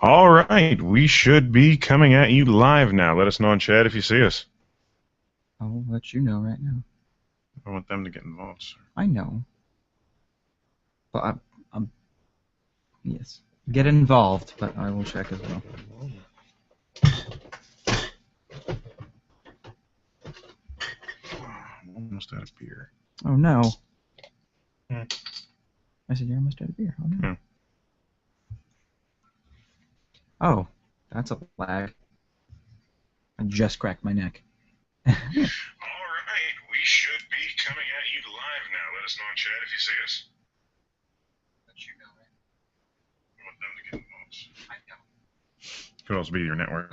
All right, we should be coming at you live now. Let us know in chat if you see us. I'll let you know right now. I want them to get involved, sir. I know. But I'm yes. Get involved, but I will check as well. I'm almost out of beer. Oh no. Hmm. I said you're almost out of beer. Oh no. Hmm. Oh, that's a lag. I just cracked my neck. All right, we should be coming at you live now. Let us know in chat if you see us. Let you know, right? I want them to get involved. I know. Could also be your network.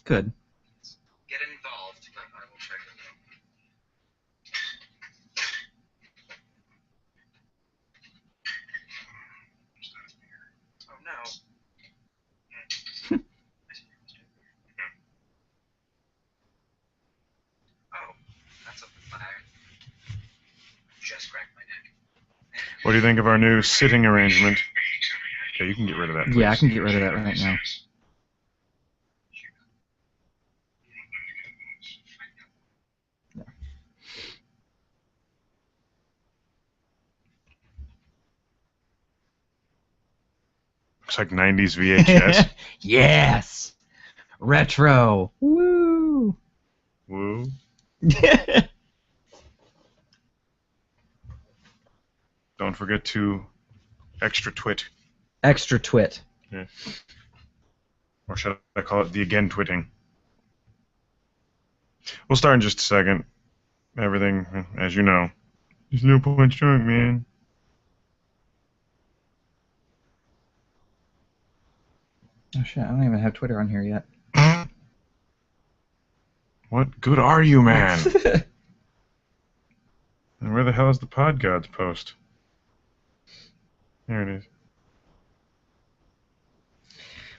Good. Get involved, but I will check it out. Oh no. Oh, that's a flag. Just cracked my neck. What do you think of our new sitting arrangement? Okay, you can get rid of that, please. Yeah, I can get rid of that right now. Yeah. Looks like 90s VHS. Yes! Retro! Woo! Woo. Don't forget to extra twit. Extra twit. Yeah. Or should I call it the again twitting? We'll start in just a second. Everything, as you know, there's no point showing, man. Oh shit, I don't even have Twitter on here yet. What good are you, man? And where the hell is the Pod Gods post? There it is.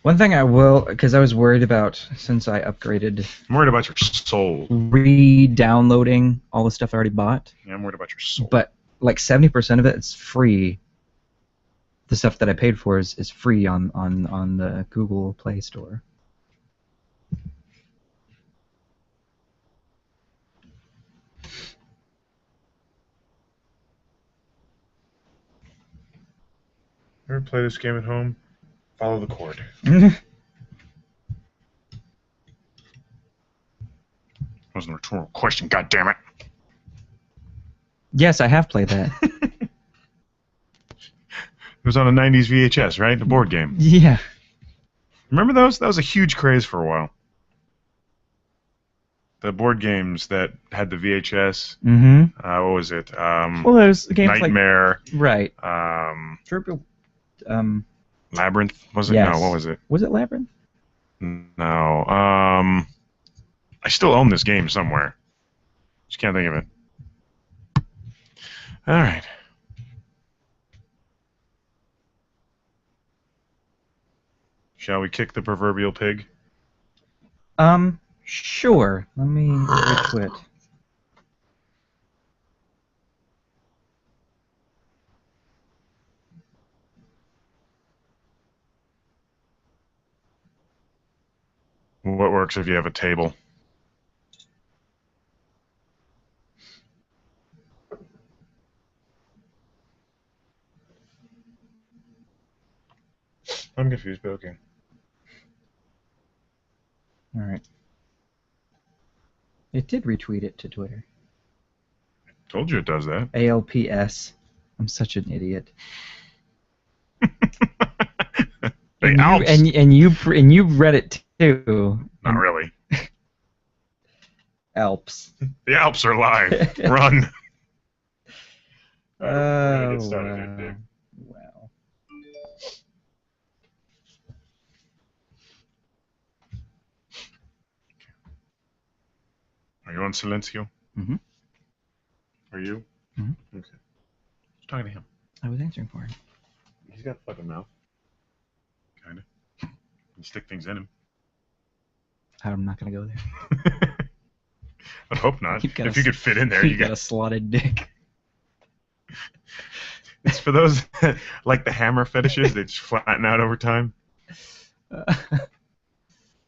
One thing I will, because I was worried about, since I upgraded, I'm worried about your soul. re-downloading all the stuff I already bought. Yeah, I'm worried about your soul. But like 70% of it is free. The stuff that I paid for is free on the Google Play Store. Ever play this game at home? Follow the cord. Wasn't a rhetorical question, goddammit. Yes, I have played that. It was on a 90s VHS, right? A board game. Yeah. Remember those? That was a huge craze for a while. The board games that had the VHS. Mm-hmm. What was it? Well, there's games Nightmare. Right. Labyrinth, was it? Yes. No, what was it? Was it Labyrinth? No. I still own this game somewhere. Just can't think of it. All right. Shall we kick the proverbial pig? Sure. Let me retweet. What works if you have a table? I'm confused, but okay. All right. It did retweet it to Twitter. Told you it does that. ALPS. I'm such an idiot. The Alps. And you read it too. Not really. Alps. The Alps are live. Run. Oh, Get started here, Dick. wow. Are you on Silencio? Mm-hmm. Are you? Mm-hmm. Okay. Just talking to him. I was answering for him. He's got a fucking mouth. Kinda. You stick things in him. I'm not gonna go there. I'd hope not. You've got If you could fit in there, you got a slotted dick. It's for those like the hammer fetishes. They just flatten out over time.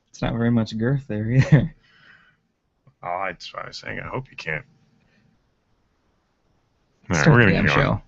It's not very much girth there either. Oh, that's what I was saying. I hope you can't. All right, Start we're the gonna damn get going. show.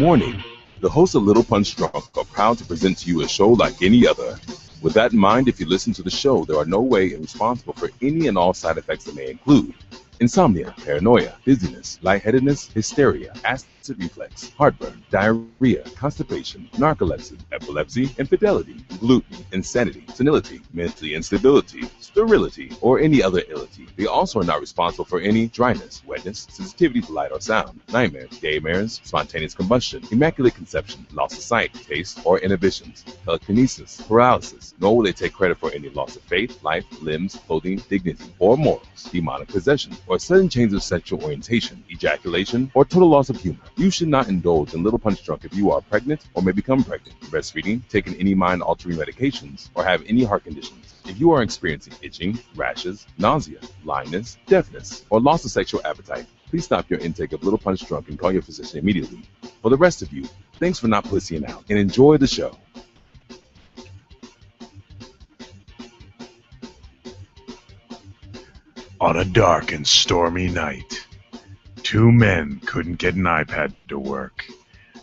Warning, the hosts of Little Punch Drunk are proud to present to you a show like any other. With that in mind, if you listen to the show, there are no way responsible for any and all side effects that may include insomnia, paranoia, dizziness, lightheadedness, hysteria, acid reflux, heartburn, diarrhea, constipation, narcolepsy, epilepsy, infidelity, gluten, insanity, senility, mental instability, sterility, or any other illity. They also are not responsible for any dryness, wetness, sensitivity to light or sound, nightmares, daymares, spontaneous combustion, immaculate conception, loss of sight, taste, or inhibitions, telekinesis, paralysis, nor will they take credit for any loss of faith, life, limbs, clothing, dignity, or morals, demonic possession, or sudden change of sexual orientation, ejaculation, or total loss of humor. You should not indulge in Little Punch Drunk if you are pregnant or may become pregnant, breastfeeding, taking any mind-altering medications, or have any heart conditions. If you are experiencing itching, rashes, nausea, blindness, deafness, or loss of sexual appetite, please stop your intake of Little Punch Drunk and call your physician immediately. For the rest of you, thanks for not pussying out, and enjoy the show. On a dark and stormy night, two men couldn't get an iPad to work,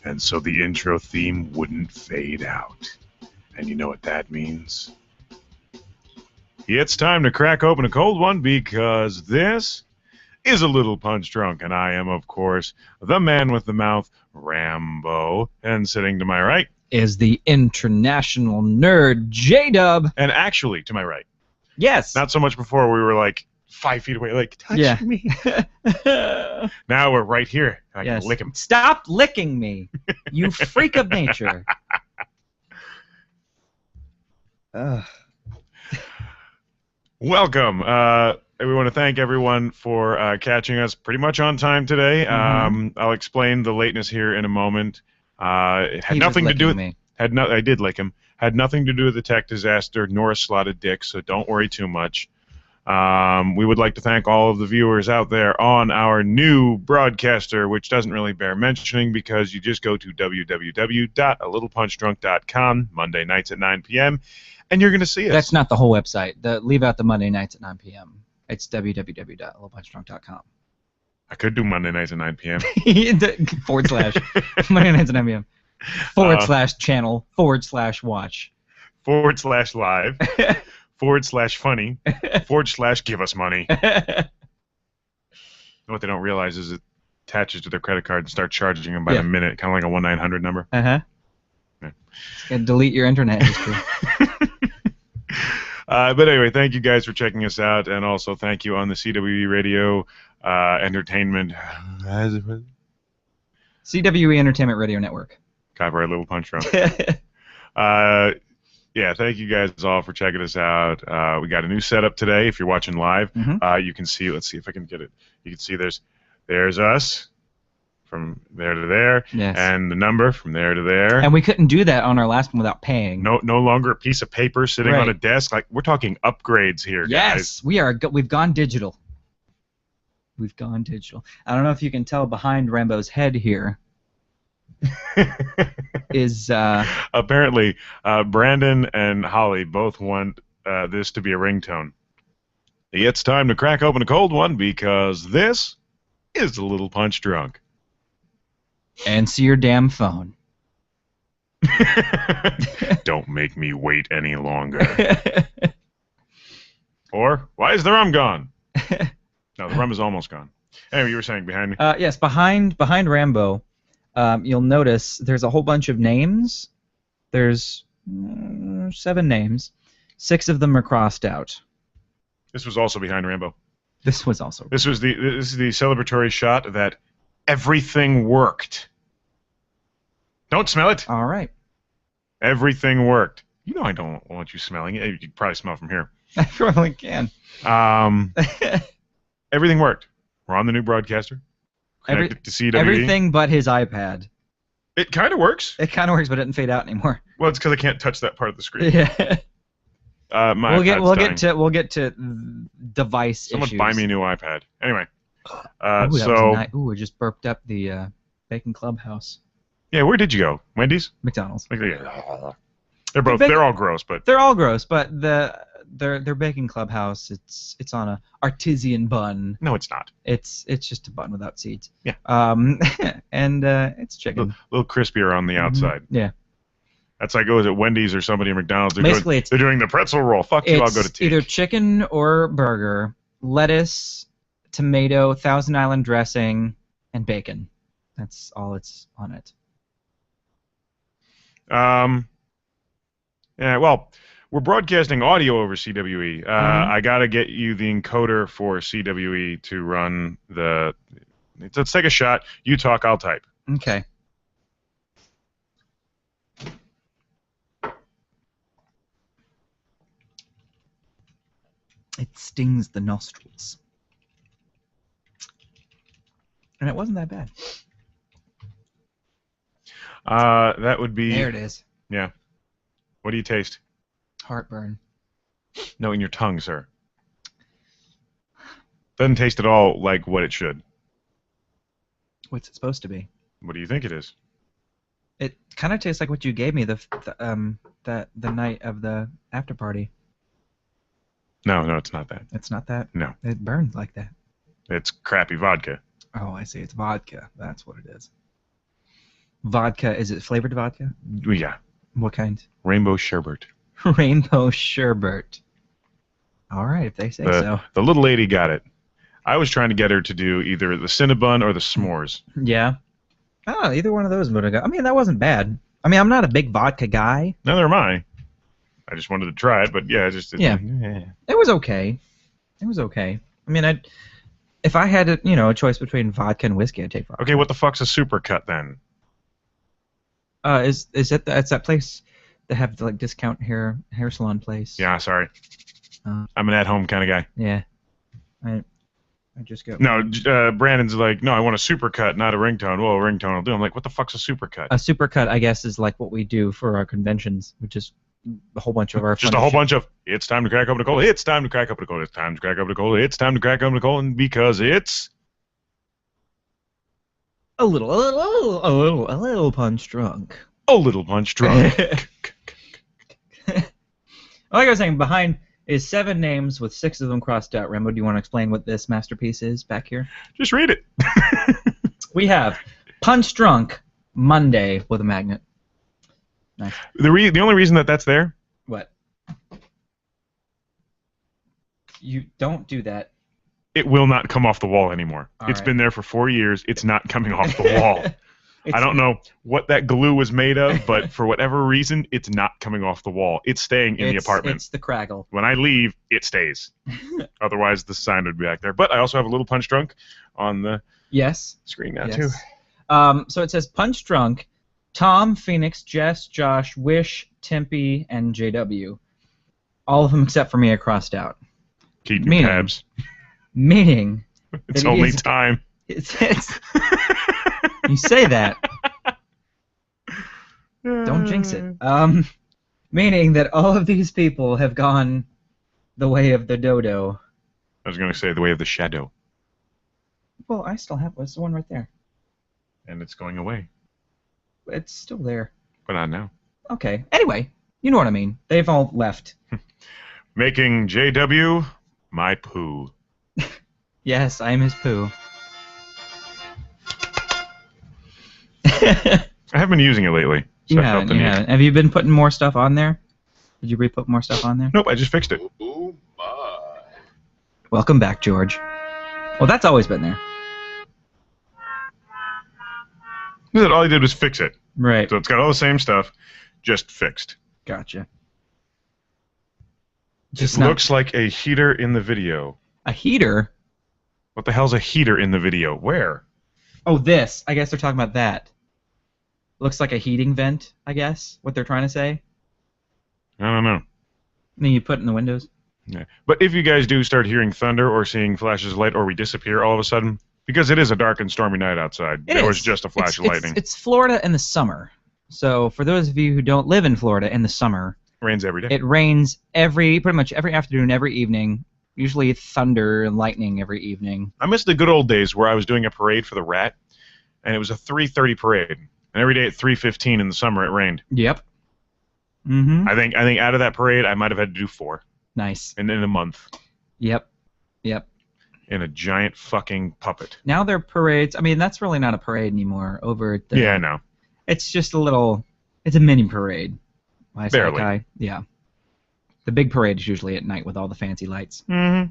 and so the intro theme wouldn't fade out. And you know what that means? It's time to crack open a cold one because this is a Little Punch Drunk, and I am, of course, the man with the mouth, Rambo, and sitting to my right, Is the international nerd J-Dub. and actually to my right. Yes. Not so much before we were like 5 feet away, like, touch Yeah. me. Now we're right here. I Yes. can lick him. Stop licking me, you freak of nature. Ugh. Welcome. We want to thank everyone for catching us pretty much on time today. I'll explain the lateness here in a moment. It had He was nothing to do with licking me. I did lick him. Had nothing to do with the tech disaster nor a slotted dick, so don't worry too much. We would like to thank all of the viewers out there on our new broadcaster, which doesn't really bear mentioning because you just go to www.alittlepunchdrunk.com Monday nights at 9 p.m. and you're going to see us. That's not the whole website. Leave out the Monday nights at 9 p.m. It's www.littlepunchdrunk.com. I could do Monday nights at 9 p.m. / Monday nights at 9 p.m. / channel / watch. /live /funny / give us money. What they don't realize is it attaches to their credit card and start charging them by the minute, kind of like a 1-900 number. Uh-huh. Yeah. Gotta delete your internet history. But anyway, thank you guys for checking us out, and also thank you on the CWE Radio Entertainment. CWE Entertainment Radio Network. Copyright Little Punch Drunk. Yeah, thank you guys all for checking us out. We got a new setup today. If you're watching live, you can see. Let's see if I can get it. You can see there's us from there to there, and the number from there to there. And we couldn't do that on our last one without paying. No longer a piece of paper sitting on a desk. Like, we're talking upgrades here, guys. Yes, we've gone digital. We've gone digital. I don't know if you can tell behind Rambo's head here. Is apparently Brandon and Holly both want this to be a ringtone. It's time to crack open a cold one because this is a Little Punch Drunk. Answer your damn phone. Don't make me wait any longer. Or, why is the rum gone? No, the rum is almost gone. Anyway, you were saying behind me? Yes, behind Rambo, you'll notice there's a whole bunch of names. There's 7 names. 6 of them are crossed out. This was also behind Rambo. This was also. This is the celebratory shot that everything worked. Don't smell it. All right. Everything worked. You know I don't want you smelling it. You can probably smell it from here. I probably can. Everything worked. We're on the new broadcaster. connect it to CWE. Everything but his iPad. It kind of works. It kind of works, but it didn't fade out anymore. Well, it's because I can't touch that part of the screen. Yeah. My We'll get to device Someone issues. buy me a new iPad. Anyway. Ooh, that was nice. Ooh, I just burped up the Bacon Clubhouse. Yeah, where did you go? Wendy's? McDonald's. They're all gross, but They're all gross, but their Bacon Clubhouse, it's on a artisan bun. no, it's not. It's just a bun without seeds. Yeah. And it's chicken. A little crispier on the outside. Yeah. That's like goes at Wendy's or somebody at McDonald's. Basically, they're doing the pretzel roll. Fuck you, I'll go to tea. Either chicken or burger, lettuce, tomato, Thousand Island dressing, and bacon. That's all it's on it. Yeah, well, we're broadcasting audio over CWE. I got to get you the encoder for CWE to run the... Let's take a shot. You talk, I'll type. Okay. It stings the nostrils. And it wasn't that bad. That would be... There it is. Yeah. What do you taste? Heartburn. No, in your tongue, sir. Doesn't taste at all like what it should. What's it supposed to be? What do you think it is? It kind of tastes like what you gave me the night of the after party. No, it's not that. It's not that? No. It burns like that. It's crappy vodka. Oh, I see. It's vodka. That's what it is. Vodka. Is it flavored vodka? Yeah. What kind? Rainbow sherbet. Rainbow sherbet. All right, if they say so. The little lady got it. I was trying to get her to do either the Cinnabon or the s'mores. Yeah. Oh, either one of those would have got. I mean, that wasn't bad. I mean, I'm not a big vodka guy. Neither am I. I just wanted to try it, but yeah, It was okay. It was okay. I mean, if I had a choice between vodka and whiskey, I'd take vodka. Okay, what the fuck's a supercut then? Is it it's that place that have the like discount hair salon place? Yeah, sorry. I'm an at-home kind of guy. Yeah. I just go. No, Brandon's like, no, I want a supercut, not a ringtone. Well, a ringtone will do. I'm like, what the fuck's a supercut? A supercut, I guess, is like what we do for our conventions, which is a whole bunch of our. Just a whole bunch of. It's time to crack open a cola. It's time to crack open a cola. It's time to crack open a cola. It's time to crack open a cola, and because it's a little punch drunk. A little punch drunk. Like I was saying, behind is 7 names with 6 of them crossed out. Rambo, do you want to explain what this masterpiece is back here? Just read it. We have Punch Drunk Monday with a magnet. Nice. The only reason that's there. What? You don't do that. It will not come off the wall anymore. It's been there for 4 years. It's not coming off the wall. I don't know what that glue was made of, but for whatever reason, it's not coming off the wall. It's staying in the apartment. It's the Craggle. When I leave, it stays. Otherwise, the sign would be back there. But I also have a little Punch Drunk on the screen now, too. So it says Punch Drunk, Tom, Phoenix, Jess, Josh, Wish, Tempe, and JW. All of them except for me are crossed out. Keep your tabs. Meaning... It's only time. It's you say that. Don't jinx it. Meaning that all of these people have gone the way of the dodo. I was going to say the way of the shadow. Well, I still have the one right there. And it's going away. It's still there. But not now. Okay. Anyway, you know what I mean. They've all left. Making JW my poo. Yes, I am his poo. I haven't been using it lately. So you haven't. Have you been putting more stuff on there? Did you re-put more stuff on there? Nope, I just fixed it. Oh my. Welcome back, George. Well, that's always been there. All I did was fix it. Right. So it's got all the same stuff, just fixed. Gotcha. It looks like a heater in the video. A heater? What the hell's a heater in the video? Where? Oh, this. I guess they're talking about that. Looks like a heating vent, I guess, what they're trying to say. I don't know. I mean, you put it in the windows. Yeah. But if you guys do start hearing thunder or seeing flashes of light or we disappear all of a sudden, Because it is a dark and stormy night outside. It There is. was just a flash of lightning. It's Florida in the summer. So for those of you who don't live in Florida in the summer, Rains every day. it rains pretty much every afternoon, every evening. Usually thunder and lightning every evening. I miss the good old days where I was doing a parade for the Rat, and it was a 3:30 parade, and every day at 3:15 in the summer it rained. Yep. Mm-hmm. I think out of that parade I might have had to do 4 Nice. in a month Yep. in a giant fucking puppet. Now their parades. I mean, that's really not a parade anymore. Over at the, Yeah, I know. It's just a little. It's a mini parade. Barely. Yeah. The big parade is usually at night with all the fancy lights. Mm-hmm.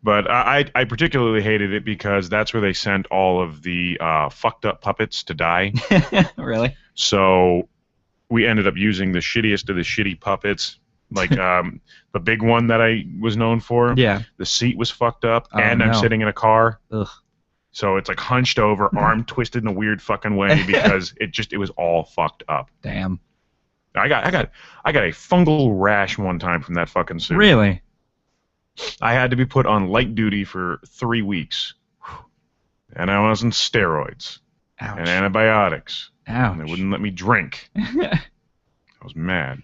But I particularly hated it because that's where they sent all of the fucked up puppets to die. Really? So we ended up using the shittiest of the shitty puppets. Like the big one that I was known for. Yeah. The seat was fucked up, Oh, and I'm no. sitting in a car. Ugh. So it's like hunched over, arm twisted in a weird fucking way because it was all fucked up. Damn. I got a fungal rash one time from that fucking suit. Really? I had to be put on light duty for 3 weeks, and I was on steroids Ouch. and antibiotics, and they Ouch. wouldn't let me drink. I was mad.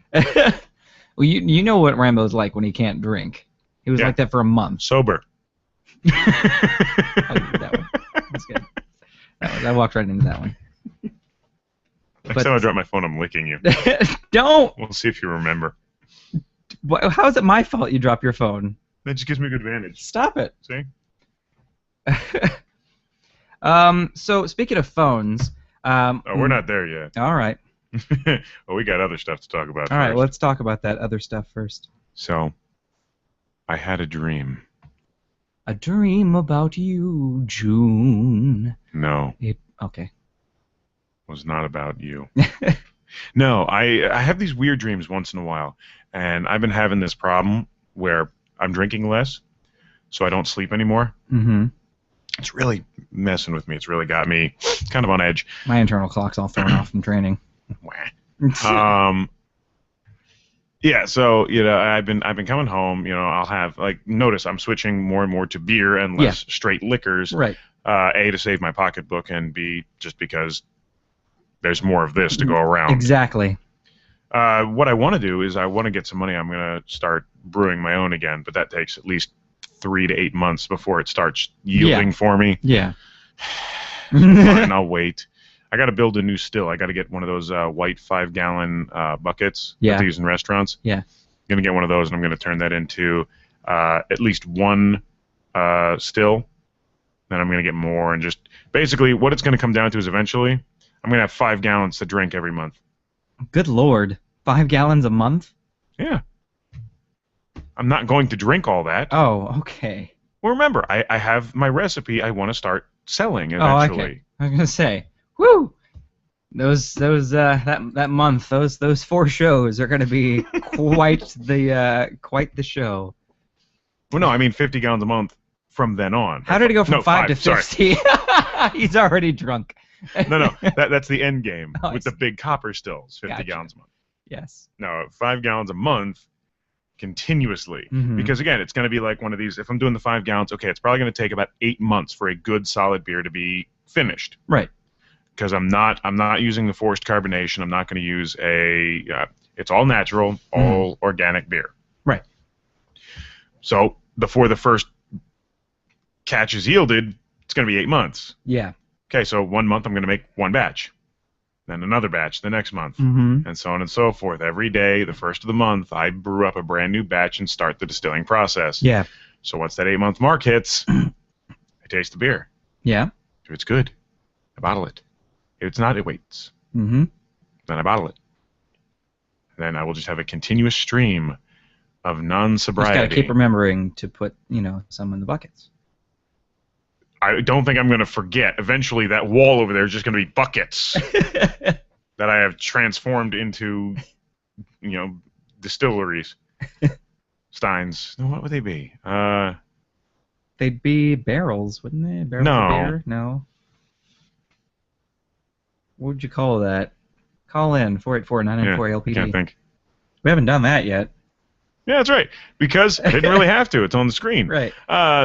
Well, you know what Rambo's like when he can't drink. He was Yeah. like that for a month. Sober. I'll give you that one. That's good. I walked right into that one. Next time I drop my phone, I'm licking you. Don't. We'll see if you remember. How is it my fault you drop your phone? That just gives me a good advantage. Stop it. See? So speaking of phones. We're not there yet. All right. Well, we got other stuff to talk about All right. first. Let's talk about that other stuff first. So, I had a dream. A dream about you, June. No, Okay. was not about you. No, I have these weird dreams once in a while, and I've been having this problem where I'm drinking less, so I don't sleep anymore. Mm-hmm. It's really messing with me. It's really got me kind of on edge. My internal clock's all thrown off from training. Wah. Yeah, so I've been coming home. I'll have notice I'm switching more and more to beer and less straight liquors. Right. A, to save my pocketbook, and B, just because there's more of this to go around. Exactly. What I want to do is I want to get some money. I'm going to start brewing my own again, but that takes at least 3 to 8 months before it starts yielding for me. Yeah. Fine, I'll wait. I got to build a new still. I got to get one of those white 5-gallon buckets that they use in restaurants. Yeah. I'm going to get one of those, and I'm going to turn that into at least one still. Then I'm going to get more, and just basically what it's going to come down to is eventually I'm going to have 5 gallons to drink every month. Good Lord. 5 gallons a month? Yeah. I'm not going to drink all that. Oh, okay. Well, remember, I have my recipe I want to start selling Oh, eventually. okay. I was gonna say, whoo! That month, those 4 shows are gonna be quite the show. Well, no, I mean 50 gallons a month from then on. How did it go from No, 5 to sorry. 50? He's already drunk. No, that's the end game Oh, with the big copper stills, 50 Gotcha. gallons a month. Yes. No, 5 gallons a month continuously. Mhm. Because again, it's going to be like one of these, if I'm doing the 5 gallons, okay, it's probably going to take about 8 months for a good solid beer to be finished. Right. Because I'm not using the forced carbonation. I'm not going to use it's all natural, all organic beer. Right. So before the first catch is yielded, it's going to be 8 months. Yeah. Okay, so 1 month I'm going to make 1 batch, then another batch the next month, Mm-hmm. and so on and so forth. Every day, the first of the month, I brew up a brand new batch and start the distilling process. Yeah. So once that 8-month mark hits, I taste the beer. Yeah. If it's good, I bottle it. If it's not, it waits. Mm-hmm. Then I bottle it. Then I will just have a continuous stream of non-sobriety. Just gotta keep remembering to put, some in the buckets. I don't think I'm going to forget. Eventually, that wall over there is just going to be buckets that I have transformed into, distilleries. Steins. No, what would they be? They'd be barrels, wouldn't they? Barrels No. of beer? No. What would you call that? Call in 484-994-LPD. Can't think. We haven't done that yet. Yeah, that's right. Because I didn't really have to. It's on the screen. Right.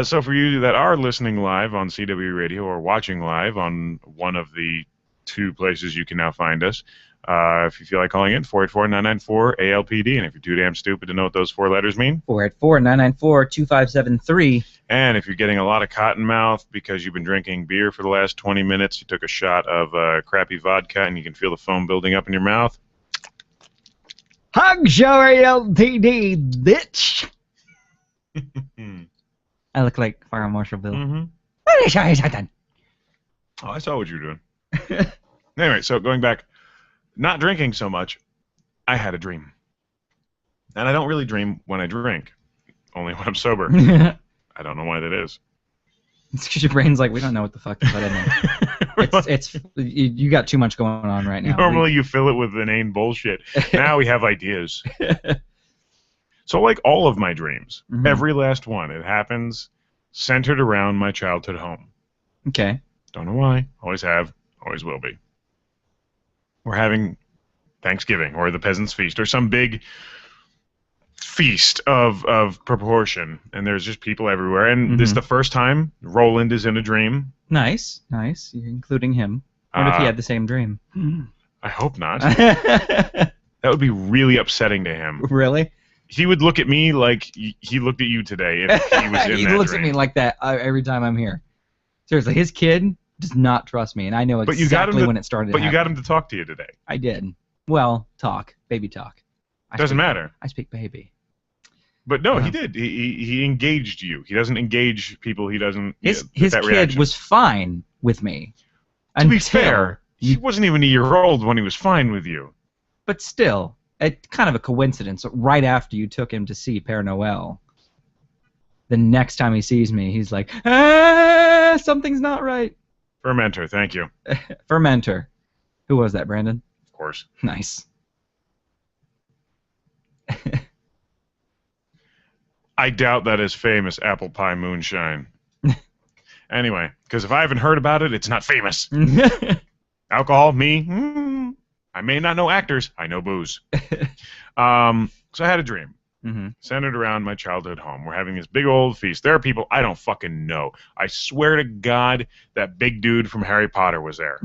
So for you that are listening live on CW Radio or watching live on one of the two places you can now find us, if you feel like calling in, 484-994-ALPD. And if you're too damn stupid to know what those 4 letters mean, 484-994-2573. and if you're getting a lot of cotton mouth because you've been drinking beer for the last 20 minutes, you took a shot of crappy vodka and you can feel the foam building up in your mouth. Hug show ALPD, bitch. I look like Fire Marshal Bill. Mm-hmm. What is that? Oh, I saw what you were doing. Anyway, so going back, not drinking so much, I had a dream. And I don't really dream when I drink, only when I'm sober. I don't know why that is. It's because your brain's like, we don't know what the fuck to put in there. You got too much going on right now. Normally you fill it with inane bullshit. Now we have ideas. So like all of my dreams, every last one, it happens centered around my childhood home. Okay. Don't know why. Always have. Always will be. We're having Thanksgiving or the Peasants' Feast or some big feast of proportion, and there's just people everywhere. And this is the first time Roland is in a dream. Nice. You're including him. What if he had the same dream? I hope not. That would be really upsetting to him. Really? He would look at me like he looked at you today if he was in he that looks dream. at me like that every time I'm here. Seriously, his kid does not trust me, and I know exactly when it started. But you got him to talk to you today. I did. Well, baby talk. Doesn't matter. I speak baby. But no, he did. He engaged you. He doesn't engage people. He doesn't. His that kid reaction. was fine with me. To be fair, he wasn't even a year old when he was fine with you. But still, it's kind of a coincidence. Right after you took him to see Père Noël, the next time he sees me, he's like, something's not right. Fermenter, thank you. Fermenter. Who was that, Brandon? Of course. Nice. I doubt that is famous apple pie moonshine. Anyway, because if I haven't heard about it, it's not famous. Alcohol, me, I may not know actors. I know booze. So I had a dream. Centered around my childhood home. We're having this big old feast. There are people I don't fucking know. I swear to God that big dude from Harry Potter was there.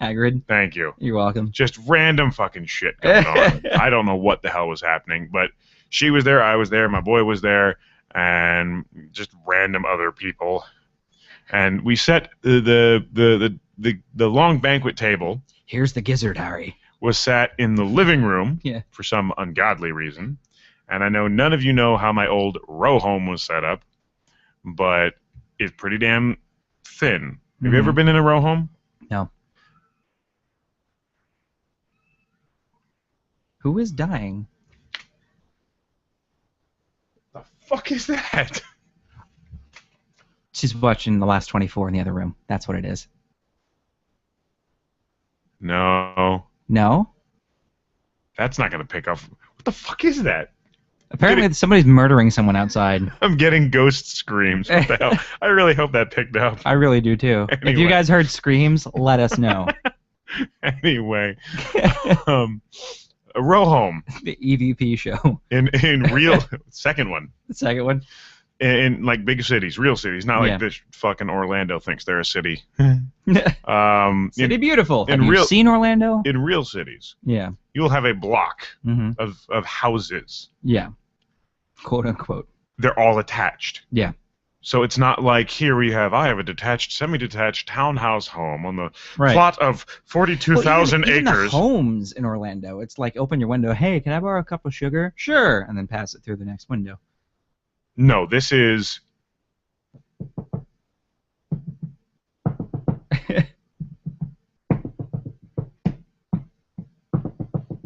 Hagrid. Thank you. You're welcome. Just random fucking shit going on. I don't know what the hell was happening, but she was there, I was there, my boy was there, and just random other people. And we set the long banquet table. Here's the gizzard, Harry. Was sat in the living room for some ungodly reason. And I know none of you know how my old row home was set up, but it's pretty damn thin. Have you ever been in a row home? No. Who is dying? The fuck is that? She's watching The Last 24 in the other room. That's what it is. No. No? That's not going to pick up. What the fuck is that? Apparently somebody's murdering someone outside. I'm getting ghost screams. What the hell? I really hope that picked up. I really do too. Anyway. If you guys heard screams, let us know. Anyway, a row home. The EVP show. In real second one. The second one. In like big cities, real cities, not like this fucking Orlando thinks they're a city. City beautiful. Have you seen Orlando? In real cities, yeah, you'll have a block of houses. Yeah, quote unquote. They're all attached. Yeah. So it's not like here I have a detached, semi-detached townhouse home on the plot of 42,000 acres. Even the homes in Orlando, it's like open your window. Hey, can I borrow a cup of sugar? Sure, and then pass it through the next window. No, this is.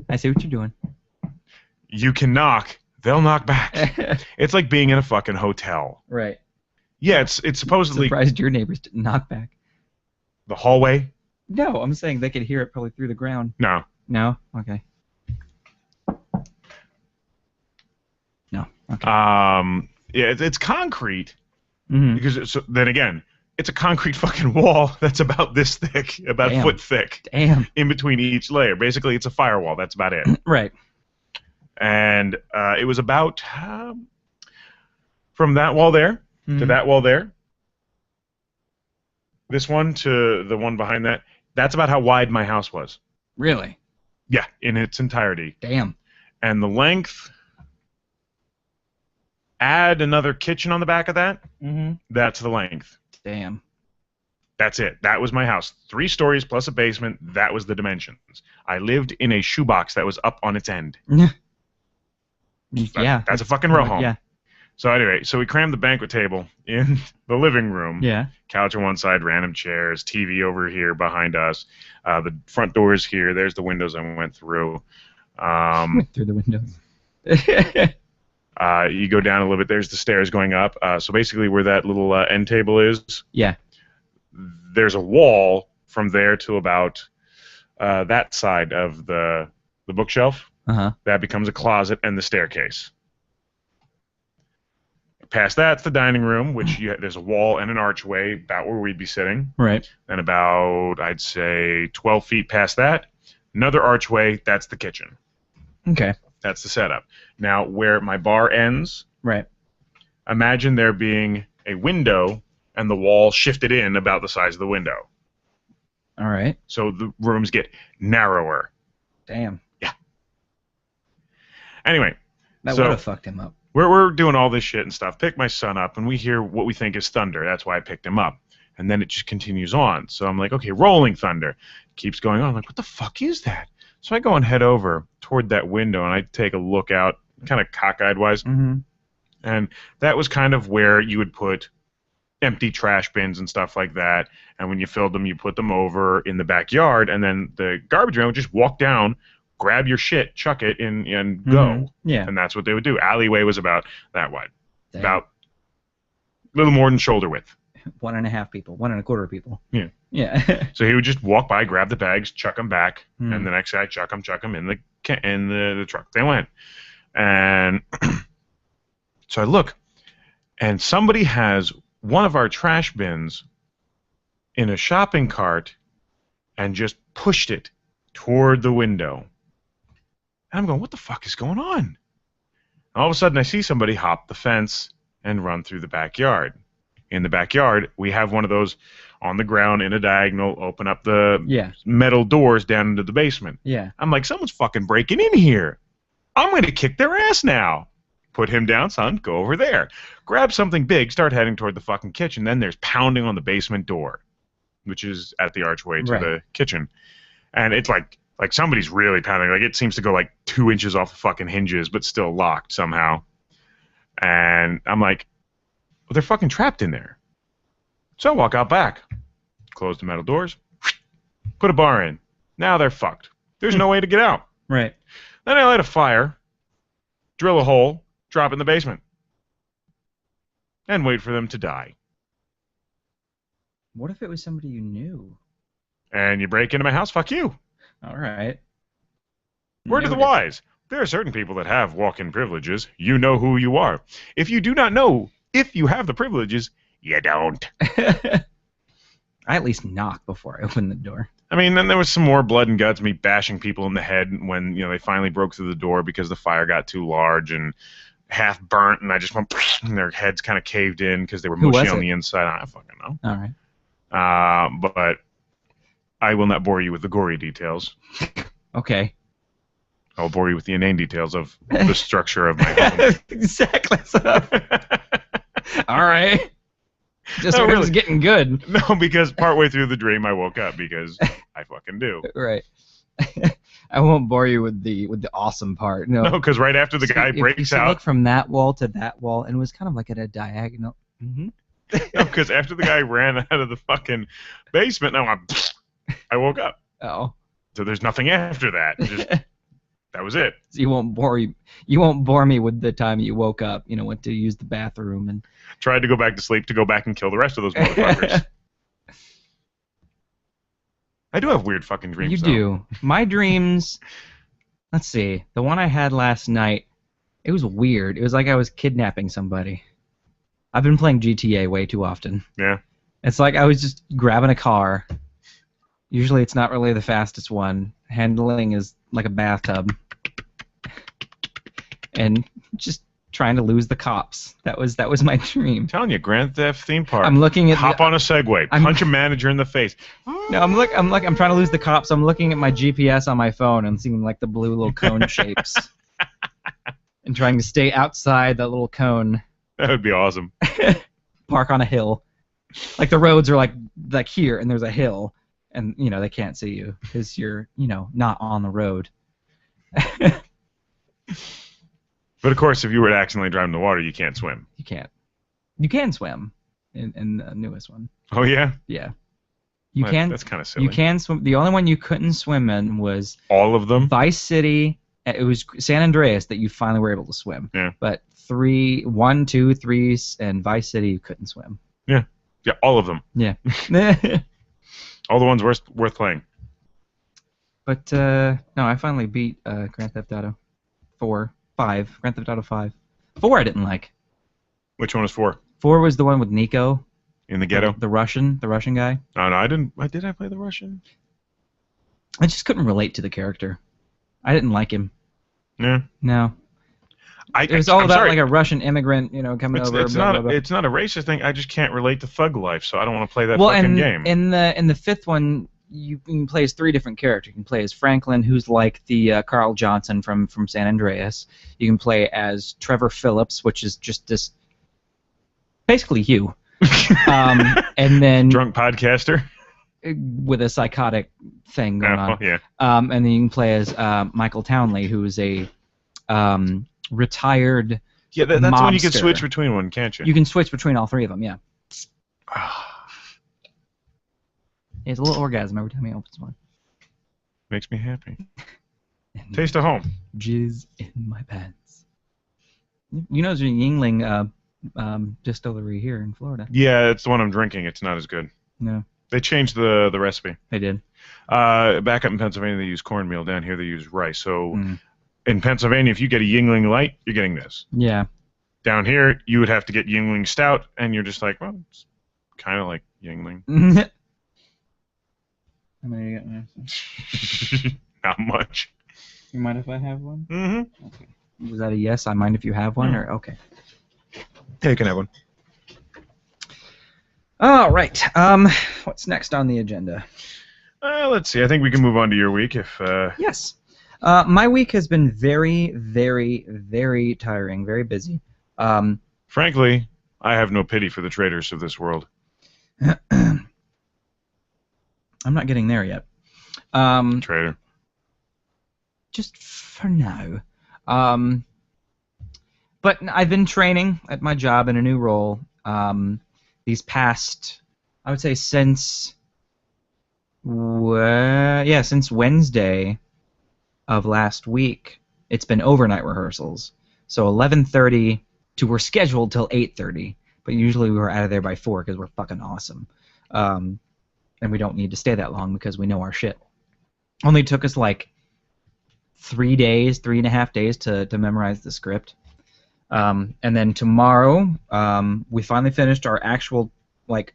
I see what you're doing. You can knock, they'll knock back. It's like being in a fucking hotel. Right. Yeah, it's supposedly. Surprised your neighbors didn't knock back. The hallway? No, I'm saying they could hear it probably through the ground. No. No? Okay. No. Okay. Yeah, it's concrete. Because then again, it's a concrete fucking wall that's about this thick, about a foot thick. Damn. In between each layer. Basically, it's a firewall. That's about it. Right. And it was about from that wall there to that wall there. This one to the one behind that. That's about how wide my house was. Really? Yeah, in its entirety. Damn. And the length, add another kitchen on the back of that, that's the length. Damn. That's it. That was my house. 3 stories plus a basement. That was the dimensions. I lived in a shoebox that was up on its end. Yeah. That's a fucking row home. Yeah. So anyway, so we crammed the banquet table in the living room. Yeah. Couch on one side, random chairs, TV over here behind us. The front door is here. There's the windows I went through. Through the windows. You go down a little bit. There's the stairs going up. So basically where that little end table is, Yeah. there's a wall from there to about that side of the bookshelf. That becomes a closet and the staircase. Past that's the dining room, which there's a wall and an archway about where we'd be sitting. Right. And about, I'd say, 12 feet past that, another archway, that's the kitchen. Okay. That's the setup. Now, where my bar ends, Right. imagine there being a window and the wall shifted in about the size of the window. All right. So the rooms get narrower. Damn. Yeah. Anyway. That so would have fucked him up. We're doing all this shit and stuff. Pick my son up, and we hear what we think is thunder. That's why I picked him up. And then it just continues on. So I'm like, okay, rolling thunder. Keeps going on. I'm like, what the fuck is that? So I go and head over toward that window, and I take a look out, kind of cockeyed wise. And that was kind of where you would put empty trash bins and stuff like that. And when you filled them, you put them over in the backyard, and then the garbage man would just walk down, grab your shit, chuck it in, and go. Yeah. And that's what they would do. Alleyway was about that wide. Damn. About a little more than shoulder width. 1.5 people. 1.25 people. Yeah. Yeah. So he would just walk by, grab the bags, chuck them back, and the next guy chuck them in the truck. They went. And so I look, and somebody has one of our trash bins in a shopping cart and just pushed it toward the window. And I'm going, what the fuck is going on? And all of a sudden, I see somebody hop the fence and run through the backyard. In the backyard, we have one of those on the ground in a diagonal, open up the metal doors down into the basement. Yeah. I'm like, someone's fucking breaking in here. I'm going to kick their ass now. Put him down, son. Go over there. Grab something big, start heading toward the fucking kitchen. Then there's pounding on the basement door, which is at the archway to the kitchen. And it's like somebody's really pounding. Like it seems to go like 2 inches off the fucking hinges, but still locked somehow. And I'm like, well, they're fucking trapped in there. So I walk out back, close the metal doors, put a bar in. Now they're fucked. There's no way to get out. Right. Then I light a fire, drill a hole, drop it in the basement, and wait for them to die. What if it was somebody you knew? And you break into my house, fuck you. All right. Word of the wise. There are certain people that have walk-in privileges. You know who you are. If you do not know if you have the privileges, you don't. I at least knock before I open the door. I mean, then there was some more blood and guts, me bashing people in the head when they finally broke through the door because the fire got too large and half burnt, and I just went, and their heads kind of caved in because they were mushy on the inside. I don't fucking know. All right. But I will not bore you with the gory details. Okay. I'll bore you with the inane details of the structure of my home. Exactly. All right. Just when it was getting good. No, because partway through the dream I woke up because I fucking do. Right. I won't bore you with the awesome part. No, because right after the guy breaks out. Look from that wall to that wall, and it was kind of like at a diagonal. No, because after the guy ran out of the fucking basement, I woke up. Oh. So there's nothing after that. Just, that was it. So you won't bore you. You won't bore me with the time you woke up. Went to use the bathroom and tried to go back to sleep to go back and kill the rest of those motherfuckers. I do have weird fucking dreams. You do. My dreams. Let's see. The one I had last night. It was weird. It was like I was kidnapping somebody. I've been playing GTA way too often. Yeah. It's like I was just grabbing a car. Usually it's not really the fastest one. Handling is like a bathtub. and just trying to lose the cops. That was my dream. I'm telling you, Grand Theft theme park. I'm looking at Hop on a Segway, punch a manager in the face. No, I'm trying to lose the cops. I'm looking at my GPS on my phone and seeing like the blue little cone shapes, and trying to stay outside that little cone. That would be awesome. Park on a hill, like the roads are like here, and there's a hill, and they can't see you because you're not on the road. But of course, if you were to accidentally drive in the water, you can't swim. You can't. You can swim in the newest one. Oh yeah. Yeah. You can. That's kind of silly. You can swim. The only one you couldn't swim in was all of them. Vice City. It was San Andreas that you finally were able to swim. Yeah. But 1, 2, 3, and Vice City you couldn't swim. Yeah. Yeah, all of them. Yeah. All the ones worth playing. But no, I finally beat Grand Theft Auto 5. Grand Theft Auto 5. 4 I didn't like. Which one was 4? 4 was the one with Nico. In the ghetto? The Russian guy. Oh, no, I didn't. Did I play the Russian? I just couldn't relate to the character. I didn't like him. Yeah. No. It was all about like a Russian immigrant, coming over. It's not a racist thing. I just can't relate to thug life, so I don't want to play that fucking game. In the 5th one, you can play as 3 different characters. You can play as Franklin, who's like the Carl Johnson from San Andreas. You can play as Trevor Phillips, which is just this, basically you. And then drunk podcaster with a psychotic thing going on. Yeah. And then you can play as Michael Townley, who is a retired. Yeah, that's mobster. when you can switch between one, can't you? You can switch between all 3 of them. Yeah. It's a little orgasm every time he opens one. Makes me happy. Taste of home. Jizz in my pants. There's a Yingling distillery here in Florida. Yeah, it's the one I'm drinking. It's not as good. No. They changed the recipe. They did. Back up in Pennsylvania, they use cornmeal. Down here, they use rice. So in Pennsylvania, if you get a Yingling Light, you're getting this. Yeah. Down here, you would have to get Yingling Stout, and you're just like, well, it's kind of like Yingling. How many you got now? Not much. You mind if I have one? Mm-hmm. Okay. Was that a yes? I mind if you have one, or okay. Yeah, you can have one. All right. What's next on the agenda? Let's see. I think we can move on to your week if. Yes. My week has been very, very, very tiring, very busy. Frankly, I have no pity for the traitors of this world. I'm not getting there yet. Traitor. Just for now. But I've been training at my job in a new role these past, I would say since Wednesday of last week. It's been overnight rehearsals. So 11:30 to we're scheduled till 8:30, but usually we were out of there by 4 because we're fucking awesome. And we don't need to stay that long because we know our shit. Only took us like 3.5 days to memorize the script. And then tomorrow, we finally finished our actual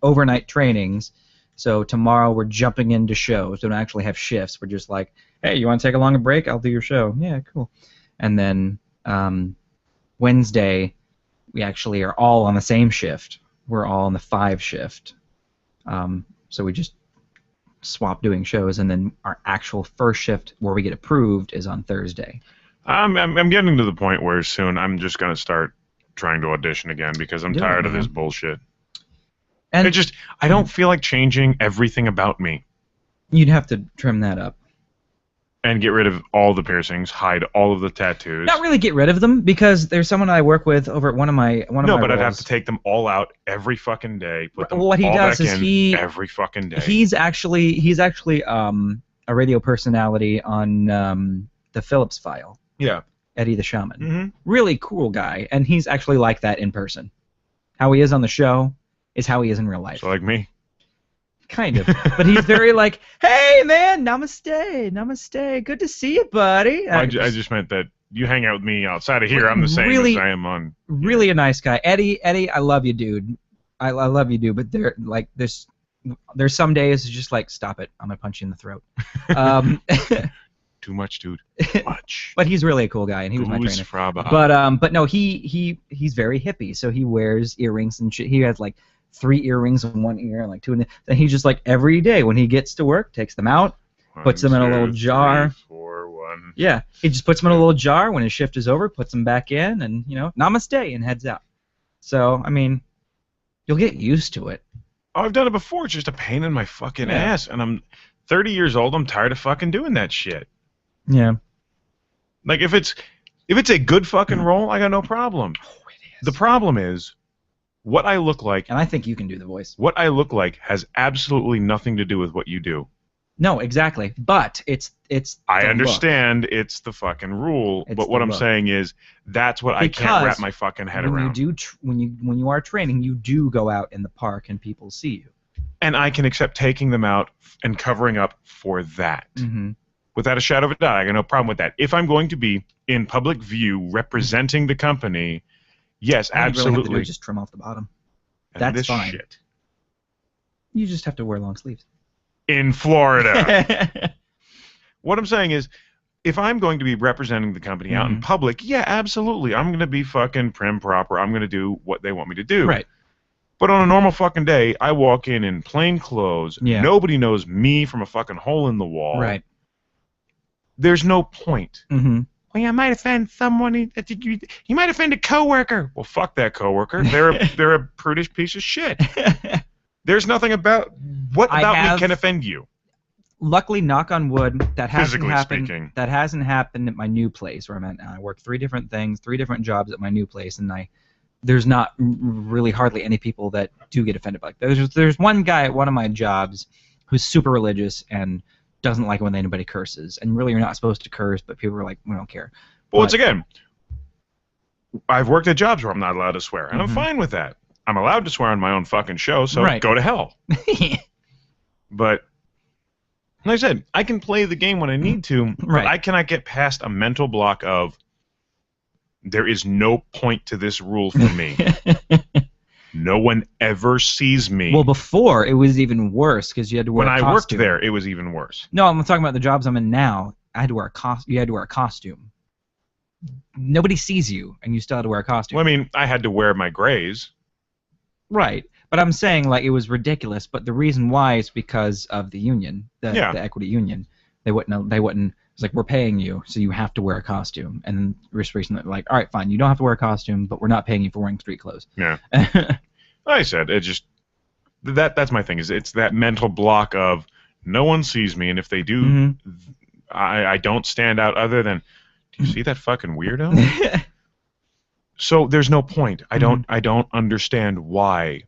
overnight trainings. So tomorrow we're jumping into shows. We don't actually have shifts. We're just like, hey, you want to take a longer break? I'll do your show. Yeah, cool. And then Wednesday, we actually are all on the same shift. We're all on the 5 shift. So we just swap doing shows, and then our actual first shift where we get approved is on Thursday. I'm getting to the point where soon I'm just going to start trying to audition again because I'm tired of this bullshit. And I don't feel like changing everything about me. You'd have to trim that up. And get rid of all the piercings, hide all of the tattoos. Not really get rid of them, because there's someone I work with over at one of my No, but roles. I'd have to take them all out every fucking day. Put them what he all does back is in every fucking day. He's actually a radio personality on the Phillips File. Yeah. Eddie the Shaman. Mm-hmm. Really cool guy, and he's actually like that in person. How he is on the show is how he is in real life. So like me. Kind of. But he's very like, hey, man, namaste, good to see you, buddy. I just meant that you hang out with me outside of here. I'm the same as I am on... Really a nice guy. Eddie, I love you, dude. I love you, dude, but there's some days it's just like, stop it, I'm going to punch you in the throat. Too much, dude. Much. But he's really a cool guy, and he was my Goose trainer. Fraba. But no, he's very hippie, so he wears earrings and shit. He has like 3 earrings in one ear and like 2 in the. Then he just like every day when he gets to work, takes them out, puts them in a little jar. 3, 4, 1. Yeah, he just puts them in a little jar. When his shift is over, puts them back in, and namaste, and heads out. So I mean, you'll get used to it. Oh, I've done it before. It's just a pain in my fucking Yeah. ass, and I'm 30 years old. I'm tired of fucking doing that shit. Yeah. Like if it's a good fucking role, I got no problem. Oh, it is. The problem is what I look like. And I think you can do the voice. What I look like has absolutely nothing to do with what you do. No, exactly. But it's. I the understand it's the fucking rule, It's but what the I'm look. saying is that's what I can't Because wrap my fucking head look. around. When you are training, you do go out in the park and people see you. And I can accept taking them out and covering up for that. Mm-hmm. Without a shadow of a doubt, I got no problem with that. If I'm going to be in public view representing the company, yes, All you really have to do absolutely. is just trim off the bottom. And that's this fine. shit. You just have to wear long sleeves. In Florida. What I'm saying is, if I'm going to be representing the company out in Mhm. public, yeah, absolutely. I'm going to be fucking prim proper. I'm going to do what they want me to do. Right. But on a normal fucking day, I walk in plain clothes. Yeah. Nobody knows me from a fucking hole in the wall. Right. There's no point. Mm-hmm. Well, you might offend someone. You might offend a coworker. Well, fuck that coworker. They're a prudish piece of shit. There's nothing about what I about me have- can offend you. Luckily, knock on wood, that hasn't Physically happened. speaking. That hasn't happened at my new place where I'm at now. I work 3 different things, 3 different jobs at my new place, and there's not really hardly any people that do get offended by it. There's one guy at one of my jobs who's super religious and doesn't like it when anybody curses. And really, you're not supposed to curse, but people are like, we don't care. Well, once again, I've worked at jobs where I'm not allowed to swear, and I'm Mhm. fine with that. I'm allowed to swear on my own fucking show, so Right. go to hell. But like I said, I can play the game when I need to, but Right. I cannot get past a mental block of there is no point to this rule for me. No one ever sees me. Well, before it was even worse because you had to wear when a I worked costume. there, it was even worse. No, I'm talking about the jobs I'm in now. I had to wear You had to wear a costume. Nobody sees you, and you still had to wear a costume. Well, I mean, I had to wear my grays. Right, but I'm saying like it was ridiculous. But the reason why is because of the union, the equity union. They wouldn't. It's like we're paying you, so you have to wear a costume. And then just recently, like, all right, fine, you don't have to wear a costume, but we're not paying you for wearing street clothes. Yeah. Like I said, it just that's my thing. Is it's that mental block of no one sees me, and if they do, Mhm. I don't stand out. Other than, do you see that fucking weirdo? So there's no point. I don't understand why.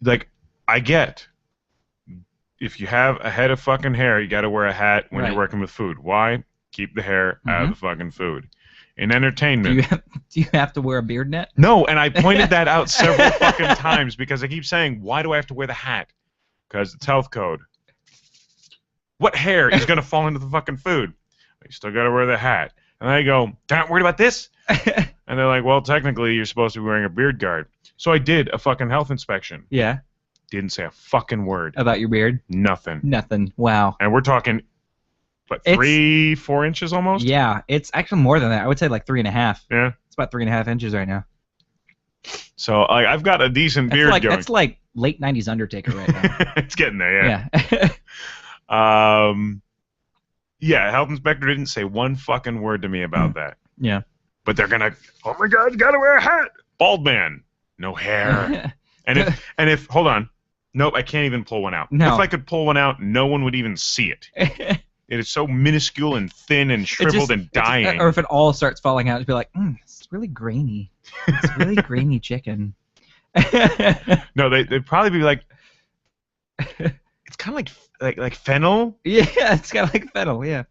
Like, I get if you have a head of fucking hair, you got to wear a hat when Right. you're working with food. Why? Keep the hair out of the fucking food. In entertainment. Do you have to wear a beard net? No, and I pointed that out several fucking times because I keep saying, why do I have to wear the hat? Because it's health code. What hair is going to fall into the fucking food? You still got to wear the hat. And I go, they're not worried about this? And they're like, well, technically, you're supposed to be wearing a beard guard. So I did a fucking health inspection. Yeah. Didn't say a fucking word. About your beard? Nothing. Nothing. Wow. And we're talking, what, It's- 3-4 inches almost? Yeah, it's actually more than that. I would say like 3.5. Yeah. It's about 3.5 inches right now. So I've got a decent That's beard like going. that's like late 90s Undertaker right now. It's getting there, yeah. Yeah. Yeah, health inspector didn't say one fucking word to me about that. Yeah. But they're gonna, oh my God, you gotta wear a hat. Bald man, no hair. And if hold on, nope, I can't even pull one out. No. If I could pull one out, no one would even see it. It is so minuscule and thin and shriveled and dying. Or if it all starts falling out, it'd be like, it's really grainy. It's really grainy chicken. No, they'd probably be like, it's kind of like fennel. Yeah, it's kind of like fennel, yeah.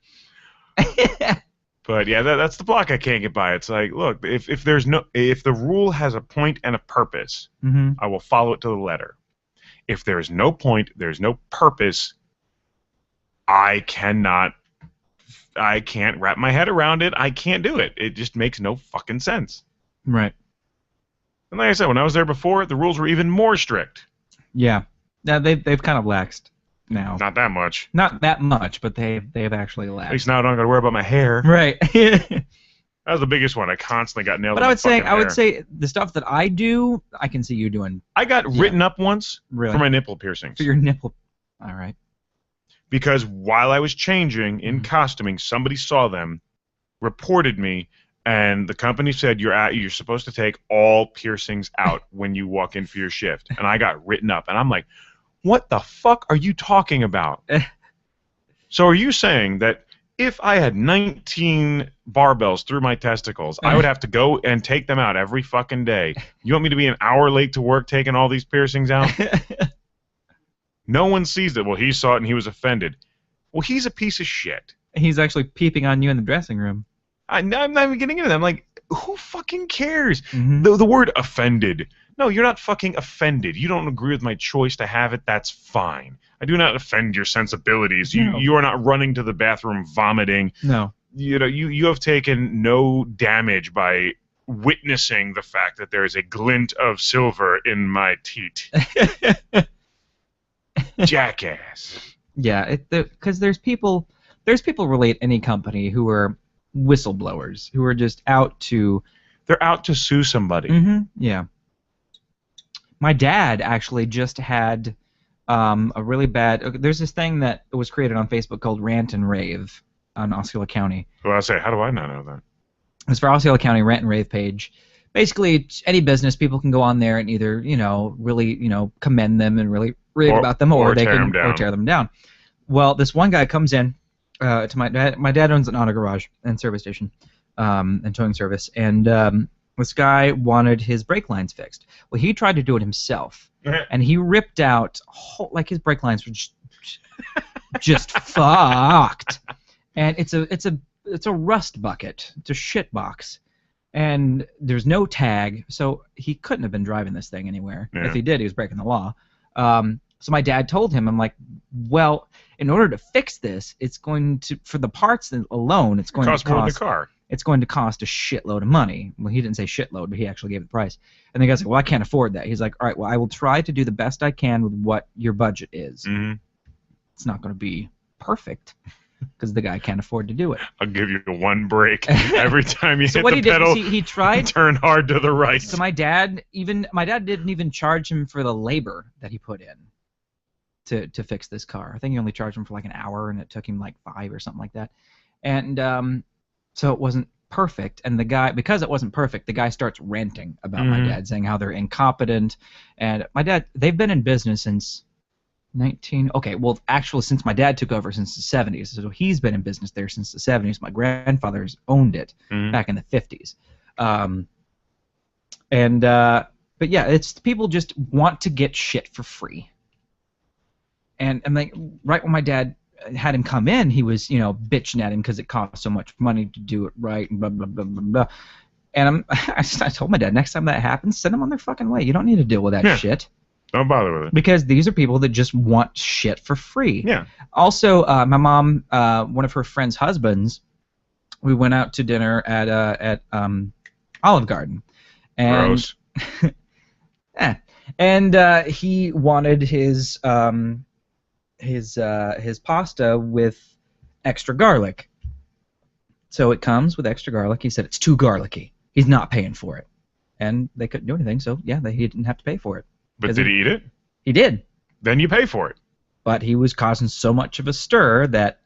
But yeah, that's the block I can't get by. It's like, look, if the rule has a point and a purpose, Mm-hmm. I will follow it to the letter. If there's no point, there's no purpose, I can't wrap my head around it. I can't do it. It just makes no fucking sense. Right. And like I said, when I was there before, the rules were even more strict. Yeah. Now they've kind of laxed. now. Not that much. Not that much, but they've actually At lagged. least now I don't got to worry about my hair. Right. That was the biggest one. I constantly got nailed. But with I my would say fucking hair. the stuff that I do, I can see you doing. I got written up once Really? for my nipple piercings. For your nipple. All right. Because while I was changing in Mm-hmm. costuming, somebody saw them, reported me, and the company said you're supposed to take all piercings out when you walk in for your shift. And I got written up, and I'm like, what the fuck are you talking about? So are you saying that if I had 19 barbells through my testicles, I would have to go and take them out every fucking day? You want me to be an hour late to work taking all these piercings out? No one sees it. Well, he saw it and he was offended. Well, he's a piece of shit. He's actually peeping on you in the dressing room. I'm not even getting into that. I'm like, who fucking cares? Mhm. The word offended. No, you're not fucking offended. You don't agree with my choice to have it. That's fine. I do not offend your sensibilities. No. You are not running to the bathroom vomiting. No. You know, you have taken no damage by witnessing the fact that there is a glint of silver in my teat. Jackass. Yeah, because there's people really at any company who are whistleblowers, who are just out to. They're out to sue somebody. Yeah. My dad actually just had a really bad. There's this thing that was created on Facebook called Rant and Rave on Osceola County. Well, I say, how do I not know that? It's for Osceola County Rant and Rave page. Basically, it's any business, people can go on there and either, really, commend them and really rave about them, or they can tear them down. Well, this one guy comes in to my dad. My dad owns an auto garage and service station, and towing service, and this guy wanted his brake lines fixed. Well, he tried to do it himself, and he ripped out his brake lines were just fucked. And it's a rust bucket. It's a shit box. And there's no tag, so he couldn't have been driving this thing anywhere. Yeah. If he did, he was breaking the law. So my dad told him, I'm like, well, in order to fix this, it's going to, for the parts alone, it's going to cost more than the car. It's going to cost a shitload of money. Well, he didn't say shitload, but he actually gave the price. And the guy's like, well, I can't afford that. He's like, all right, well, I will try to do the best I can with what your budget is. Mm-hmm. It's not going to be perfect, because the guy can't afford to do it. I'll give you one break every time you hit what the he did pedal. was he tried. Turn hard to the right. So my dad didn't even charge him for the labor that he put in to fix this car. I think he only charged him for like an hour, and it took him like 5 or something like that. And so it wasn't perfect. And because it wasn't perfect, the guy starts ranting about my dad, saying how they're incompetent. And my dad, they've been in business since since my dad took over since the 70s. So he's been in business there since the 70s. My grandfather's owned it back in the 50s. But yeah, it's people just want to get shit for free. And like right when my dad had him come in, he was, bitching at him because it cost so much money to do it right and blah, blah, blah, blah, blah. And I told my dad, next time that happens, send them on their fucking way. You don't need to deal with that shit. Don't bother with it. Because these are people that just want shit for free. Yeah. Also, my mom, one of her friend's husbands, we went out to dinner at Olive Garden. And, Gross. And he wanted his pasta with extra garlic. So it comes with extra garlic. He said it's too garlicky. He's not paying for it. And they couldn't do anything, so yeah, he didn't have to pay for it. But did he eat it? He did. Then you pay for it. But he was causing so much of a stir that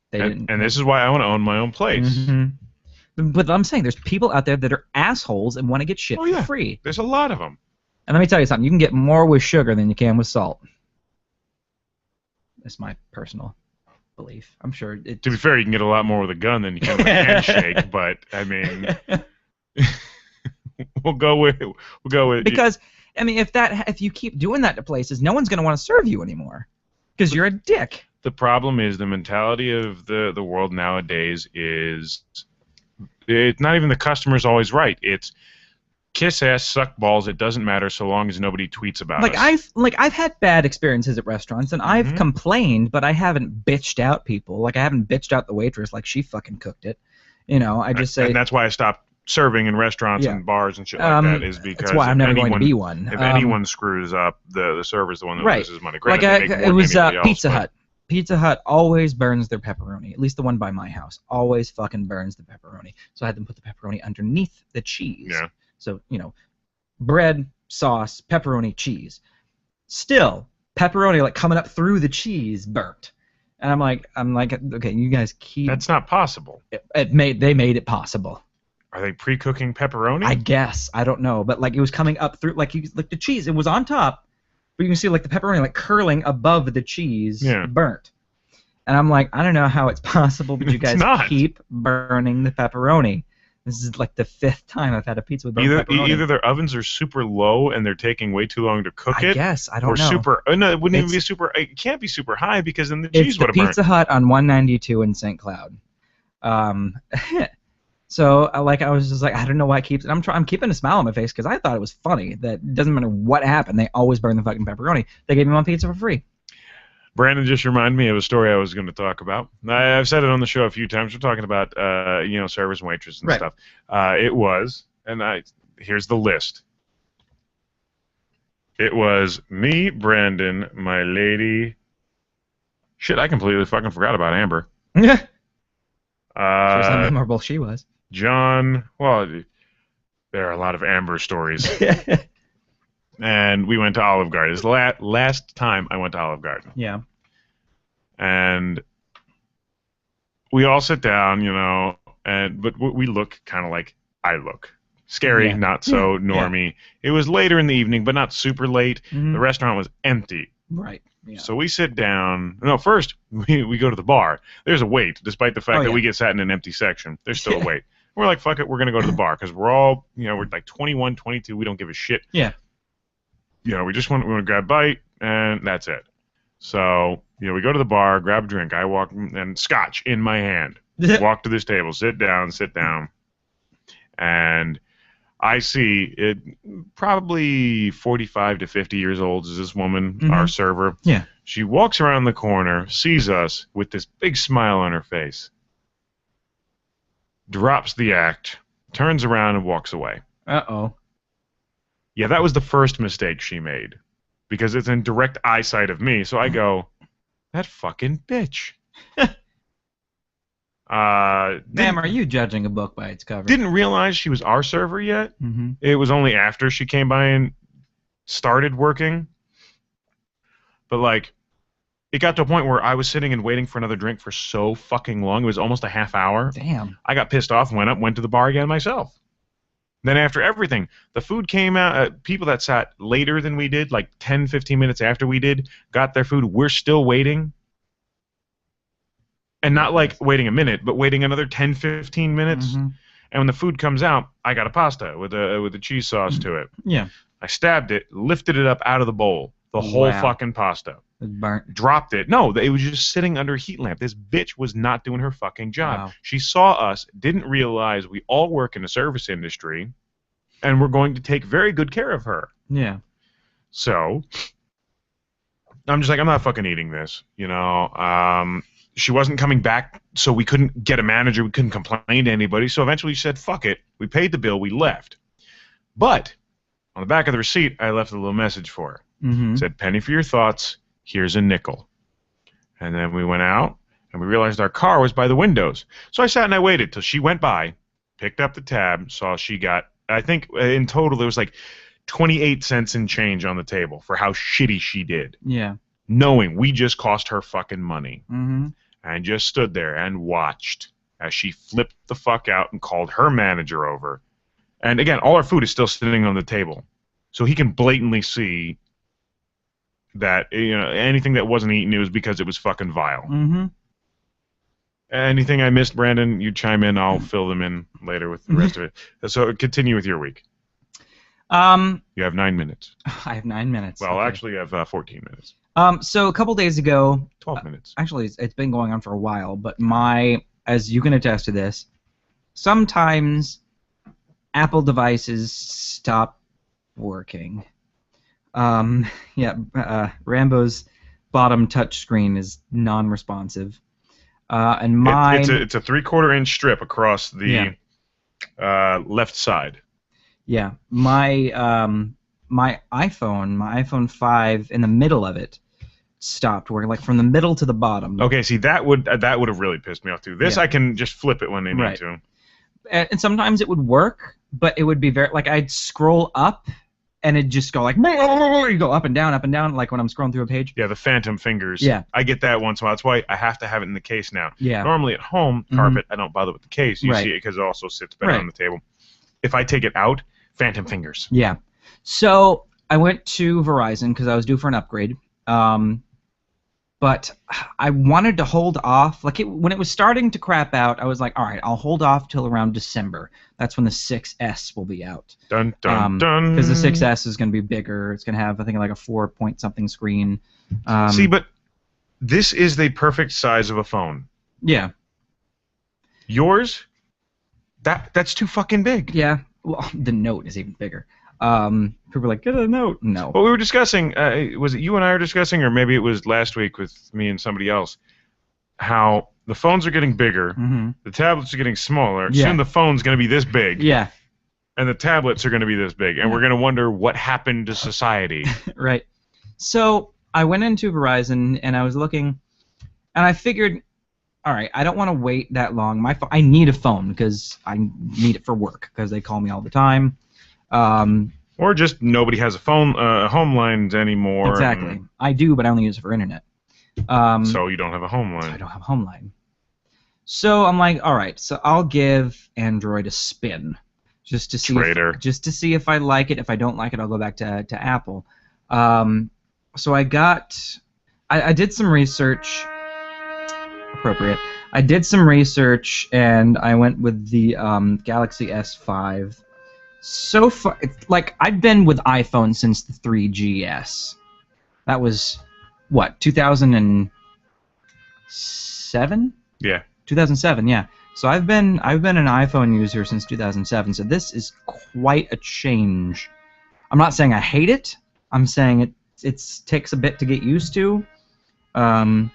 they didn't. And this is why I want to own my own place. Mm-hmm. But I'm saying there's people out there that are assholes and want to get shit for free. There's a lot of them. And let me tell you something. You can get more with sugar than you can with salt. That's my personal belief. I'm sure. To be fair, you can get a lot more with a gun than you can with a handshake. But I mean, we'll go with because. I mean, if you keep doing that to places, no one's going to want to serve you anymore because you're a dick. The problem is the mentality of the world nowadays is it's not even the customer's always right. It's kiss ass, suck balls. It doesn't matter so long as nobody tweets about us. I've had bad experiences at restaurants and I've complained, but I haven't bitched out people. Like I haven't bitched out the waitress like she fucking cooked it. I just say. And that's why I stopped serving in restaurants Yeah. and bars and shit like that is because That's why I'm never going to be anyone- one. If anyone screws up, the server's the one that Right. loses money. Like Granted, they make more it was than anybody else, Pizza but- Hut. Pizza Hut always burns their pepperoni. At least the one by my house always fucking burns the pepperoni. So I had them put the pepperoni underneath the cheese. Yeah. So bread, sauce, pepperoni, cheese. Still, pepperoni like coming up through the cheese burnt. And I'm like, okay, you guys keep. That's not possible. They made it possible. Are they pre-cooking pepperoni? I guess I don't know, but like it was coming up through like the cheese. It was on top. But you can see like the pepperoni like curling above the cheese, burnt. And I'm like, I don't know how it's possible, but you guys keep burning the pepperoni. This is like the 5th time I've had a pizza with burnt pepperoni. Either their ovens are super low and they're taking way too long to cook it. I guess I don't or know. super. No, it wouldn't even be super. It can't be super high because then the cheese would have burnt. It's the Pizza Hut on 192 in St. Cloud. So I was just like, I don't know why it keeps. I'm keeping a smile on my face because I thought it was funny that it doesn't matter what happened, they always burn the fucking pepperoni. They gave me one pizza for free. Brandon just reminded me of a story I was going to talk about. I've said it on the show a few times. We're talking about servers and waitresses and stuff. It was, and here's the list. It was me, Brandon, my lady. Shit, I completely fucking forgot about Amber. Yeah. She's not memorable. She was. John. Well, there are a lot of Amber stories. And we went to Olive Garden. It's the last time I went to Olive Garden. Yeah. And we all sit down, but we look kind of like I look. Scary, not so normie. Yeah. It was later in the evening, but not super late. Mm-hmm. The restaurant was empty. Right. Yeah. So we sit down. No, first we go to the bar. There's a wait, despite the fact that we get sat in an empty section. There's still a wait. We're like, fuck it, we're going to go to the bar because we're all, we're like 21, 22. We don't give a shit. Yeah. We just want to grab a bite, and that's it. So, we go to the bar, grab a drink. I walk, and scotch in my hand. Walk to this table, sit down. And I see it, probably 45 to 50 years old is this woman, our server. Yeah. She walks around the corner, sees us with this big smile on her face, drops the act, turns around and walks away. Uh-oh. Yeah, that was the first mistake she made because it's in direct eyesight of me. So I go, that fucking bitch. Ma'am, are you judging a book by its cover? Didn't realize she was our server yet. Mm-hmm. It was only after she came by and started working. But, it got to a point where I was sitting and waiting for another drink for so fucking long. It was almost a half hour. Damn. I got pissed off and went to the bar again myself. Then after everything, the food came out. People that sat later than we did, like 10, 15 minutes after we did, got their food. We're still waiting. And not waiting a minute, but waiting another 10, 15 minutes. Mm-hmm. And when the food comes out, I got a pasta with a cheese sauce to it. Yeah. I stabbed it, lifted it up out of the bowl. The whole fucking pasta. It burnt. Dropped it. No, it was just sitting under a heat lamp. This bitch was not doing her fucking job. Wow. She saw us, didn't realize we all work in the service industry, and we're going to take very good care of her. Yeah. So, I'm just like, I'm not fucking eating this. She wasn't coming back, so we couldn't get a manager. We couldn't complain to anybody. So eventually she said, fuck it. We paid the bill. We left. But on the back of the receipt, I left a little message for her. Mm-hmm. It said, penny for your thoughts. Here's a nickel. And then we went out, and we realized our car was by the windows. So I sat and I waited till she went by, picked up the tab, saw she got, I think in total there was 28 cents in change on the table for how shitty she did. Yeah. Knowing we just cost her fucking money. Mm-hmm. And just stood there and watched as she flipped the fuck out and called her manager over. And again, all our food is still sitting on the table. So he can blatantly see that anything that wasn't eaten, it was because it was fucking vile. Mm-hmm. Anything I missed, Brandon, you chime in. I'll fill them in later with the rest of it. So continue with your week. You have 9 minutes. I have 9 minutes. Well, actually, you have 14 minutes. So a couple days ago... 12 minutes. Actually, it's been going on for a while, but as you can attest to this, sometimes Apple devices stop working. Rambo's bottom touchscreen is non-responsive. And mine... It's a 3/4 inch strip across the Left side. Yeah, my iPhone 5, in the middle of it stopped working, like from the middle to the bottom. Okay, see that would have really pissed me off too. This Yeah. I can just flip it when they need Right. to. And sometimes it would work, but it would be very like I'd scroll up, and it'd just go like you go up and down, like when I'm scrolling through a page. Yeah, the phantom fingers. Yeah. I get that once in a while. That's why I have to have it in the case now. Yeah. Normally at home, carpet, I don't bother with the case. You Right. see it because it also sits better Right. on the table. If I take it out, phantom fingers. Yeah. So I went to Verizon because I was due for an upgrade. But I wanted to hold off. Like when it was starting to crap out, I was like, all right, I'll hold off till around December. That's when the 6S will be out. Dun dun dun. Because the 6S is going to be bigger. It's going to have, I think, like a 4-point-something screen. See, but this is the perfect size of a phone. Yeah. Yours, that's too fucking big. Yeah. Well, the Note is even bigger. People were like, get a Note. No. Well, we were discussing, was it you and I were discussing, or maybe it was last week with me and somebody else, how the phones are getting bigger, the tablets are getting smaller, Yeah. soon the phone's going to be this big, Yeah. and the tablets are going to be this big, and we're going to wonder what happened to society. Right. So I went into Verizon and I was looking, and I figured, all right, I don't want to wait that long. I need a phone because I need it for work because they call me all the time. Or just nobody has a phone, home lines anymore. Exactly. I do, but I only use it for internet. So you don't have a home line. I don't have a home line. So I'm like, all right, so I'll give Android a spin, just to see. Traitor. Just to see if I like it. If I don't like it, I'll go back to Apple. So I did some research. Appropriate. I did some research and I went with the Galaxy S5. So far, like I've been with iPhone since the 3GS. That was what, 2007? Yeah. 2007, yeah. So I've been an iPhone user since 2007. So this is quite a change. I'm not saying I hate it. I'm saying it takes a bit to get used to. But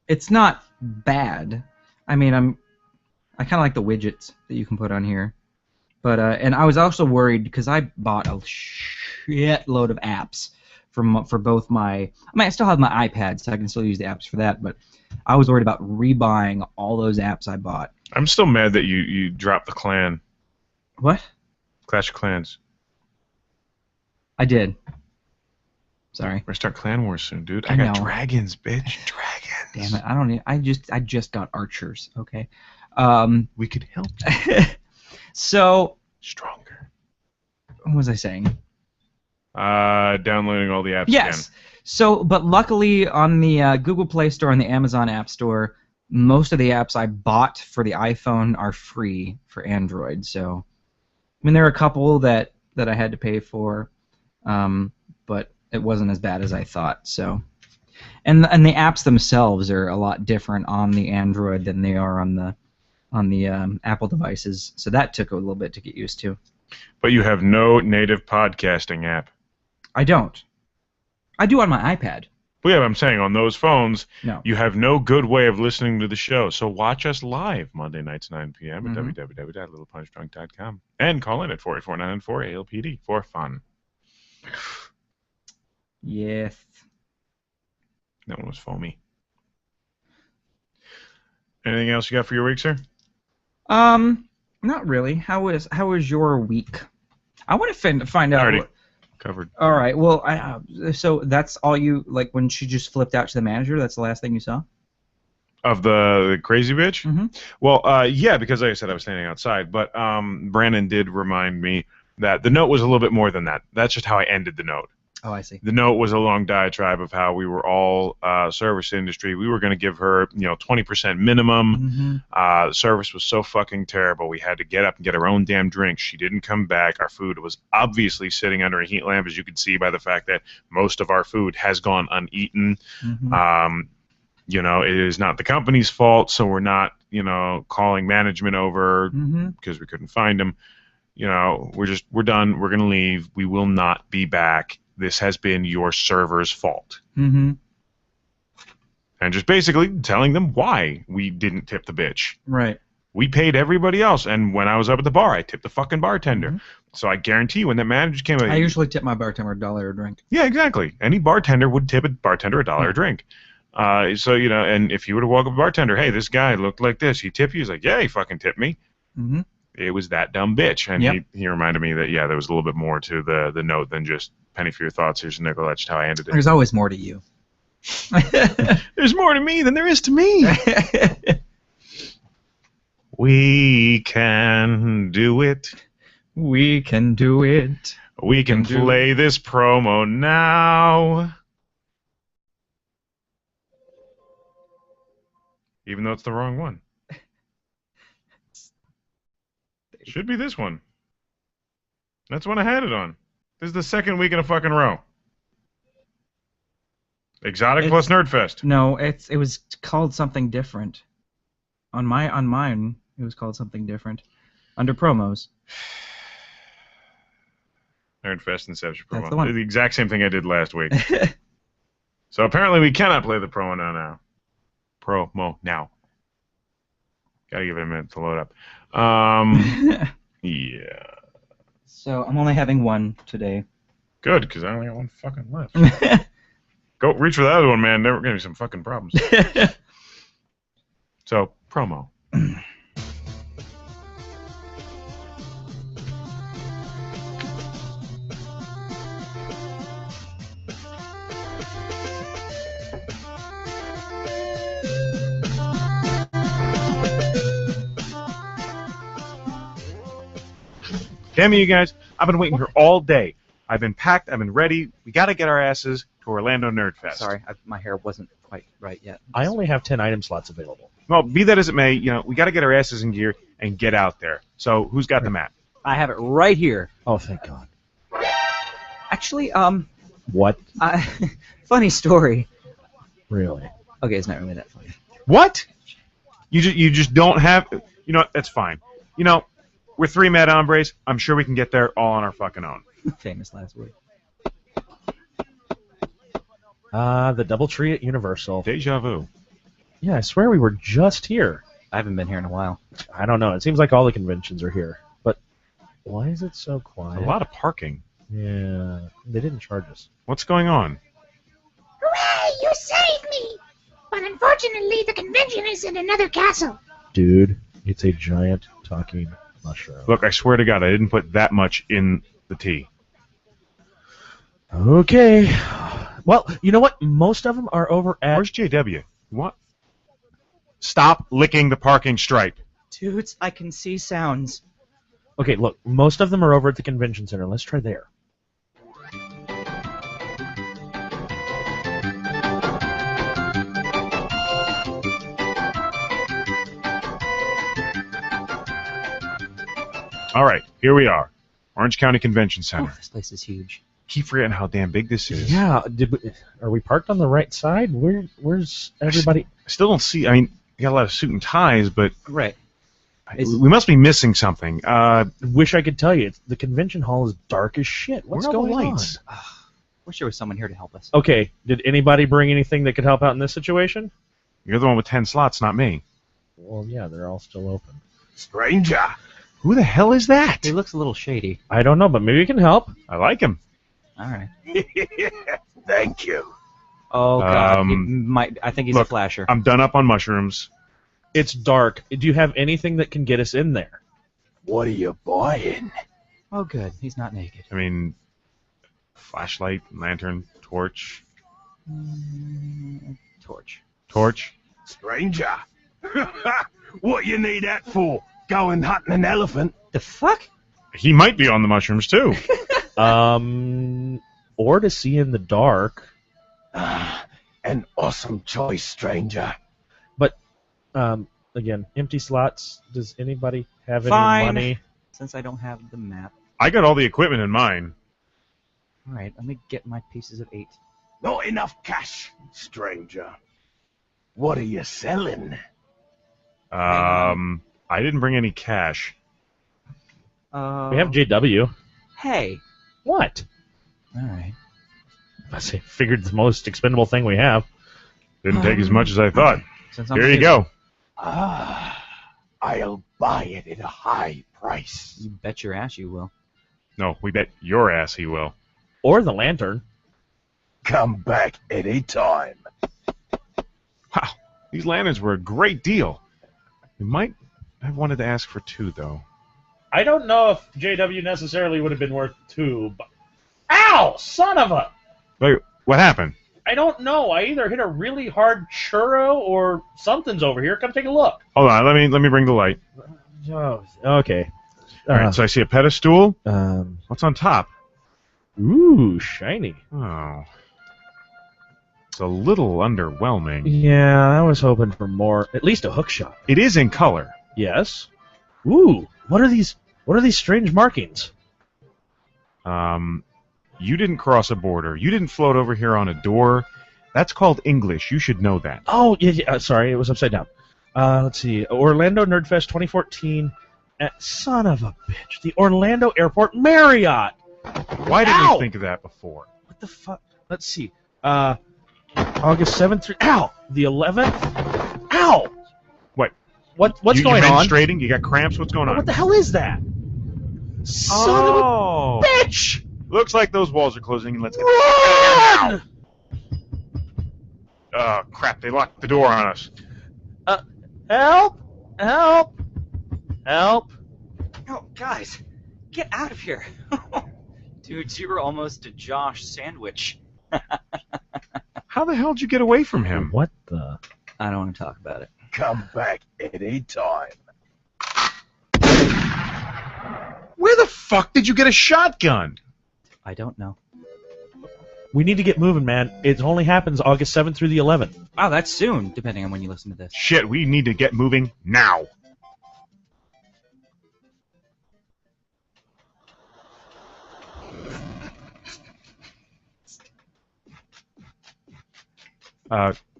it's not bad. I mean, I kind of like the widgets that you can put on here. But and I was also worried because I bought a shitload of apps for both my. I mean, I still have my iPad, so I can still use the apps for that. But I was worried about rebuying all those apps I bought. I'm still mad that you dropped the clan. What? Clash of Clans. I did. Sorry. We're gonna start Clan Wars soon, dude. I I got know. dragons, bitch. Dragons. Damn it! I don't need. I just got archers. Okay. We could help So stronger. what was I saying? Downloading all the apps Yes. So, but luckily on the Google Play Store and the Amazon App Store, most of the apps I bought for the iPhone are free for Android. So, I mean, there are a couple that I had to pay for, but it wasn't as bad as I thought. So, and the apps themselves are a lot different on the Android than they are on the Apple devices. So that took a little bit to get used to. But you have no native podcasting app. I don't. I do on my iPad. Well, yeah, I'm saying on those phones, No. you have no good way of listening to the show. So watch us live Monday nights 9 p.m. at Mhm. www.littlepunchdrunk.com and call in at 484-994 ALPD for fun. Yes. That one was foamy. Anything else you got for your week, sir? Not really. How was your week? I want to find out. Already covered. All right. Well, so that's all you like when she just flipped out to the manager. That's the last thing you saw. Of the crazy bitch? Mm-hmm. Well, yeah, because like I said, I was standing outside. But Brandon did remind me that the note was a little bit more than that. That's just how I ended the note. Oh, I see. The note was a long diatribe of how we were all service industry. We were going to give her, 20% minimum. Mm-hmm. The service was so fucking terrible. We had to get up and get our own damn drinks. She didn't come back. Our food was obviously sitting under a heat lamp, as you can see by the fact that most of our food has gone uneaten. Mm-hmm. It is not the company's fault, so we're not, calling management over Mm-hmm. because we couldn't find them. We're done. We're going to leave. We will not be back. This has been your server's fault. Mm-hmm. and just basically telling them why we didn't tip the bitch. Right. We paid everybody else, and when I was up at the bar, I tipped the fucking bartender. Mm-hmm. So I guarantee you, when that manager came, I usually tip my bartender $1 a drink. Yeah, exactly. Any bartender would tip a bartender $1 a drink. So, you know, and if you were to walk up a bartender, hey, this guy looked like this, he tipped you? He's like, yeah, he fucking tipped me. Mm-hmm. It was that dumb bitch. And Yep. he reminded me that, yeah, there was a little bit more to the note than just penny for your thoughts, here's a nickel, that's how I ended it. There's always more to you. There's more to me than there is to me. We can do it. We can do it. We can play this promo now. Even though it's the wrong one. Should be this one. That's when I had it on. This is the second week in a fucking row. Exotic plus Nerdfest. No, it was called something different. On mine, it was called something different. Under promos. Nerdfest Inception That's promo. the one. The exact same thing I did last week. So apparently we cannot play the promo now. Promo now. Gotta give it a minute to load up. Yeah. So I'm only having one today. Good, because I only got one fucking left. Go reach for the other one, man. There are gonna be some fucking problems. So, promo. Damn you guys, I've been waiting here all day. I've been packed, I've been ready. We gotta get our asses to Orlando Nerdfest. Sorry, my hair wasn't quite right yet. I only have 10 item slots available. Well, be that as it may, you know, we gotta get our asses in gear and get out there. So, who's got the map? I have it right here. Oh, thank God. Actually, What? funny story. Really? Okay, it's not really that funny. What? You just don't have... You know what? That's fine. You know, we're three mad hombres. I'm sure we can get there all on our fucking own. Famous last word. The DoubleTree at Universal. Deja vu. Yeah, I swear we were just here. I haven't been here in a while. I don't know. It seems like all the conventions are here. But why is it so quiet? A lot of parking. Yeah, they didn't charge us. What's going on? Hooray! You saved me! But unfortunately, the convention is in another castle. Dude, it's a giant talking mushroom. Look, I swear to God, I didn't put that much in the tea. Okay. Well, you know what? Most of them are over at... Where's JW? What? Stop licking the parking stripe. Dudes, I can see sounds. Okay, look, most of them are over at the convention center. Let's try there. All right, here we are. Orange County Convention Center. Oh, this place is huge. Keep forgetting how damn big this is. Yeah, are we parked on the right side? Where's everybody? I still don't see... I mean, you got a lot of suit and ties, but Right. we must be missing something. Wish I could tell you. The convention hall is dark as shit. What's Where are the going lights? on? Wish there was someone here to help us. Okay, did anybody bring anything that could help out in this situation? You're the one with 10 slots, not me. Well, yeah, they're all still open. Stranger! Who the hell is that? He looks a little shady. I don't know, but maybe we can help. I like him. All right. Thank you. Oh God, I think he's look, a flasher. I'm done up on mushrooms. It's dark. Do you have anything that can get us in there? What are you buying? Oh, good. He's not naked. I mean, flashlight, lantern, torch. Torch. Torch? Stranger, what you need that for? Going hunting an elephant? The fuck? He might be on the mushrooms, too. Or to see in the dark. An awesome choice, stranger. But, again, empty slots. Does anybody have Fine. any money? Since I don't have the map. I got all the equipment in mine. All right, let me get my pieces of 8. Not enough cash, stranger. What are you selling? I didn't bring any cash. We have JW. Hey. What? All right. I figured the most expendable thing we have. Didn't take as much as I thought. Since I'm Here you busy. go. I'll buy it at a high price. You bet your ass you will. No, we bet your ass he will. Or the lantern. Come back any time. Wow, these lanterns were a great deal. We might have wanted to ask for 2, though. I don't know if JW necessarily would have been worth 2, but... Ow! Son of a... Wait, what happened? I don't know. I either hit a really hard churro or something's over here. Come take a look. Hold on, let me bring the light. Oh, okay. All right, so I see a pedestal. Um, What's on top? ooh, shiny. Oh. It's a little underwhelming. Yeah, I was hoping for more. At least a hook shot. It is in color. Yes. Ooh, what are these? What are these strange markings? You didn't cross a border. You didn't float over here on a door. That's called English. You should know that. Oh, yeah. Sorry, it was upside down. Let's see. Orlando Nerdfest 2014. Son of a bitch. The Orlando Airport Marriott. Why didn't Ow! we think of that before? What the fuck? Let's see. August 7th through... Ow! The 11th? Ow! Wait. What's you going on? menstruating? You got cramps? What's going on? What the hell is that? Son of a bitch! Looks like those walls are closing, and let's get the fuck out Run! of here now. Oh, crap. They locked the door on us. Help! Help! Help! Oh, guys, get out of here. Dude, you were almost a Josh sandwich. How the hell did you get away from him? What the... I don't want to talk about it. Come back any time. Where the fuck did you get a shotgun? I don't know. We need to get moving, man. It only happens August 7th through the 11th. Wow, that's soon, depending on when you listen to this. Shit, we need to get moving now.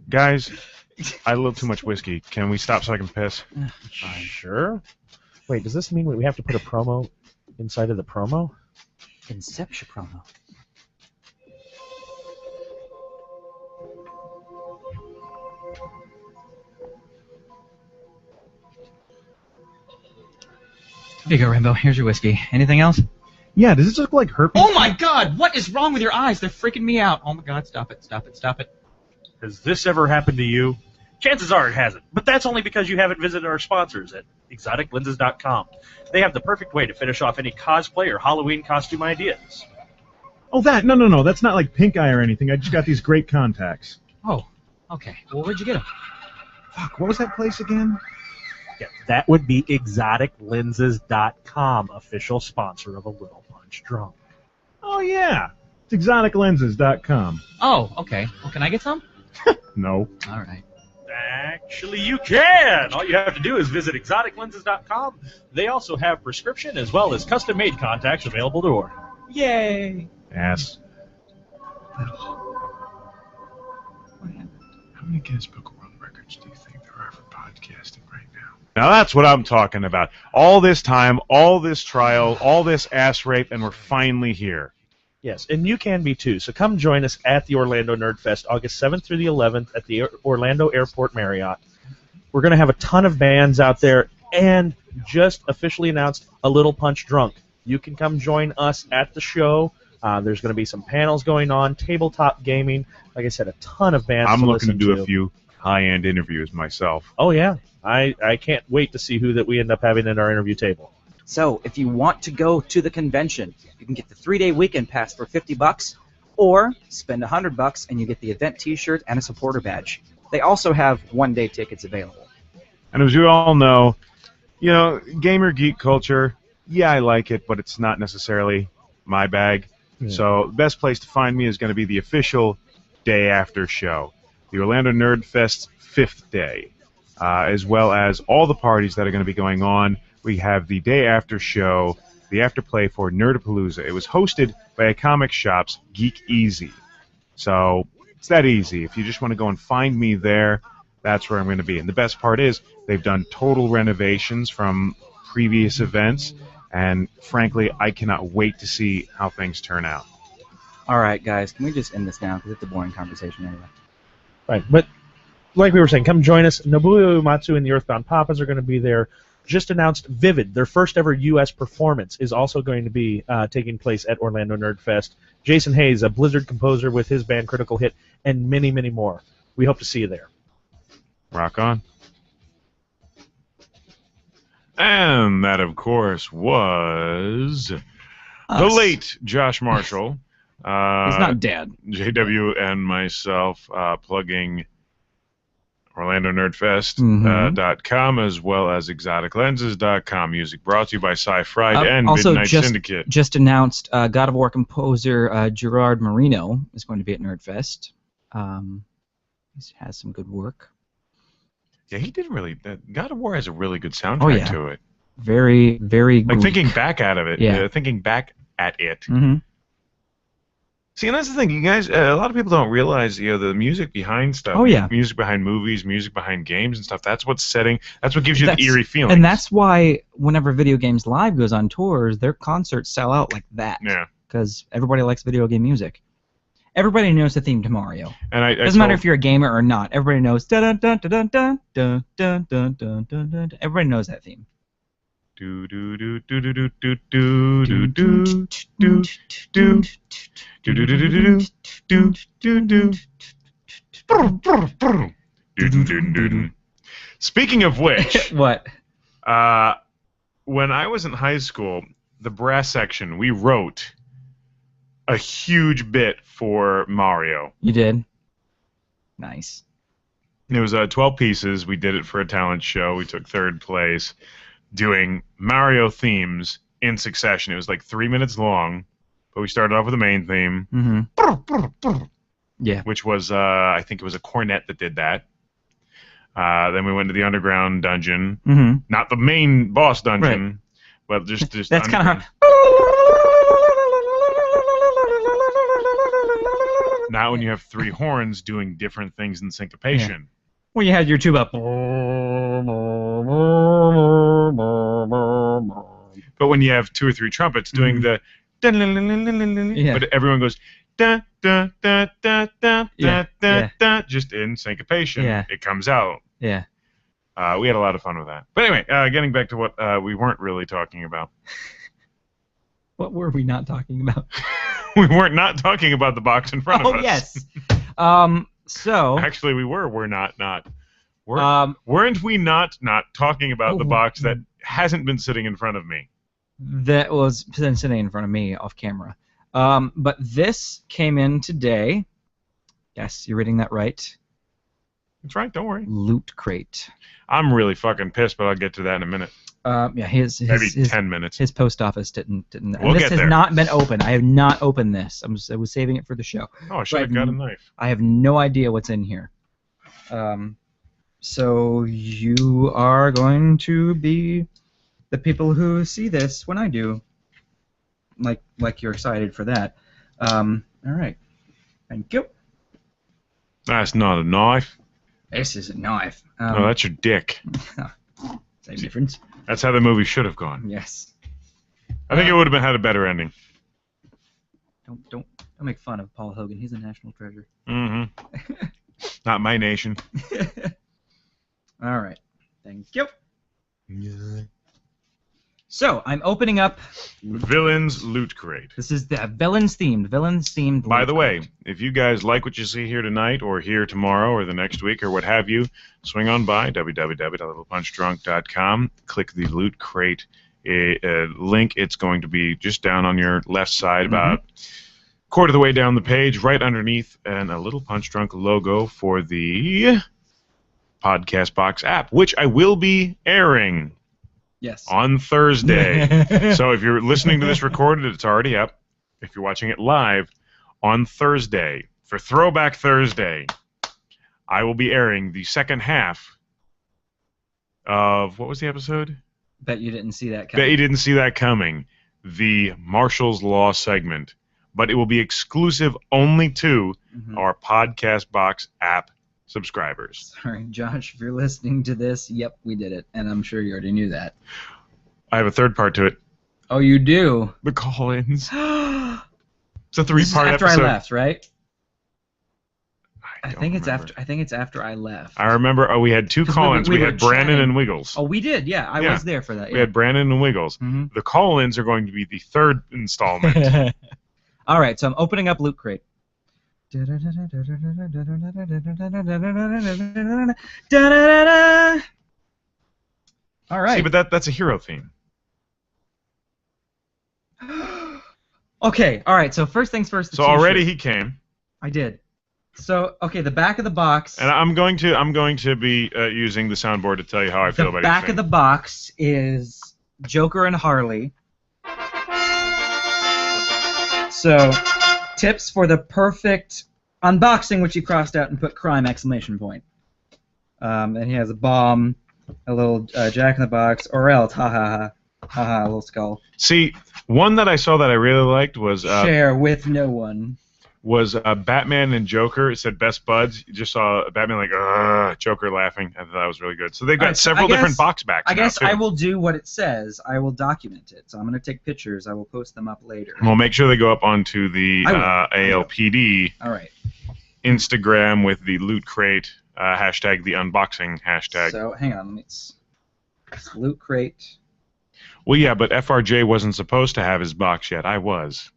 Guys, I had a little too much whiskey. Can we stop so I can piss? Fine. Sure. Wait, does this mean we have to put a promo inside of the promo? Inception promo. Here you go, Rambo. Here's your whiskey. Anything else? Yeah, does this look like herpes? Oh my god! What is wrong with your eyes? They're freaking me out. Oh my god, stop it, stop it, stop it. Has this ever happened to you? Chances are it hasn't, but that's only because you haven't visited our sponsors at exoticlenses.com. They have the perfect way to finish off any cosplay or Halloween costume ideas. Oh, that? No. That's not like pink eye or anything. I just got these great contacts. Oh, okay. Well, where'd you get them? Fuck, what was that place again? Yeah, that would be exoticlenses.com, official sponsor of A Little Punch Drunk. Oh, yeah. It's exoticlenses.com. Oh, okay. Well, can I get some? No. All right. Actually, you can! All you have to do is visit exoticlenses.com. They also have prescription as well as custom-made contacts available to order. Yay! Ass. What happened? How many Guinness Book of World Records do you think there are for podcasting right now? Now that's what I'm talking about. All this time, all this trial, all this ass rape, and we're finally here. Yes, and you can be too. So come join us at the Orlando Nerd Fest, August 7th through the 11th at the Orlando Airport Marriott. We're going to have a ton of bands out there, and just officially announced A Little Punch Drunk. You can come join us at the show. There's going to be some panels going on, tabletop gaming. Like I said, a ton of bands I'm to looking to listen do a few high-end interviews myself. Oh, yeah. I can't wait to see who that we end up having at our interview table. So, if you want to go to the convention, you can get the 3-day weekend pass for $50, or spend $100 and you get the event T-shirt and a supporter badge. They also have one-day tickets available. And as you all know, gamer geek culture, yeah, I like it, but it's not necessarily my bag. Yeah. So the best place to find me is going to be the official day after show, the Orlando Nerd Fest's 5th day, as well as all the parties that are going to be going on. We have the day after show, the afterplay for Nerdapalooza. It was hosted by a comic shop's Geek Easy. So it's that easy. If you just want to go and find me there, that's where I'm going to be. And the best part is they've done total renovations from previous events, and frankly, I cannot wait to see how things turn out. All right, guys, can we just end this now? Because it's a boring conversation anyway. Right, but like we were saying, come join us. Nobuo Uematsu and the Earthbound Papas are going to be there. Just announced Vivid, their first ever U.S. performance, is also going to be taking place at Orlando Nerd Fest. Jason Hayes, a Blizzard composer with his band Critical Hit, and many, many more. We hope to see you there. Rock on. And that, of course, was the late Josh Marshall. He's not dead. JW and myself plugging OrlandoNerdFest.com as well as ExoticLenses.com. Music brought to you by Sci-Fried and also Midnight Syndicate. Just announced God of War composer Gerard Marino is going to be at Nerdfest. He has some good work. Yeah, he did really. God of War has a really good soundtrack to it. Very, very. Like Greek. thinking back at it. Thinking back at it. Mm-hmm. See, and that's the thing, you guys. A lot of people don't realize, the music behind stuff. Oh yeah. Music behind movies, music behind games and stuff. That's what's setting. That's what gives you the eerie feeling. And that's why whenever Video Games Live goes on tours, their concerts sell out like that. Yeah. Because everybody likes video game music. Everybody knows the theme to Mario. And I doesn't matter if you're a gamer or not. Everybody knows. Dun dun dun dun dun dun dun dun dun dun. Everybody knows that theme. Do do do do do do do do do do do do. Speaking of which, what? When I was in high school, the brass section, we wrote a huge bit for Mario. You did? Nice. It was 12 pieces. We did it for a talent show. We took third place doing Mario themes in succession. It was like 3 minutes long. But we started off with the main theme, which was, I think it was a cornet that did that. Then we went to the underground dungeon, not the main boss dungeon, but just that's kind of hard. Now when you have three horns doing different things in syncopation. Yeah. When you had your tuba. But when you have two or three trumpets doing the but everyone goes da da da da da da da da just in syncopation. Yeah. It comes out. Yeah. We had a lot of fun with that. But anyway, getting back to what we weren't really talking about. What were we not talking about? We weren't not talking about the box in front of us. Oh yes. So actually, we were. We're not. Weren't we not talking about the box that hasn't been sitting in front of me? That was sitting in front of me off camera. But this came in today. Yes, you're reading that right. That's right. Don't worry. Loot Crate. I'm really fucking pissed, but I'll get to that in a minute. Yeah, his maybe 10 minutes. His post office didn't. We'll this has not been open. I have not opened this. I was saving it for the show. Oh, I should have got a knife. I have no idea what's in here. So you are going to be the people who see this when I do. Like you're excited for that. All right. Thank you. That's not a knife. This is a knife. No, that's your dick. Same difference. That's how the movie should have gone. Yes. I think it would have had a better ending. Don't make fun of Paul Hogan. He's a national treasure. Mm-hmm. Not my nation. All right. Thank you. So I'm opening up Villains Loot Crate. This is the villains themed. By the way, if you guys like what you see here tonight, or here tomorrow, or the next week, or what have you, swing on by www.littlepunchdrunk.com. Click the Loot Crate link. It's going to be just down on your left side, about a quarter of the way down the page, right underneath, and a Little Punch Drunk logo for the Podcast Box app, which I will be airing. Yes. On Thursday. So if you're listening to this recorded, it's already up. If you're watching it live, on Thursday, for Throwback Thursday, I will be airing the second half of, what was the episode? Bet you didn't see that coming. Bet you didn't see that coming. The Marshall's Law segment. But it will be exclusive only to our Podcast Box app subscribers. Sorry, Josh, if you're listening to this, yep, we did it, and I'm sure you already knew that. I have a third part to it. Oh, you do? The call-ins. It's a three-part after episode. I left, right? I I think it's after I left. I remember. Oh, we had two 'Cause call-ins. we We were had Brandon chatting. and Wiggles. Oh, we did. Yeah, I Yeah. was there for that. We had Brandon and Wiggles. Mhm. The call-ins are going to be the third installment. All right, so I'm opening up Loot Crate. All right. See, but that's a hero theme. Okay. All right. So first things first. The So already t-shirt. he came, I did. So okay, the back of the box. and I'm going to be using the soundboard to tell you how I feel The about back each of the thing. box is Joker and Harley. So, tips for the perfect unboxing, which he crossed out and put crime exclamation point. And he has a bomb, a little Jack in the Box, or else, ha ha ha, a little skull. See, one that I saw that I really liked was Share with no one. Batman and Joker. It said best buds. You just saw Batman like, ugh, Joker laughing. I thought that was really good. So they've got Alright, so several I guess- different box backs I now, guess too. I will do what it says. I will document it. So I'm going to take pictures. I will post them up later. We'll make sure they go up onto the I will. ALPD All right. Instagram with the Loot Crate hashtag, the unboxing hashtag. So hang on. Let me. It's Loot Crate. Well, yeah, but FRJ wasn't supposed to have his box yet. I was.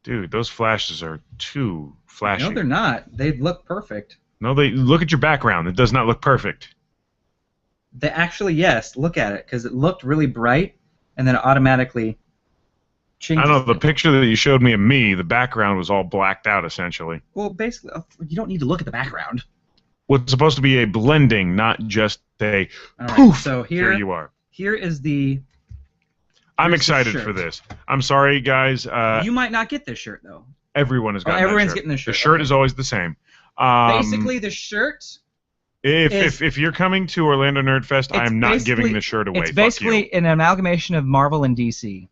Dude, those flashes are too flashy. No, they're not. They look perfect. No, they look at your background. It does not look perfect. They actually, yes. Look at it, because it looked really bright, and then it automatically changes. I don't know, the picture that you showed me of me, the background was all blacked out, essentially. Well, basically, you don't need to look at the background. Well, it's supposed to be a blending, not just a All right. poof. So Here you are. Here is the. I'm Here's the excited shirt. for this. I'm sorry, guys. You might not get this shirt though. Everyone has got everyone's getting this shirt. The shirt Okay. is always the same. Basically, the shirt. If you're coming to Orlando Nerd Fest, I am not giving the shirt away. It's Fuck basically you. an amalgamation of Marvel and DC,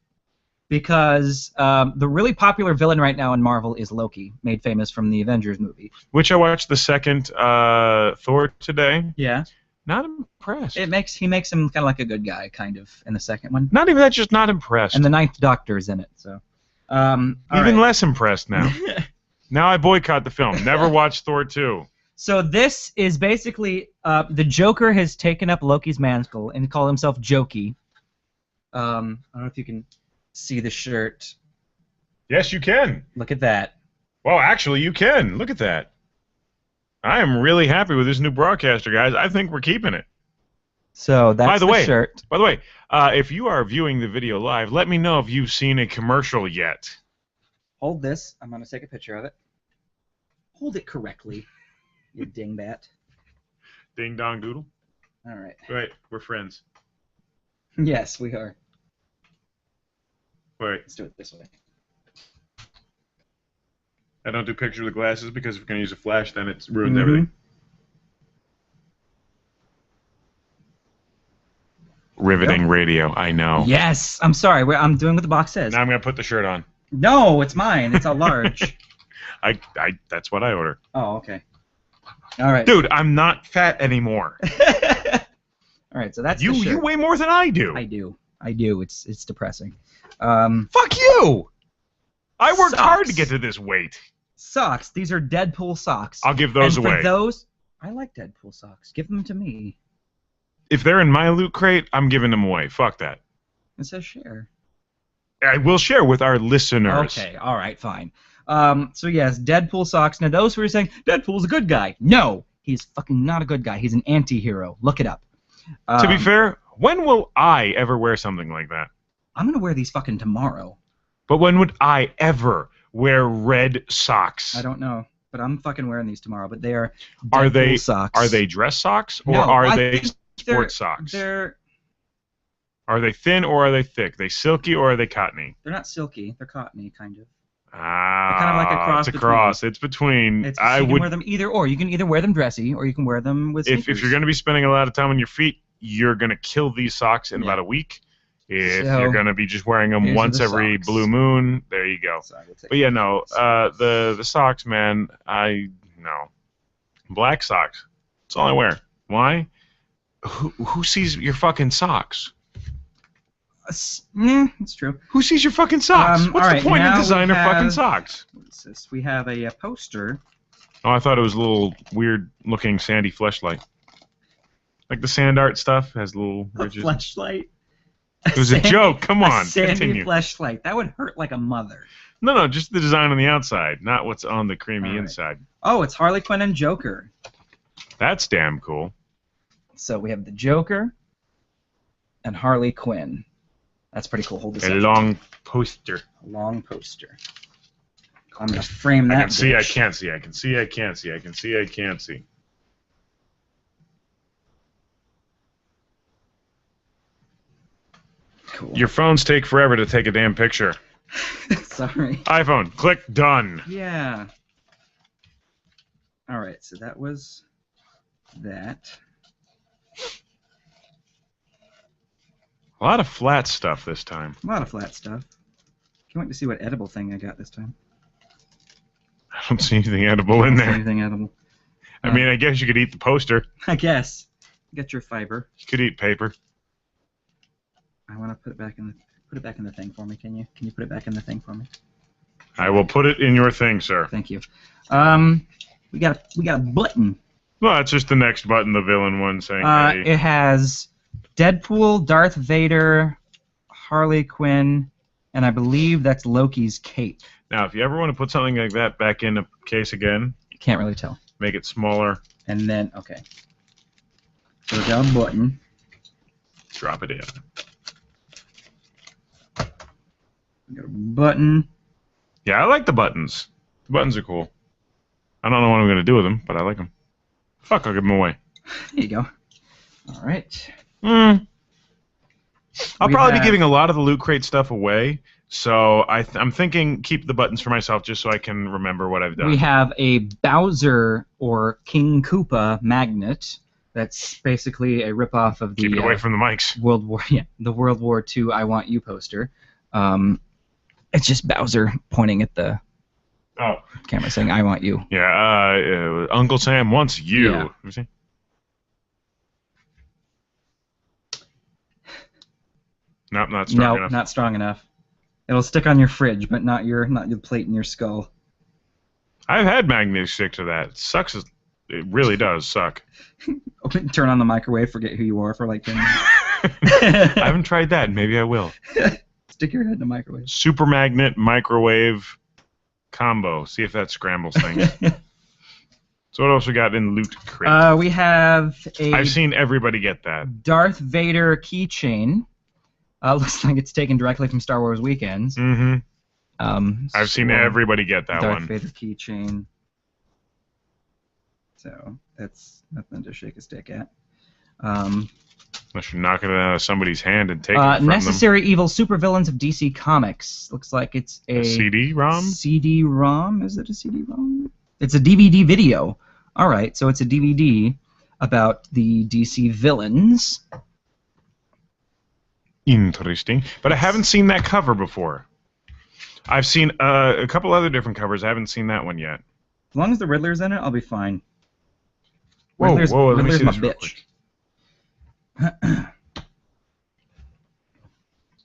because the really popular villain right now in Marvel is Loki, made famous from the Avengers movie. Which I watched the second Thor today. Yeah. Not impressed. He makes him kind of like a good guy, kind of, in the second one. Not even that, just not impressed. And the Ninth Doctor is in it, so. Even less impressed now. Now I boycott the film. Never watch Thor 2. So this is basically the Joker has taken up Loki's mantle and called himself Jokey. I don't know if you can see the shirt. Yes, you can. Look at that. Well, actually, you can. Look at that. I am really happy with this new broadcaster, guys. I think we're keeping it. So that's By the way, shirt. By the way, if you are viewing the video live, let me know if you've seen a commercial yet. Hold this. I'm going to take a picture of it. Hold it correctly, you dingbat. Ding dong doodle. All right. Right, we're friends. Yes, we are. Wait, Let's do it this way. I don't do pictures with glasses because if we're going to use a flash, then it ruins Mhm. everything. Riveting radio, I know. Yes. I'm sorry. I'm doing what the box says. Now I'm going to put the shirt on. No, it's mine. It's a large. That's what I order. Oh, okay. All right. Dude, I'm not fat anymore. All right. So that's the shirt. You weigh more than I do. I do. It's depressing. Fuck you! I worked hard to Socks. get to this weight. Socks. These are Deadpool socks. I'll give those and away. For those, I like Deadpool socks. Give them to me. If they're in my loot crate, I'm giving them away. Fuck that. It says share. I will share with our listeners. Okay. All right. Fine. So yes, Deadpool socks. Now those who are saying Deadpool's a good guy, no, he's fucking not a good guy. He's an anti-hero. Look it up. To be fair, when will I ever wear something like that? I'm gonna wear these fucking tomorrow. But when would I ever wear red socks? I don't know, but I'm fucking wearing these tomorrow. But they are Deadpool Are they socks. Are they dress socks or No, are I they think sports socks? They're Are they thin or are they thick? They silky or are they cottony? not silky. They're cottony, kind of. Ah, kind of like a cross It's a between. cross. It's between. It's, I you can would. wear them either or. You can either wear them dressy or you can wear them with If sneakers. you're going to be spending a lot of time on your feet, you're going to kill these socks in Yeah. about a week. If So, you're going to be just wearing them here's once the every socks. blue moon, there you go. So I will take But yeah, no, the socks, man, no. Black socks. That's all I wear. Why? Who sees your fucking socks? It's true. Who sees your fucking socks? All What's right, the point now in we designer fucking have- socks? what's this? We have a poster. Oh, I thought it was a little weird-looking sandy fleshlight. Like the sand art stuff has little A ridges. fleshlight. It was a joke. Come on, A sandy continue. fleshlight. That would hurt like a mother. No, just the design on the outside, not what's on the creamy All right. inside. Oh, it's Harley Quinn and Joker. That's damn cool. So we have the Joker and Harley Quinn. That's pretty cool. Hold this A up. long poster. A long poster. I'm gonna frame I that. can see, I bitch. can't see, I can see, I can't see, I can see, I can't see. Cool. Your phones take forever to take a damn picture. Sorry. iPhone, click done. Yeah. All right. So that was that. A lot of flat stuff this time. A lot of flat stuff. Can't wait to see what edible thing I got this time. I don't see anything edible in there. Anything edible? I mean, I guess you could eat the poster. I guess. Get your fiber. You could eat paper. I want to put it back in the thing for me. Can you? Can you put it back in the thing for me? I will put it in your thing, sir. Thank you. We got a button. Well, that's just the next button, the villain one saying, hey. It has Deadpool, Darth Vader, Harley Quinn, and I believe that's Loki's cape. Now, if you ever want to put something like that back in a case again, Can't really tell. make it smaller, And then, okay. So we got a button. drop it in. We got a button. Yeah, I like the buttons. The buttons are cool. I don't know what I'm going to do with them, but I like them. Fuck, I'll give them away. There you go. All right. I'll We probably be have- giving a lot of the Loot Crate stuff away, so I'm thinking keep the buttons for myself just so I can remember what I've done. We have a Bowser or King Koopa magnet. That's basically a ripoff of the Keep it away from the mics. the World War II "I Want You" poster. It's just Bowser pointing at the camera saying "I want you." Yeah, Uncle Sam wants you. Yeah. Let me see. Nope, not strong No, enough. not strong enough. It'll stick on your fridge, but not your plate in your skull. I've had magnets stick to that. It sucks. It really does suck. Turn on the microwave, forget who you are for like 10 minutes. I haven't tried that. Maybe I will. Stick your head in the microwave. Super magnet microwave combo. See if that scrambles things. So what else we got in Loot Crate? We have a I've seen everybody get that. Darth Vader keychain. Looks like it's taken directly from Star Wars Weekends. Mm-hmm. I've seen so everybody get that Darth one. Vader keychain. So that's nothing to shake a stick at. Unless you're knocking it out of somebody's hand and taking it from Necessary Evil Supervillains of DC Comics. Looks like it's them. A CD-ROM? CD-ROM? Is it a CD-ROM? It's a DVD video. All right, so it's a DVD about the DC villains. Interesting. But I haven't seen that cover before. I've seen a couple other different covers. I haven't seen that one yet. As long as the Riddler's in it, I'll be fine. Whoa, Riddler's, let me Riddler's see my this real bitch. quick.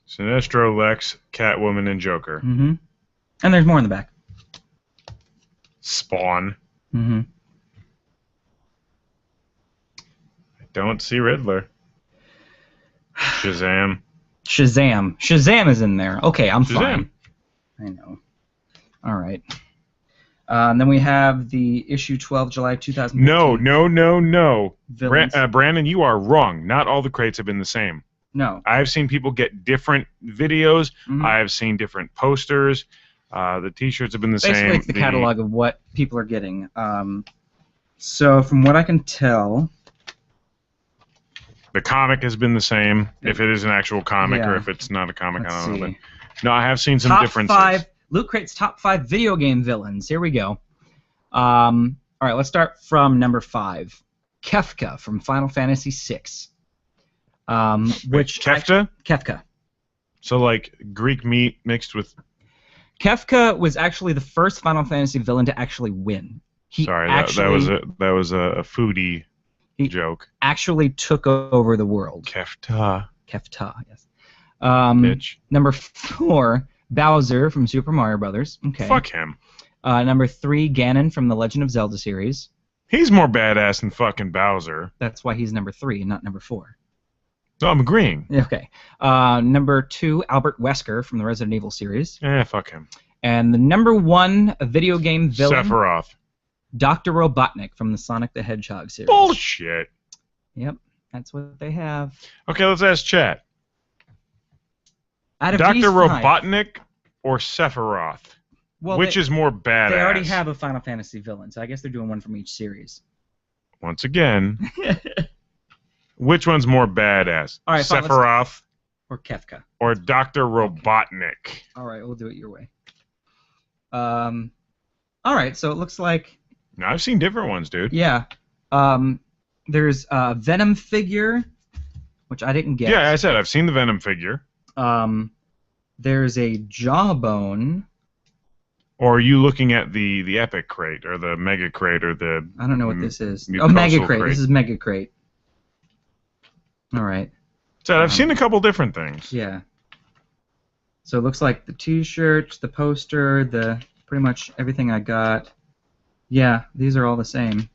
Sinestro, Lex, Catwoman, and Joker. Mm-hmm. And there's more in the back. Spawn. Mm-hmm. I don't see Riddler. Shazam. Shazam. Shazam is in there. Okay, I'm Shazam. fine. I know. All right. And then we have the issue 12, July 2015. No. Villains. Brandon, you are wrong. Not all the crates have been the same. No. I've seen people get different videos. Mhm. I've seen different posters. The T-shirts have been the Basically, same. it's the catalog of what people are getting. So from what I can tell, The comic has been the same. If it is an actual comic or Yeah. if it's not a comic, Let's I don't know. see. But no, I have seen some top differences. 5 Loot Crate's top 5 video game villains. Here we go. All right, let's start from number 5. Kefka from Final Fantasy VI. Which Kefta? Kefka. So like Greek meat mixed with. Kefka was actually the first Final Fantasy villain to actually win. He Sorry, actually, that was a foodie joke. actually took over the world. Kefta. Kefta, yes. Bitch. Number 4, Bowser from Super Mario Brothers. Okay. Fuck him. Number 3, Ganon from the Legend of Zelda series. He's more badass than fucking Bowser. That's why he's number 3, not number 4. No, I'm agreeing. Okay. Number 2, Albert Wesker from the Resident Evil series. Fuck him. And the number 1 video game villain, Sephiroth. Dr. Robotnik from the Sonic the Hedgehog series. Bullshit. Yep, that's what they have. Okay, let's ask chat. Out of Dr. these 5, Robotnik or Sephiroth? well, Which is more badass? They already have a Final Fantasy villain, so I guess they're doing one from each series. Once again, which one's more badass? All right, fine, Sephiroth or Kefka. or Dr. Robotnik? All right, we'll do it your way. All right, so it looks like... No, I've seen different ones, dude. Yeah. There's a Venom figure, which I didn't get. Yeah, I said I've seen the Venom figure. There's a Jawbone. Or are you looking at the Epic crate or the Mega crate or the... I don't know what this is. Mucosal Oh, Mega crate. crate. This is Mega crate. All right. So I've seen a couple different things. Yeah. So it looks like the T-shirt, the poster, the pretty much everything I got. Yeah, these are all the same.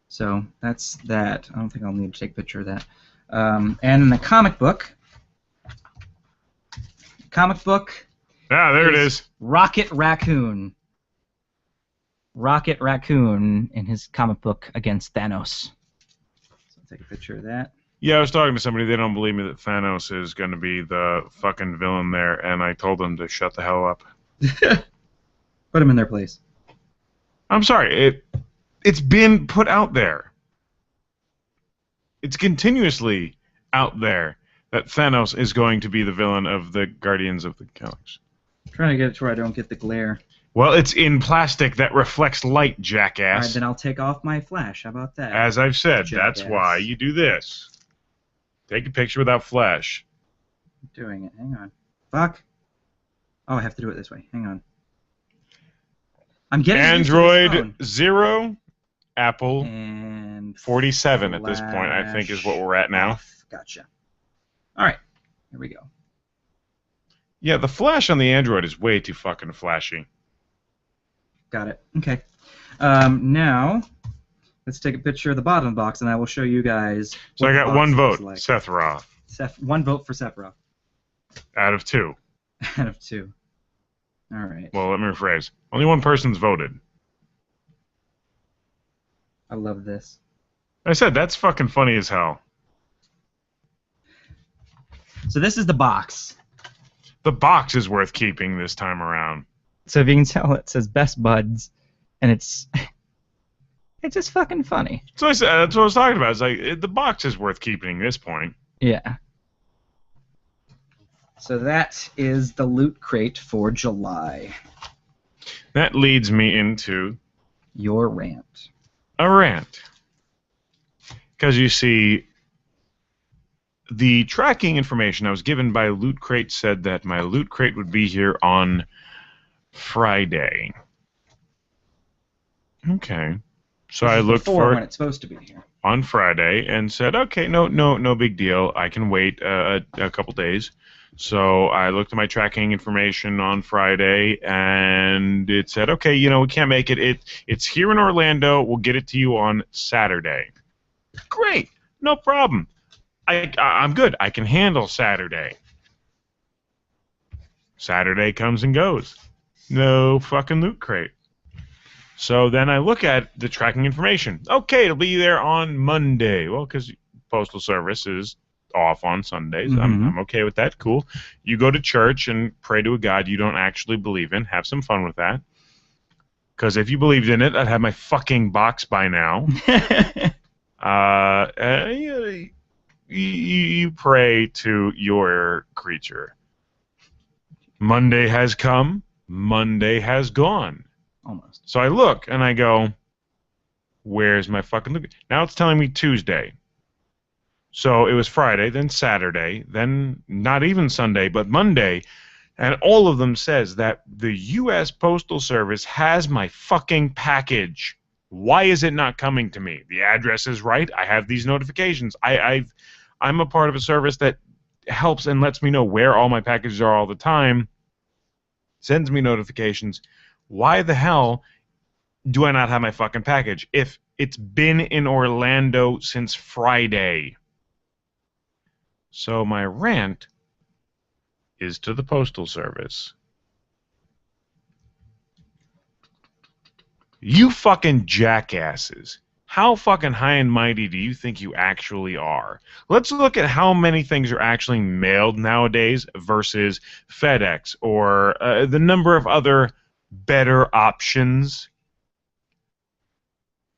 So that's that. I don't think I'll need to take a picture of that. And in the comic book. Ah, there it is. Rocket Raccoon. Rocket Raccoon in his comic book against Thanos. So I'll take a picture of that. Yeah, I was talking to somebody. They don't believe me that Thanos is going to be the fucking villain there, and I told them to shut the hell up. Put him in their place. I'm sorry. It's been put out there. It's continuously out there that Thanos is going to be the villain of the Guardians of the Galaxy. I'm trying to get it to where I don't get the glare. Well, it's in plastic that reflects light, jackass. All right, then I'll take off my flash. How about that? As I've said, Jackass. that's why you do this. Take a picture without flash. I'm doing it. Hang on. Fuck. Oh, I have to do it this way. Hang on. I'm getting Android 0, Apple and 47 at this point, I think, is what we're at now. Off. Gotcha. All right. Here we go. Yeah, the flash on the Android is way too fucking flashy. Got it. Okay. Now, let's take a picture of the bottom box, and I will show you guys. So what I the got box one vote, looks Seth Roth, like. One vote for Sephiroth. out of 2. Out of 2. All right. Well, let me rephrase. Only one person's voted. I love this. I said, that's fucking funny as hell. So this is the box. The box is worth keeping this time around. So if you can tell, it says Best Buds, and it's just fucking funny. So I said, that's what I was talking about. It's like, the box is worth keeping at this point. Yeah. So that is the Loot Crate for July. That leads me into Your rant. a rant. Because you see, the tracking information I was given by Loot Crate said that my Loot Crate would be here on Friday. Okay. So I looked for when it's supposed to be here. on Friday and said, okay, no big deal. I can wait a couple days. So I looked at my tracking information on Friday, and it said, okay, we can't make it. It's here in Orlando. We'll get it to you on Saturday. Great. No problem. I'm good. I can handle Saturday. Saturday comes and goes. No fucking Loot Crate. So then I look at the tracking information. Okay, it'll be there on Monday. Well, because Postal Service is off on Sundays. Mm-hmm. I'm okay with that. Cool. You go to church and pray to a God you don't actually believe in. Have some fun with that. Because if you believed in it, I'd have my fucking box by now. You pray to your creature. Monday has come. Monday has gone. Almost. So I look and I go, where's my fucking look? Now it's telling me Tuesday. So it was Friday, then Saturday, then not even Sunday, but Monday. And all of them says that the U.S. Postal Service has my fucking package. Why is it not coming to me? The address is right. I have these notifications. I'm a part of a service that helps and lets me know where all my packages are all the time. Sends me notifications. Why the hell do I not have my fucking package if it's been in Orlando since Friday? So my rant is to the Postal Service. You fucking jackasses. How fucking high and mighty do you think you actually are? Let's look at how many things are actually mailed nowadays versus FedEx or the number of other better options.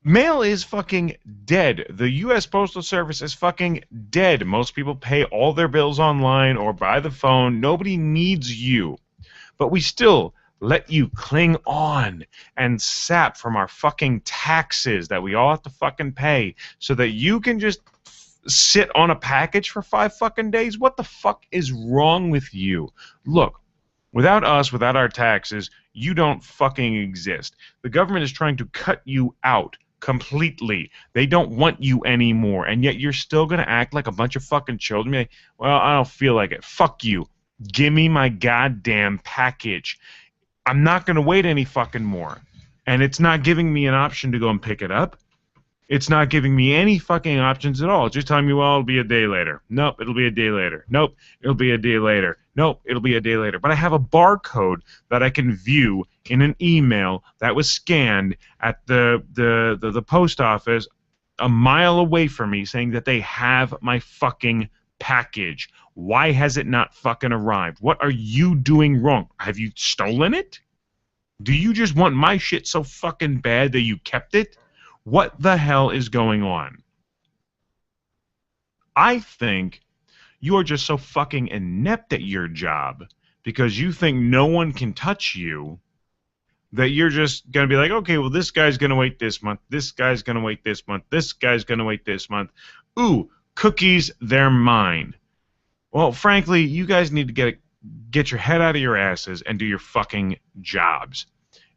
Mail is fucking dead. The U.S. Postal Service is fucking dead. Most people pay all their bills online or by the phone. Nobody needs you. But we still let you cling on and sap from our fucking taxes that we all have to fucking pay so that you can just sit on a package for 5 fucking days? What the fuck is wrong with you? Look, without us, without our taxes, you don't fucking exist. The government is trying to cut you out completely. They don't want you anymore, and yet you're still going to act like a bunch of fucking children. Like, well, I don't feel like it. Fuck you. Give me my goddamn package. I'm not going to wait any fucking more. And it's not giving me an option to go and pick it up. It's not giving me any fucking options at all. It's just telling me, well, it'll be a day later. Nope, it'll be a day later. Nope, it'll be a day later. Nope, it'll be a day later. But I have a barcode that I can view in an email that was scanned at the post office a mile away from me saying that they have my fucking package. Why has it not fucking arrived? What are you doing wrong? Have you stolen it? Do you just want my shit so fucking bad that you kept it? What the hell is going on? I think you are just so fucking inept at your job because you think no one can touch you that you're just going to be like, okay, well, this guy's going to wait this month. This guy's going to wait this month. This guy's going to wait this month. Ooh, cookies, they're mine. Well, frankly, you guys need to get your head out of your asses and do your fucking jobs.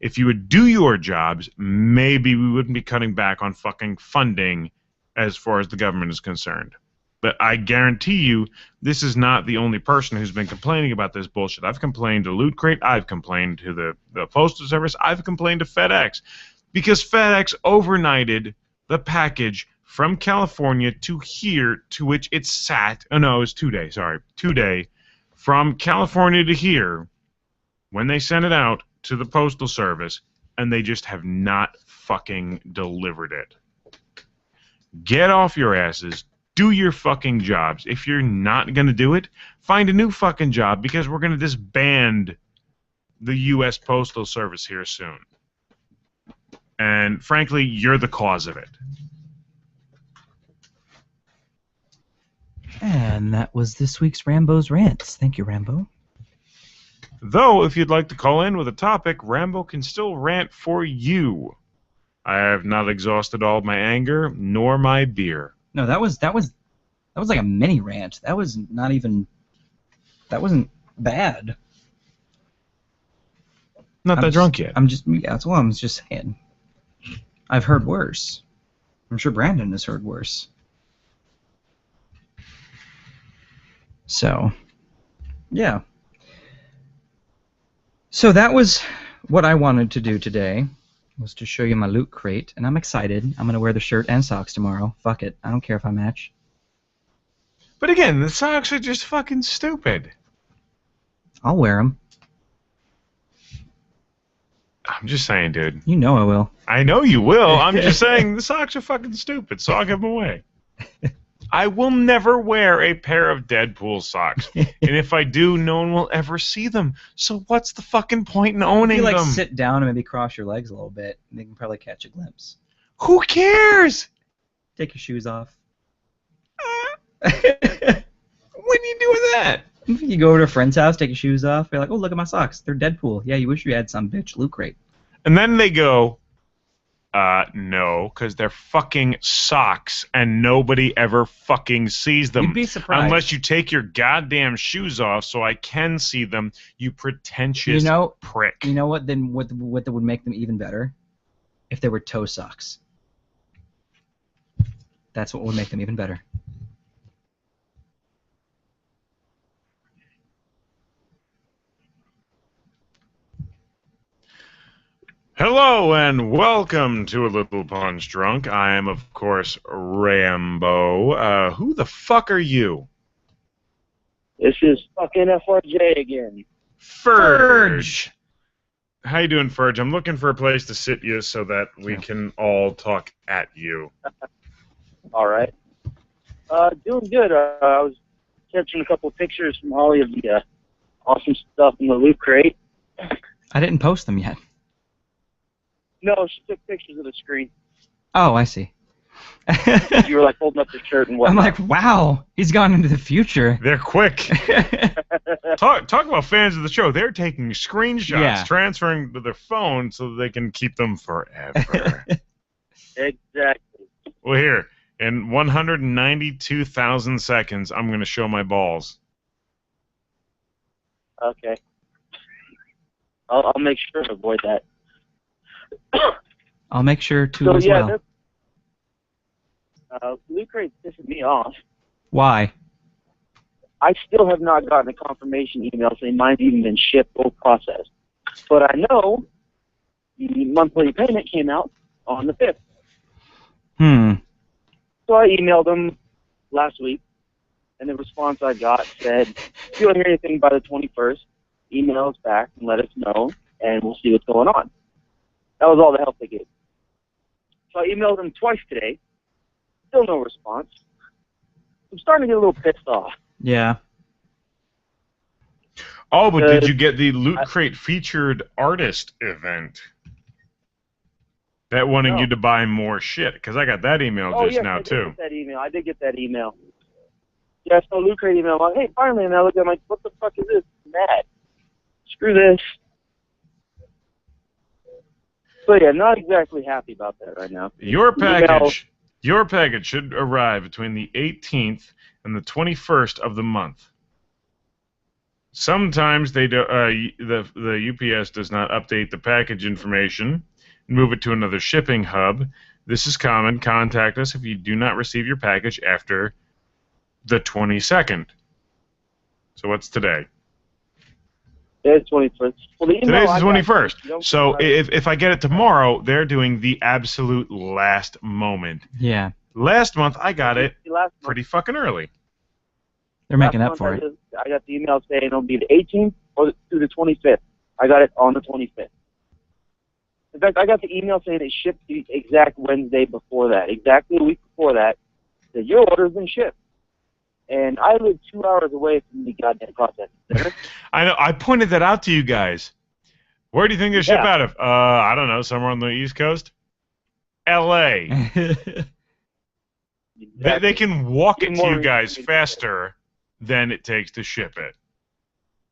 If you would do your jobs, maybe we wouldn't be cutting back on fucking funding as far as the government is concerned. But I guarantee you, this is not the only person who's been complaining about this bullshit. I've complained to Loot Crate. I've complained to the Postal Service. I've complained to FedEx. Because FedEx overnighted the package from California to here, to which it sat. Oh, no, it was 2 days. Sorry. 2 day. From California to here, when they sent it out to the Postal Service, and they just have not fucking delivered it. Get off your asses. Do your fucking jobs. If you're not going to do it, find a new fucking job because we're going to disband the U.S. Postal Service here soon. And frankly, you're the cause of it. And that was this week's Rambo's Rants. Thank you, Rambo. Though, if you'd like to call in with a topic, Rambo can still rant for you. I have not exhausted all of my anger, nor my beer. No, that was like a mini rant. That was not even. That wasn't bad. Not that drunk yet. I'm just saying. I've heard worse. I'm sure Brandon has heard worse. So, yeah. So that was what I wanted to do today, was to show you my Loot Crate, and I'm excited. I'm going to wear the shirt and socks tomorrow. Fuck it. I don't care if I match. But again, the socks are just fucking stupid. I'll wear them. I'm just saying, dude. You know I will. I know you will. I'm just saying the socks are fucking stupid, so I'll give them away. I will never wear a pair of Deadpool socks. And if I do, no one will ever see them. So what's the fucking point in owning them? them? Sit down and maybe cross your legs a little bit, and they can probably catch a glimpse. Who cares? Take your shoes off. When you doing that? You go over to a friend's house, take your shoes off. You're like, oh, look at my socks. They're Deadpool. Yeah, you wish you had some, bitch. Loot Crate. And then they go, no, because they're fucking socks, and nobody ever fucking sees them. You'd be surprised. Unless you take your goddamn shoes off so I can see them, you pretentious prick. You know what? Then what would make them even better? If they were toe socks. That's what would make them even better. Hello and welcome to A Little Punch Drunk. I am, of course, Rambo. Who the fuck are you? This is fucking FRJ again. Ferge. How you doing, Ferge? I'm looking for a place to sit you so that we can all talk at you. All right. Doing good. I was catching a couple of pictures from Holly of the awesome stuff in the loot crate. I didn't post them yet. No, she took pictures of the screen. Oh, I see. You were like holding up the shirt and whatnot. I'm like, wow, he's gone into the future. They're quick. Talk about fans of the show. They're taking screenshots, transferring to their phone so they can keep them forever. Exactly. Well, here, in 192,000 seconds, I'm going to show my balls. Okay. I'll make sure to avoid that. I'll make sure to as well. Loot Crate's pissing me off. Why? I still have not gotten a confirmation email saying mine's even been shipped or processed. But I know the monthly payment came out on the 5th. So I emailed them last week, and the response I got said, if you don't hear anything by the 21st, email us back and let us know, and we'll see what's going on. That was all the help they gave. So I emailed them twice today. Still no response. I'm starting to get a little pissed off. Yeah. Oh, but did you get the Loot Crate featured artist event? That wanting you to buy more shit, because I got that email just now, too. I did get that email. Yeah, so Loot Crate email. I'm like, hey, finally, and I look at it, I'm like, what the fuck is this? I'm mad. Screw this. So yeah, not exactly happy about that right now. Your package should arrive between the 18th and the 21st of the month. Sometimes they do, the UPS does not update the package information and move it to another shipping hub. This is common. Contact us if you do not receive your package after the 22nd. So what's today? Today's 21st. Well, today's the 21st. So if I get it tomorrow, they're doing the absolute last moment. Yeah. Last month, I got it pretty fucking early. They're making up for it. I got the email saying it'll be the 18th or through the 25th. I got it on the 25th. In fact, I got the email saying it shipped the exact Wednesday before that, exactly a week before that, that your order's been shipped. And I live 2 hours away from the goddamn processing center. I know. I pointed that out to you guys. Where do you think they ship out of? I don't know. Somewhere on the East Coast? L.A. They can walk it to you guys faster than it takes to ship it.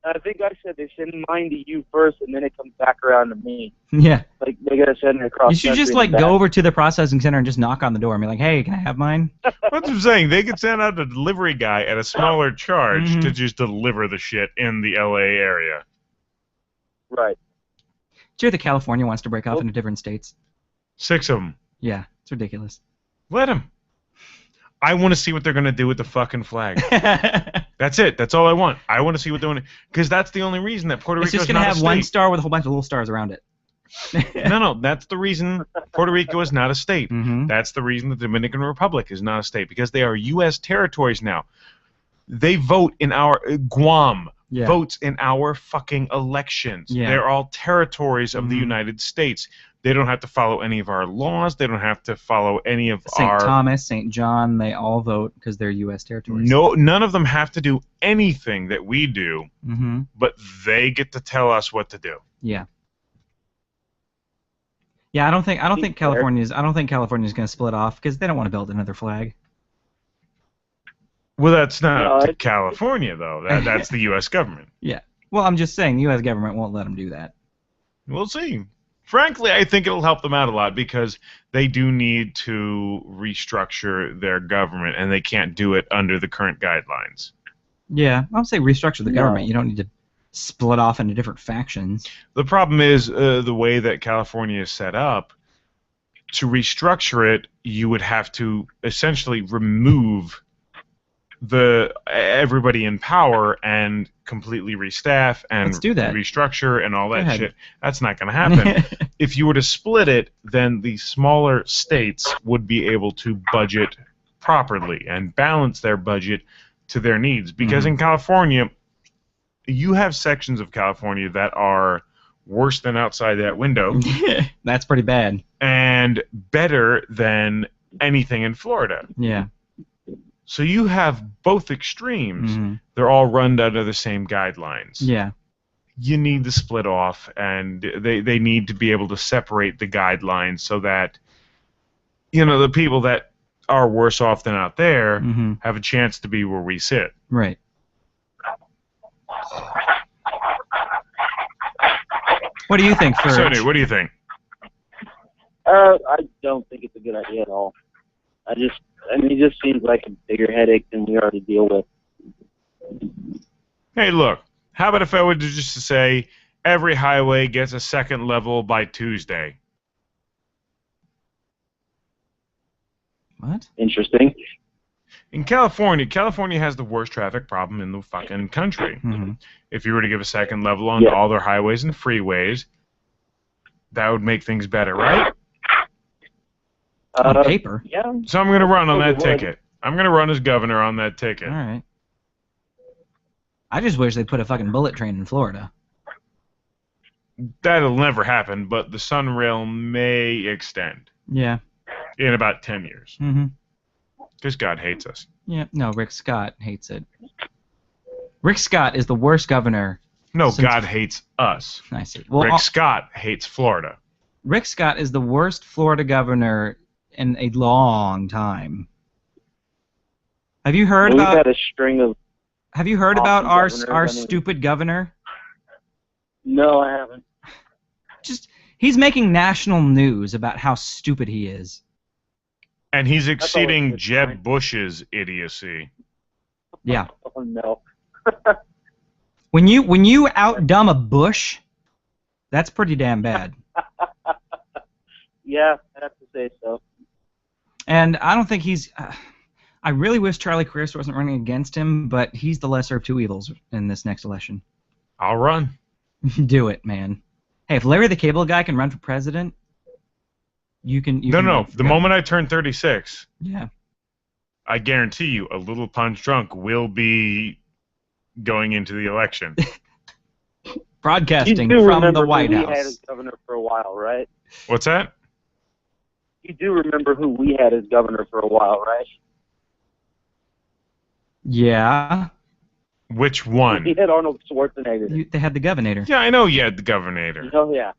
I think I said they send mine to you first, and then it comes back around to me. Yeah. Like, they gotta send it across. You should just, like, go over to the processing center and just knock on the door and be like, hey, can I have mine? That's what I'm saying. They could send out a delivery guy at a smaller charge to just deliver the shit in the L.A. area. Right. Sure, that California wants to break off into different states. 6 of them. Yeah, it's ridiculous. Let them. I want to see what they're going to do with the fucking flag. That's it. That's all I want. I want to see what they're doing. Because that's the only reason that Puerto Rico is not a state. It's just going to have one star with a whole bunch of little stars around it. No, that's the reason Puerto Rico is not a state. That's the reason the Dominican Republic is not a state. Because they are U.S. territories now. They vote in our... Guam votes in our fucking elections. They're all territories of the United States. They don't have to follow any of our laws. They don't have to follow any of our... St. Thomas, St. John, they all vote because they're U.S. territories. No, none of them have to do anything that we do, but they get to tell us what to do. Yeah. Yeah, I don't think California's going to split off because they don't want to build another flag. Well, that's not California though. That's the U.S. government. Yeah. Well, I'm just saying the U.S. government won't let them do that. We'll see. Frankly, I think it'll help them out a lot because they do need to restructure their government, and they can't do it under the current guidelines. Yeah, I'll say restructure the government. You don't need to split off into different factions. The problem is the way that California is set up. To restructure it, you would have to essentially remove everybody in power and completely restaff and Let's do that. restructure and all Go that ahead. shit. That's not going to happen. If you were to split it, then the smaller states would be able to budget properly and balance their budget to their needs. Because in California, you have sections of California that are worse than outside that window That's pretty bad. and better than anything in Florida. Yeah. So you have both extremes. Mhm. They're all run under the same guidelines. Yeah. You need to split off, and they need to be able to separate the guidelines so that, you know, the people that are worse off than out there Mhm. have a chance to be where we sit. Right. What do you think, Ferg? Sonny, what do you think? I don't think it's a good idea at all. I mean, it just seems like a bigger headache than we already deal with. Hey, look, how about if I were to just say every highway gets a second level by Tuesday? What? Interesting. In California has the worst traffic problem in the fucking country. Mhm. If you were to give a second level on all their highways and freeways, that would make things better, right? On paper. Yeah. So I'm going to run on that It would. ticket. I'm going to run as governor on that ticket. All right. I just wish they put a fucking bullet train in Florida. That'll never happen, but the Sunrail may extend Yeah. in about 10 years. Mm-hmm. Because God hates us. Yeah. No, Rick Scott hates it. Rick Scott is the worst governor. No, since- God hates us. I see. Well, Rick Scott hates Florida. Rick Scott is the worst Florida governor in a long time. Have you heard We've about? had a string of. Have you heard awesome about our governors. our I mean- stupid governor? No, I haven't. Just he's making national news about how stupid he is. And he's always a exceeding good Jeb sign. Bush's idiocy. Yeah. Oh no. When you outdumb a Bush, that's pretty damn bad. Yeah, I have to say so. And I don't think he's. I really wish Charlie Crist wasn't running against him, but he's the lesser of two evils in this next election. I'll run. Do it, man. Hey, if Larry the Cable Guy can run for president, you can. You No, can no. run for The moment I turn 36, Yeah. I guarantee you a little punch drunk will be going into the election. Broadcasting You do from remember the White who we had House. as governor for a while, right? What's that? You do remember who we had as governor for a while, right? Yeah. Which one? We had Arnold Schwarzenegger. They had the governor. Yeah, I know you had the governor. Oh yeah.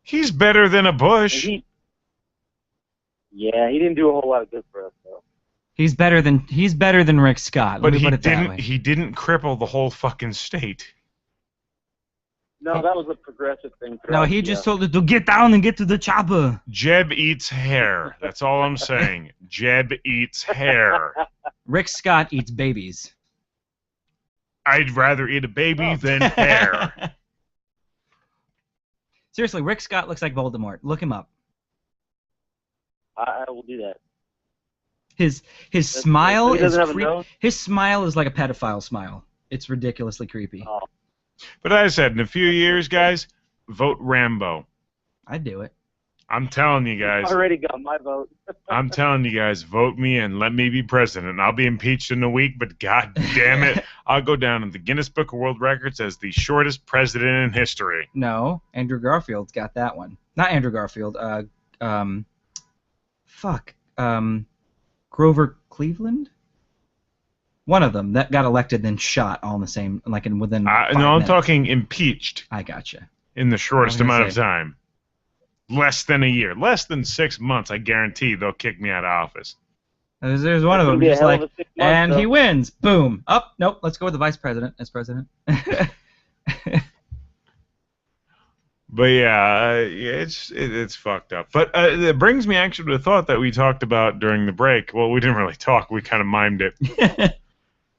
He's better than a Bush. He didn't do a whole lot of good for us though. He's better than Rick Scott. Let But me put it that way. he didn't cripple the whole fucking state. No, that was a progressive thing for No, us. he just told it to get down and get to the chopper. Jeb eats hair. That's all I'm saying. Jeb eats hair. Rick Scott eats babies. I'd rather eat a baby than hair. Seriously, Rick Scott looks like Voldemort. Look him up. I will do that. His smile he is doesn't have a creepy. nose? His smile is like a pedophile smile. It's ridiculously creepy. Oh. But as I said, in a few years, guys, vote Rambo. I'd do it. I'm telling you guys. Already got my vote. I'm telling you guys, vote me and let me be president. I'll be impeached in a week, but god damn it, I'll go down in the Guinness Book of World Records as the shortest president in history. No, Andrew Garfield's got that one. Not Andrew Garfield. Grover Cleveland. One of them that got elected then shot all in the same, like within. 5 No, I'm minutes. talking impeached I gotcha. in the shortest I was gonna amount of say. time. Less than a year. Less than 6 months, I guarantee they'll kick me out of office. There's one of That's them gonna be a just hell like, of a 6 months, and he though. wins. Boom. Up. Nope. Let's go with the vice president as president. But yeah, it's fucked up. But it brings me actually to a thought that we talked about during the break. Well, we didn't really talk. We kind of mimed it.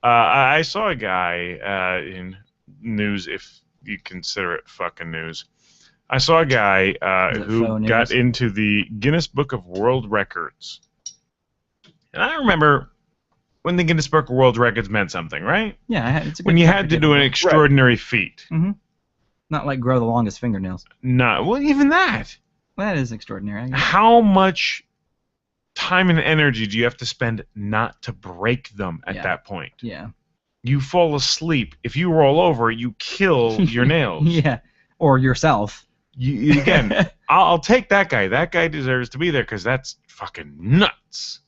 I saw a guy in news, if you consider it fucking news. I saw a guy Is it who faux got news? into the Guinness Book of World Records. And I remember when the Guinness Book of World Records meant something, right? Yeah, it's a good When you time had for to do an getting- extraordinary feat. Not like grow the longest fingernails. No, well, even that. Well, that is extraordinary. I guess. How much time and energy do you have to spend not to break them at Yeah. that point? Yeah. You fall asleep. If you roll over, you kill your nails. Yeah. Or yourself. Again, I'll take that guy. That guy deserves to be there because that's fucking nuts.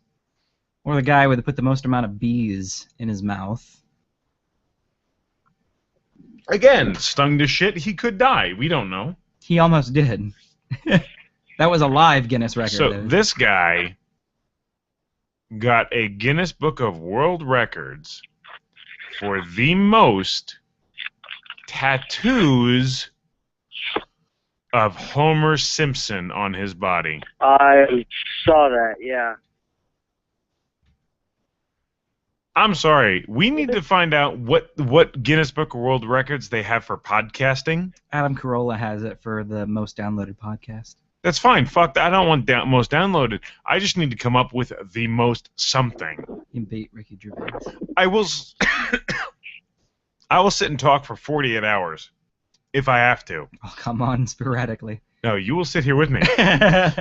Or the guy with put the most amount of bees in his mouth. Again, stung to shit, he could die. We don't know. He almost did. That was a live Guinness record. So though. this guy got a Guinness Book of World Records for the most tattoos of Homer Simpson on his body. I saw that, yeah. I'm sorry. We need to find out what Guinness Book of World Records they have for podcasting. Adam Carolla has it for the most downloaded podcast. That's fine. Fuck that. I don't want most downloaded. I just need to come up with the most something. You beat Ricky Gervais. I will sit and talk for 48 hours if I have to. Oh, come on, sporadically. No, you will sit here with me.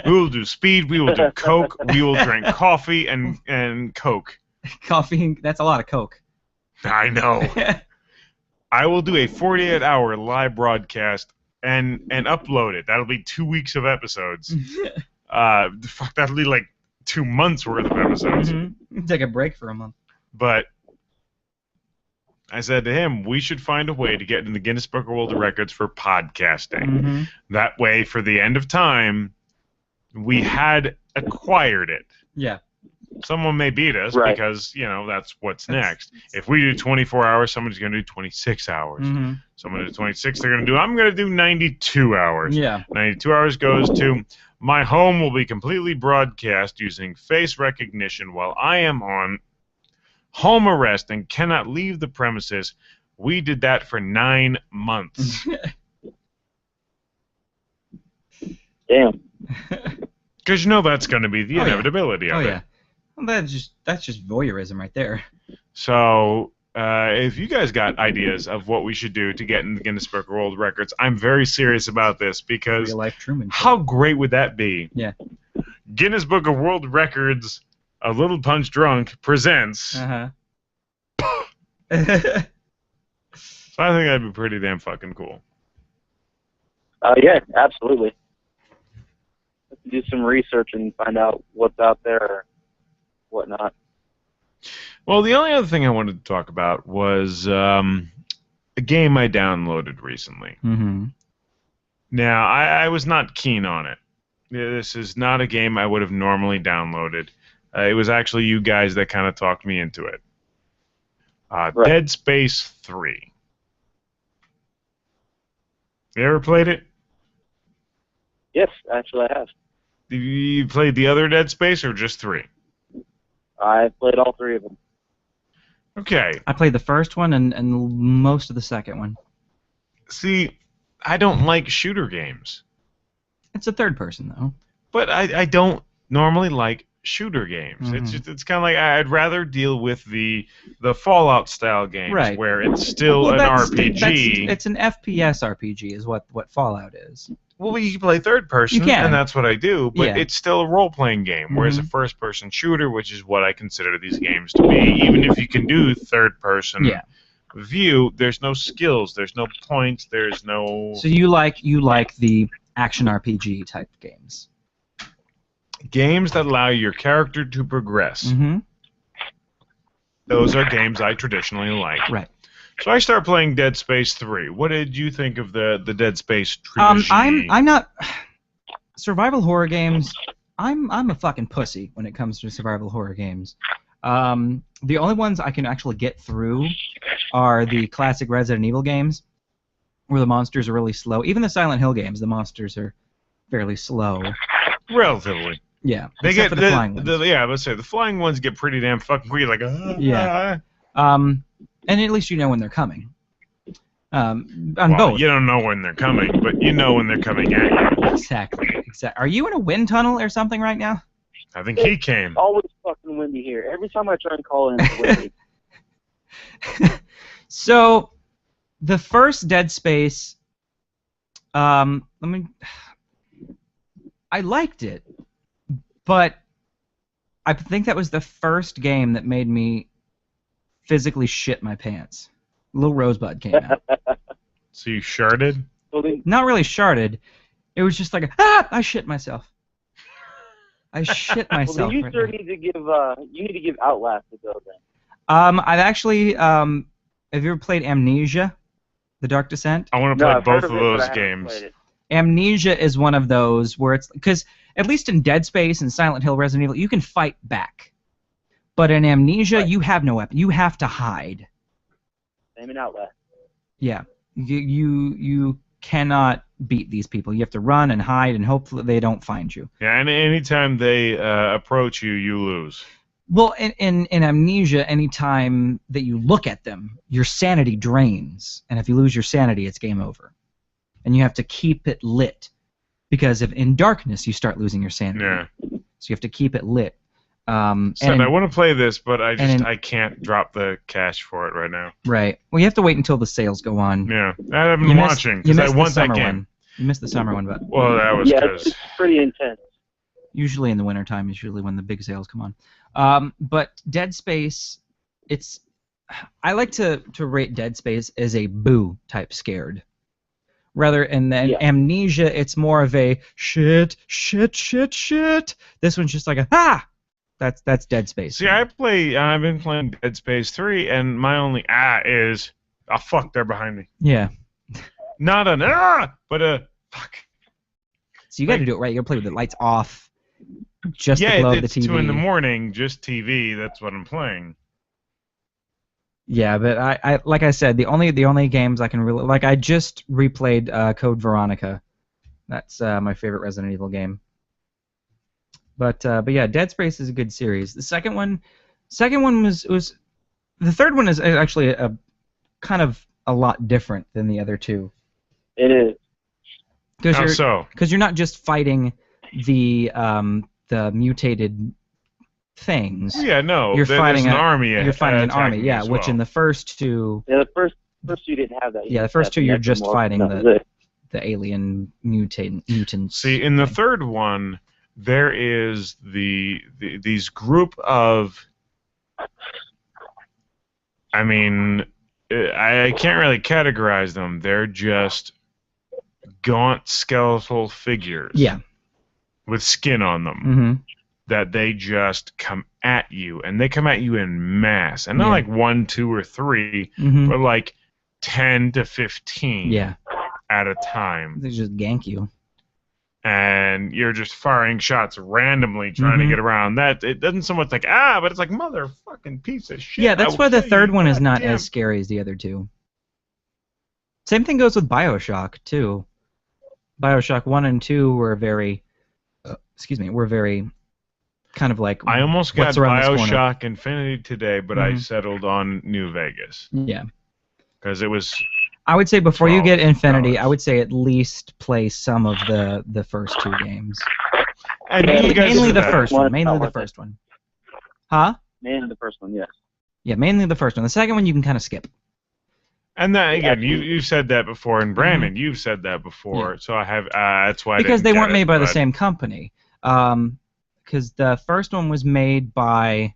We will do speed. We will do Coke. We will drink coffee and Coke. Coffee, that's a lot of Coke. I know. I will do a 48-hour live broadcast and upload it. That'll be 2 weeks of episodes. Fuck, that'll be like 2 months worth of episodes. Take a break for a month. But I said to him, we should find a way to get in the Guinness Book of World Records for podcasting. That way, for the end of time, we had acquired it. Yeah. Someone may beat us because, that's what's next. If we do 24 hours, somebody's going to do 26 hours. Someone does 26, I'm going to do 92 hours. Yeah. 92 hours goes to my home will be completely broadcast using face recognition while I am on home arrest and cannot leave the premises. We did that for 9 months. Damn. Because that's going to be the inevitability of it. Yeah. Well, that's just voyeurism right there. So, if you guys got ideas of what we should do to get in the Guinness Book of World Records, I'm very serious about this because Real life Truman Show. How great would that be? Yeah. Guinness Book of World Records, A Little Punch Drunk presents. So I think that'd be pretty damn fucking cool. Yeah, absolutely. Let's do some research and find out what's out there or whatnot. Well, the only other thing I wanted to talk about was a game I downloaded recently. Now, I was not keen on it. This is not a game I would have normally downloaded. It was actually you guys that kind of talked me into it. Dead Space 3. You ever played it? Yes, actually I have. You played the other Dead Space or just 3? I played all 3 of them. Okay. I played the first one and most of the second one. See, I don't like shooter games. It's a third person, though. But I don't normally like shooter games. It's kind of like I'd rather deal with the Fallout style games where it's still an RPG. It's an FPS RPG is what Fallout is. Well, you can play third person, You can. and that's what I do, but Yeah. it's still a role-playing game, whereas a first-person shooter, which is what I consider these games to be, even if you can do third-person view, there's no skills, there's no points, there's no... So you like the action RPG type games? Games that allow your character to progress. Those are games I traditionally like. Right. So I started playing Dead Space 3. What did you think of the Dead Space trilogy? I'm not survival horror games. I'm a fucking pussy when it comes to survival horror games. The only ones I can actually get through are the classic Resident Evil games, where the monsters are really slow. Even the Silent Hill games, the monsters are fairly slow. Relatively. Yeah. They except get for the flying ones. let's say the flying ones get pretty damn fucking weird. Like, Yeah. And at least you know when they're coming. On both. You don't know when they're coming, but you know when they're coming at you. Exactly. Are you in a wind tunnel or something right now? I think he came. It's always fucking windy here. Every time I try and call in, it's windy. So, the first Dead Space, I liked it, but I think that was the first game that made me physically shit my pants. Little Rosebud came out. So you sharded? Not really sharded. It was just like, I shit myself. I shit Well, myself. then you right sir now. need to give Outlast a go then. I've actually, have you ever played Amnesia, The Dark Descent? I want to No, play I've heard both of of it, but those I haven't games. played it. Amnesia is one of those where it's, because at least in Dead Space and Silent Hill, Resident Evil, you can fight back. But in Amnesia, Right. you have no weapon. You have to hide. Same in Outlast. Yeah. You cannot beat these people. You have to run and hide and hope that they don't find you. Yeah, and anytime they approach you, you lose. Well, in Amnesia, anytime that you look at them, your sanity drains. And if you lose your sanity, it's game over. And you have to keep it lit. Because if in darkness, you start losing your sanity. Yeah. So you have to keep it lit. So and I want to play this, but and I can't drop the cash for it right now. Right. Well, you have to wait until the sales go on. Yeah, I've been watching because I want that game. One. You missed the summer one, but Well, that was Yeah, because it's pretty intense. usually in the wintertime is usually when the big sales come on. But Dead Space, I like to rate Dead Space as a boo type scared. Rather, and then Yeah. Amnesia, it's more of a shit. This one's just like a That's Dead Space. See, I've been playing Dead Space 3, and my only is fuck, they're behind me. Yeah. Not an but a fuck. So you got to do it right. You got to play with the lights off, just Yeah, the glow of the it's TV. 2 in the morning, just TV. That's what I'm playing. Yeah, but I like I said, the only games I can really like. I just replayed Code Veronica. That's my favorite Resident Evil game. But yeah, Dead Space is a good series. The second one was the third one is actually a kind of a lot different than the other two. It is. Because you're not just fighting the mutated things. Yeah, no. You're fighting an army. You're fighting an army, attacking yeah. as Which well. in the first two, Yeah, the first two didn't have that. yeah, the first two you're just fighting the the alien mutants. See, in the third one, there is these group of. I mean, I can't really categorize them. They're just gaunt skeletal figures. Yeah. With skin on them. Mm-hmm. That they just come at you, and they come at you in mass, and not Yeah. like 1, 2, or 3, Mhm. but like 10 to 15 Yeah. at a time, They just gank you. and you're just firing shots randomly trying to Mhm. get around. That it doesn't so much like but it's like motherfucking piece of shit. Yeah, I that's will why the kill third you, one is not goddamn. as scary as the other two. Same thing goes with BioShock too. BioShock 1 and 2 were very, were very kind of like. I almost got what's around this corner. BioShock Infinity today, but I Mhm. settled on New Vegas Yeah. because it was. I would say before you get Infinity, $12. I would say at least play some of the first two games. And Mainly, you guys mainly did the that. first One one. is Mainly not the worth first one. Huh? Man, the first one, yes. Yeah, mainly the first one. The second one you can kind of skip. And that again, Absolutely. you said that before, and Brandon, you've said that before. Yeah. So I have. That's why. I Because didn't they get weren't it, made by the but- same company. Because the first one was made by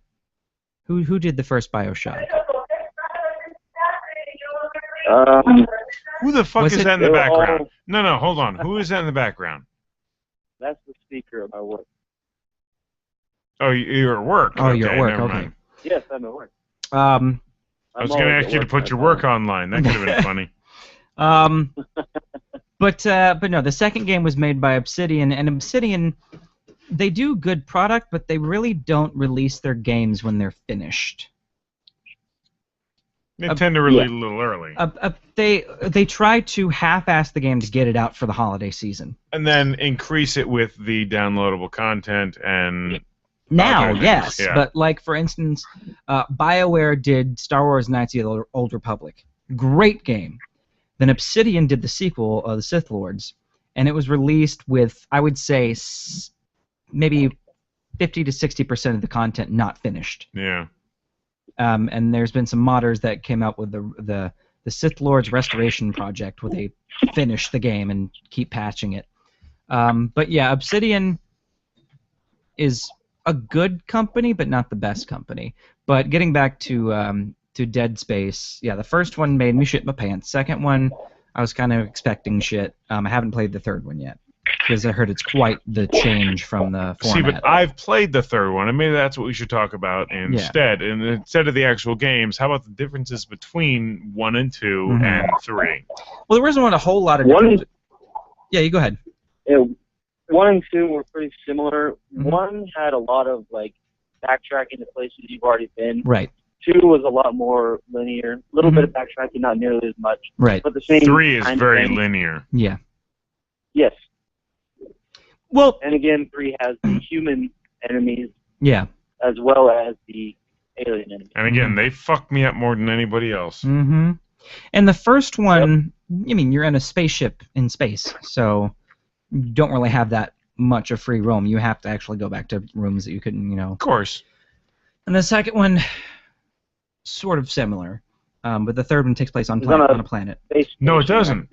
who did the first BioShock? Who the fuck Was is it- that in the they were background? all- No, hold on. Who is that in the background? That's the speaker of my work. Oh, you're at work. Oh, you're Okay, at work. never Okay. mind. Yes, I'm at work. I was going to ask you to put your work online. That could have been funny. But no, the second game was made by Obsidian, and Obsidian, they do good product, but they really don't release their games when they're finished. They tend to release a little early. They try to half-ass the game to get it out for the holiday season. And then increase it with the downloadable content and... Now, other yes, things, yeah. but like for instance, BioWare did Star Wars: Knights of the Old Republic, great game. Then Obsidian did the sequel, The Sith Lords, and it was released with, I would say, maybe 50 to 60% of the content not finished. Yeah. And there's been some modders that came out with the Sith Lord's Restoration Project, where they finish the game and keep patching it. But yeah, Obsidian is a good company, but not the best company. But getting back to Dead Space, yeah, the first one made me shit my pants. Second one, I was kind of expecting shit. I haven't played the third one yet, because I heard it's quite the change from the format. See, but I've played the third one, and maybe that's what we should talk about instead. And instead of the actual games, how about the differences between 1 and 2 and 3? Well, there wasn't a whole lot of difference. Yeah, you go ahead. Yeah, 1 and 2 were pretty similar. 1 had a lot of like backtracking to places you've already been. Right. 2 was a lot more linear. A little bit of backtracking, not nearly as much. Right. But the same 3 is kind of very thing. linear. Yeah. Yes. Well. And again, 3 has the human enemies. Yeah. As well as the alien enemies. And again, they fucked me up more than anybody else. Mm-hmm. And the first one, I mean, you're in a spaceship in space, so you don't really have that much of free roam. You have to actually go back to rooms that you couldn't, Of course. And the second one, sort of similar, but the third one takes place on a planet. No, it doesn't.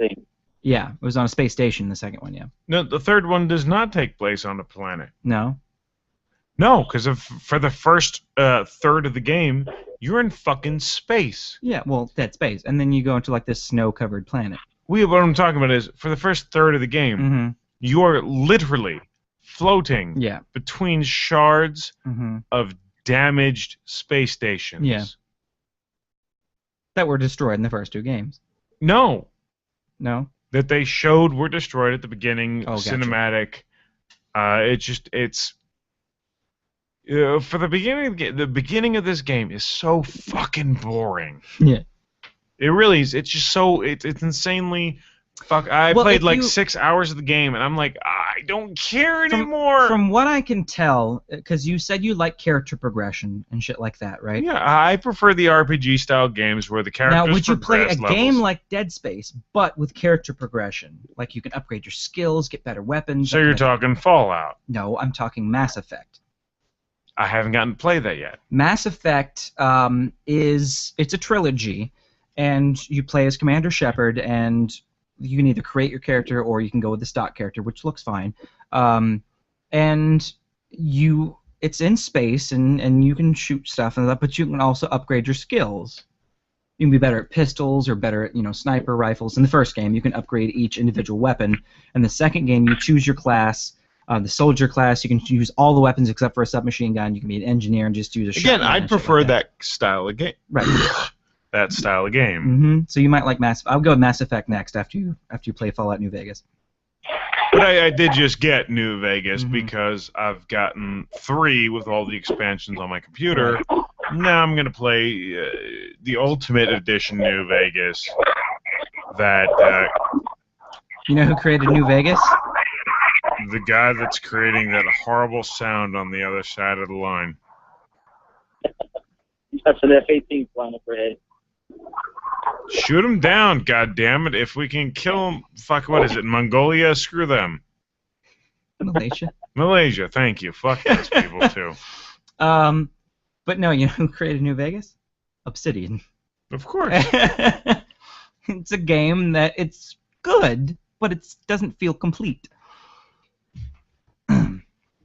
Yeah, it was on a space station. The second one, yeah. No, the third one does not take place on a planet. No. No, because for the first third of the game, you're in fucking space. Yeah, well, Dead Space, and then you go into like this snow-covered planet. What I'm talking about is for the first third of the game, you are literally floating between shards of damaged space stations. Yeah. That were destroyed in the first 2 games. No. No? That they showed were destroyed at the beginning, cinematic. It's for the beginning of this game is so fucking boring. Yeah. It really is. It's just so it's insanely I played like 6 hours of the game, and I'm like, I don't care anymore. From what I can tell, because you said you like character progression and shit like that, right? Yeah, I prefer the RPG style games where the characters Now, would you play a levels. game like Dead Space, but with character progression? Like you can upgrade your skills, get better weapons. So you're talking Fallout? No, I'm talking Mass Effect. I haven't gotten to play that yet. Mass Effect it's a trilogy, and you play as Commander Shepard, and you can either create your character or you can go with the stock character, which looks fine. And it's in space, and you can shoot stuff and that, but you can also upgrade your skills. You can be better at pistols or better at sniper rifles. In the first game, you can upgrade each individual weapon. In the second game, you choose your class. The soldier class, you can use all the weapons except for a submachine gun. You can be an engineer and just use a shotgun. Again, I'd prefer that style of game. Right. That style of game. So you might like I'll go with Mass Effect next after you play Fallout New Vegas. But I did just get New Vegas because I've gotten 3 with all the expansions on my computer. Now I'm going to play the Ultimate Edition New Vegas. That you know who created New Vegas? The guy that's creating that horrible sound on the other side of the line. That's an F-18 flying overhead. Shoot him down, goddammit. If we can kill him, fuck, what is it, Mongolia? Screw them. Malaysia. Malaysia, thank you. Fuck those people, too. But no, you know who created New Vegas? Obsidian. Of course. It's a game that it's good, but it doesn't feel complete.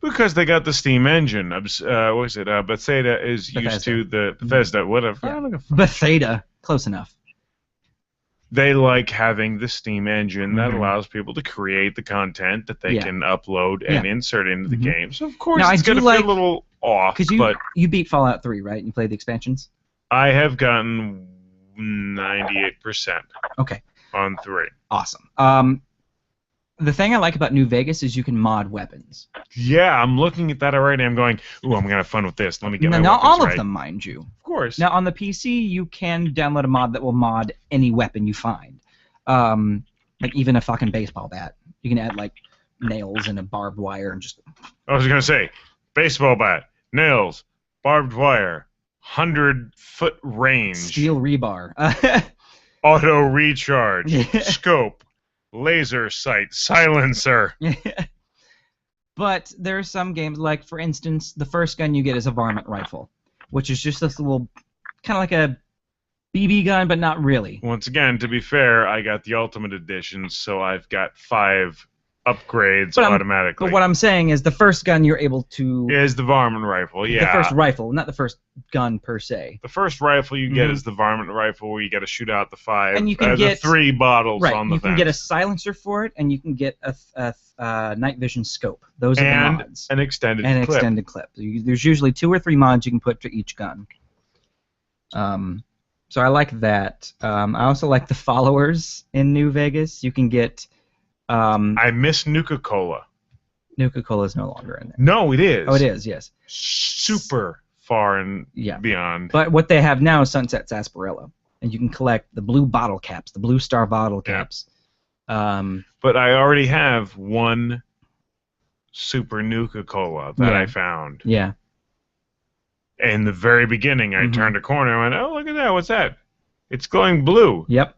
Because they got the Steam engine. What is it? Bethesda is used to the Bethesda, whatever. Yeah. Bethesda, close enough. They like having the Steam engine that allows people to create the content that they can upload and insert into the game. So of course it's going to feel a little off. Because you beat Fallout 3, right? You played the expansions. I have gotten 98%. Okay. On 3. Awesome. The thing I like about New Vegas is you can mod weapons. Yeah, I'm looking at that already. I'm going, ooh, I'm going to have fun with this. Let me get my not weapons all right. of them, mind you. Of course. Now, on the PC, you can download a mod that will mod any weapon you find. Like even a fucking baseball bat. You can add, like, nails and a barbed wire and just... I was going to say, baseball bat, nails, barbed wire, 100-foot range. Steel rebar. Auto recharge. Scope. Laser sight, silencer. But there are some games, like for instance, the first gun you get is a varmint rifle, which is just this little, kind of like a BB gun, but not really. Once again, to be fair, I got the Ultimate Edition, so I've got 5 upgrades automatically. But what I'm saying is the first gun you're able to... Is the varmint rifle, yeah. The first rifle, not the first gun per se. The first rifle you get is the varmint rifle, where you got to shoot out the 5. And you can get... the 3 bottles right, on the you can get a silencer for it, and you can get a night vision scope. Those are the mods. An extended and clip. An extended clip. There's usually 2 or 3 mods you can put to each gun. So I like that. I also like the followers in New Vegas. You can get... I miss Nuka-Cola. Nuka-Cola is no longer in there. No, it is. Oh, it is, yes. Super far and beyond. But what they have now is Sunset Sarsaparilla. And you can collect the blue bottle caps, the blue star bottle caps. But I already have 1 Super Nuka-Cola that I found. Yeah. In the very beginning, I turned a corner and went, oh, look at that. What's that? It's glowing blue. Yep.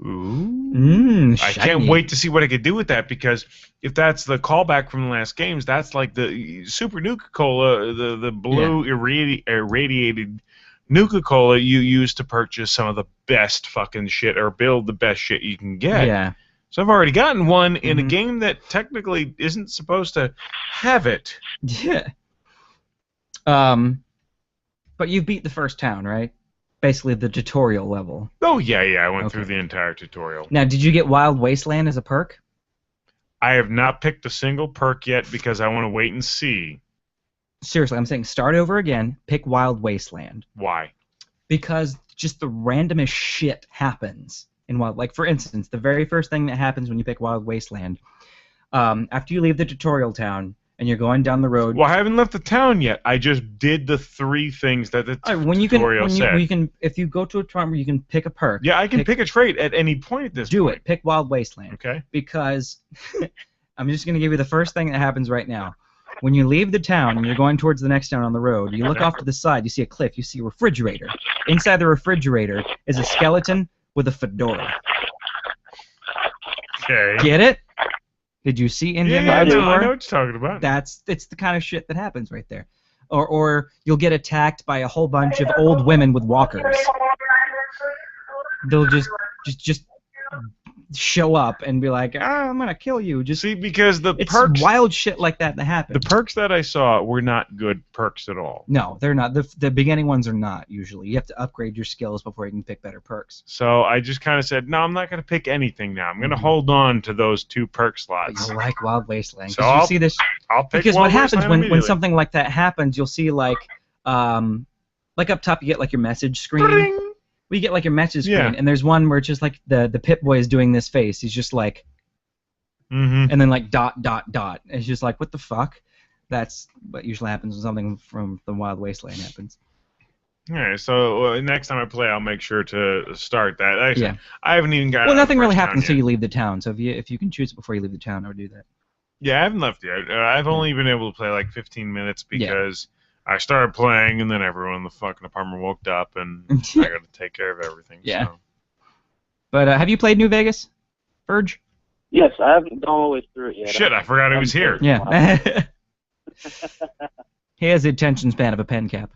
Ooh. I Shiny. can't wait to see what I could do with that, because if that's the callback from the last games, that's like the Super Nuka-Cola, the blue irradiated Nuka-Cola you use to purchase some of the best fucking shit or build the best shit you can get. Yeah. So I've already gotten one in a game that technically isn't supposed to have it. Yeah. But you beat the first town, right? Basically the tutorial level. Oh, yeah, I went through the entire tutorial. Now, did you get Wild Wasteland as a perk? I have not picked a single perk yet because I want to wait and see. Seriously, I'm saying start over again, pick Wild Wasteland. Why? Because just the randomest shit happens in Wild. Like, for instance, the very first thing that happens when you pick Wild Wasteland, after you leave the tutorial town, and you're going down the road. Well, I haven't left the town yet. I just did the 3 things that the tutorial said. If you go to a town where you can pick a perk. Yeah, I can pick a trait at any point at this point. Do it. Pick Wild Wasteland. Okay. Because I'm just going to give you the first thing that happens right now. When you leave the town and you're going towards the next town on the road, you look off to the side, you see a cliff, you see a refrigerator. Inside the refrigerator is a skeleton with a fedora. Okay. Get it? Did you see Indian I Guides know 4? what you're talking about. It's the kind of shit that happens right there. Or you'll get attacked by a whole bunch of old women with walkers. They'll just show up and be like, I'm gonna kill you. Just see, because it's perks, wild shit like that happens. The perks that I saw were not good perks at all. No, they're not. The beginning ones are not usually. You have to upgrade your skills before you can pick better perks. So I just kind of said, no, I'm not gonna pick anything now. I'm gonna hold on to those 2 perk slots. But you like Wild Wasteland. So I'll see this. I'll pick because Wild what happens Wasteland when something like that happens, you'll see like up top you get like your message screen. Bring! We get like your message screen, and there's one where it's just like the Pip-Boy is doing this face. He's just like, and then like ... It's just like, what the fuck? That's what usually happens when something from the Wild Wasteland happens. Alright, so next time I play, I'll make sure to start that. Actually, I haven't even got. Well, nothing really happens until you leave the town. So if you can choose it before you leave the town, I would do that. Yeah, I haven't left yet. I've only been able to play like 15 minutes because I started playing, and then everyone in the fucking apartment woke up, and I got to take care of everything. Yeah. So. But have you played New Vegas, Verge? Yes, I haven't gone all the way through it yet. Shit, I forgot he was here. Yeah. He has the attention span of a pen cap.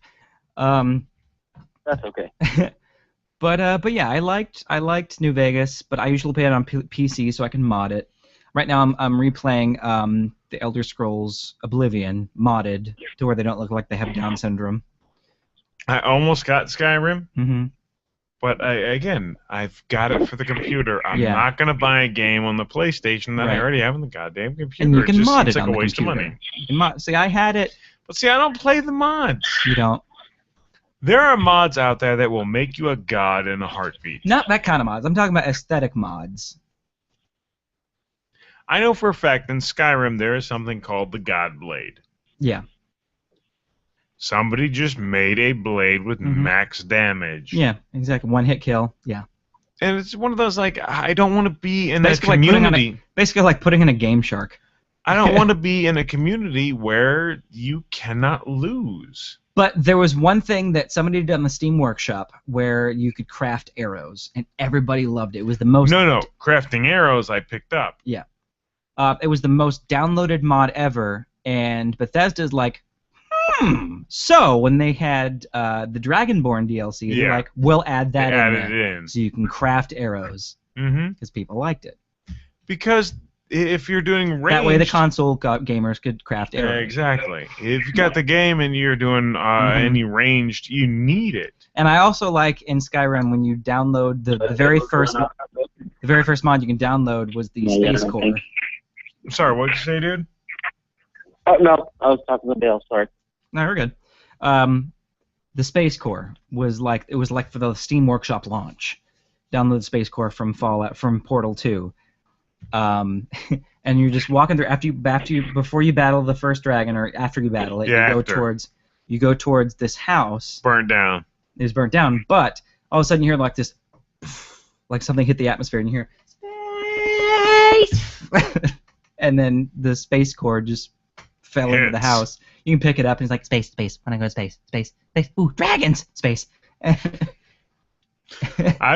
That's okay. But yeah, I liked New Vegas, but I usually play it on PC so I can mod it. Right now I'm replaying the Elder Scrolls Oblivion modded to where they don't look like they have Down syndrome. I almost got Skyrim, Mm-hmm. but I've got it for the computer. I'm not gonna buy a game on the PlayStation that I already have on the goddamn computer. And you can it just mod seems it like on a the waste computer. of money. See, I had it. But see, I don't play the mods. You don't. There are mods out there that will make you a god in a heartbeat. Not that kind of mods. I'm talking about aesthetic mods. I know for a fact in Skyrim there is something called the God Blade. Yeah. Somebody just made a blade with max damage. Yeah, exactly. One hit kill. Yeah. And it's one of those like I don't want to be in that a community. Basically like putting in a Game Shark. I don't want to be in a community where you cannot lose. But there was one thing that somebody did on the Steam Workshop where you could craft arrows, and everybody loved it. It was the most... No, crafting arrows I picked up. Yeah. It was the most downloaded mod ever, and Bethesda's like, So when they had the Dragonborn DLC, they're Yeah. like, we'll add that They in added there, it in. so you can craft arrows Mm-hmm. because people liked it. Because if you're doing ranged... That way the console gamers could craft arrows. Exactly. If you got the game and you're doing any ranged, you need it. And I also like in Skyrim when you download the very first mod you can download was the Space Core. Sorry, what'd you say, dude? Oh, no, I was talking to Dale, sorry. No, we're good. The Space Core was like for the Steam Workshop launch. Download the Space Core from Portal 2. And you're just walking through before you battle the first dragon or after you battle it, you go towards this house. Burnt down. It was burnt down, but all of a sudden you hear like this, like something hit the atmosphere, and you hear space, and then the Space Core just fell into the house. You can pick it up, and it's like space. When I go to space. Ooh, dragons, space. I've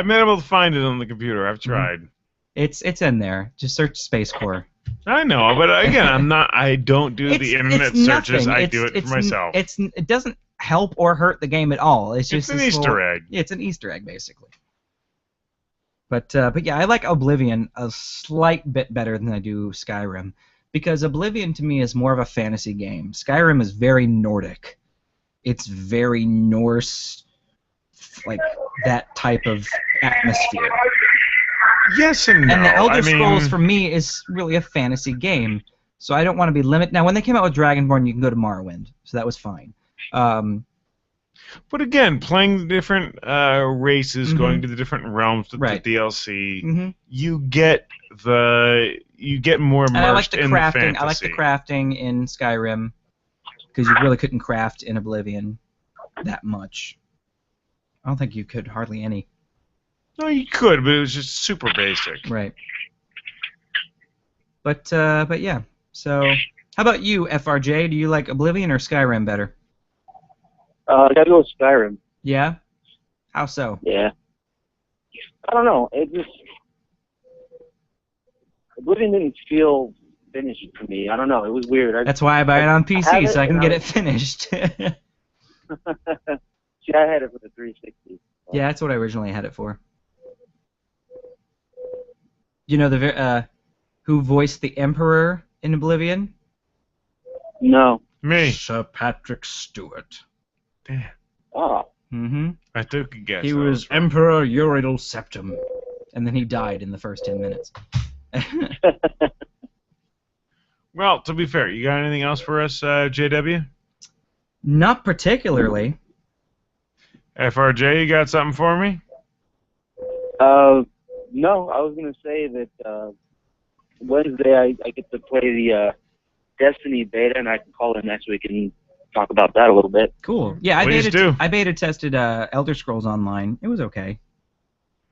been able to find it on the computer. I've tried. It's in there. Just search Space Core. I know, but again, I don't do the internet searches. I do it for myself. It doesn't help or hurt the game at all. It's just an Easter egg. Yeah, it's an Easter egg basically. But yeah, I like Oblivion a slight bit better than I do Skyrim, because Oblivion to me is more of a fantasy game. Skyrim is very Nordic. It's very Norse, like that type of atmosphere. Yes and no. And the Elder Scrolls for me is really a fantasy game, so I don't want to be limited. Now, when they came out with Dragonborn, you can go to Morrowind, so that was fine. But again, playing the different races, going to the different realms with the DLC, you get more immersed and I like the in crafting. the fantasy. I like the crafting in Skyrim because you really couldn't craft in Oblivion that much. I don't think you could hardly any. No, you could, but it was just super basic. Right. But yeah. So, how about you, FRJ? Do you like Oblivion or Skyrim better? I gotta go with Skyrim. Yeah? How so? Yeah. I don't know. It just... Oblivion didn't feel finished for me. I don't know. It was weird. That's why I buy it on PC, so I can get it finished. See, I had it for the 360. So. Yeah, that's what I originally had it for. You know who voiced the Emperor in Oblivion? No. Me. Sir Patrick Stewart. Damn. Oh. Mm-hmm. I took a guess. He was Emperor Uridal Septim. And then he died in the first 10 minutes. Well, to be fair, you got anything else for us, JW? Not particularly. FRJ, you got something for me? No, I was going to say that Wednesday I get to play the Destiny beta, and I can call in next week and talk about that a little bit. Cool. Yeah, I beta tested Elder Scrolls Online. It was okay.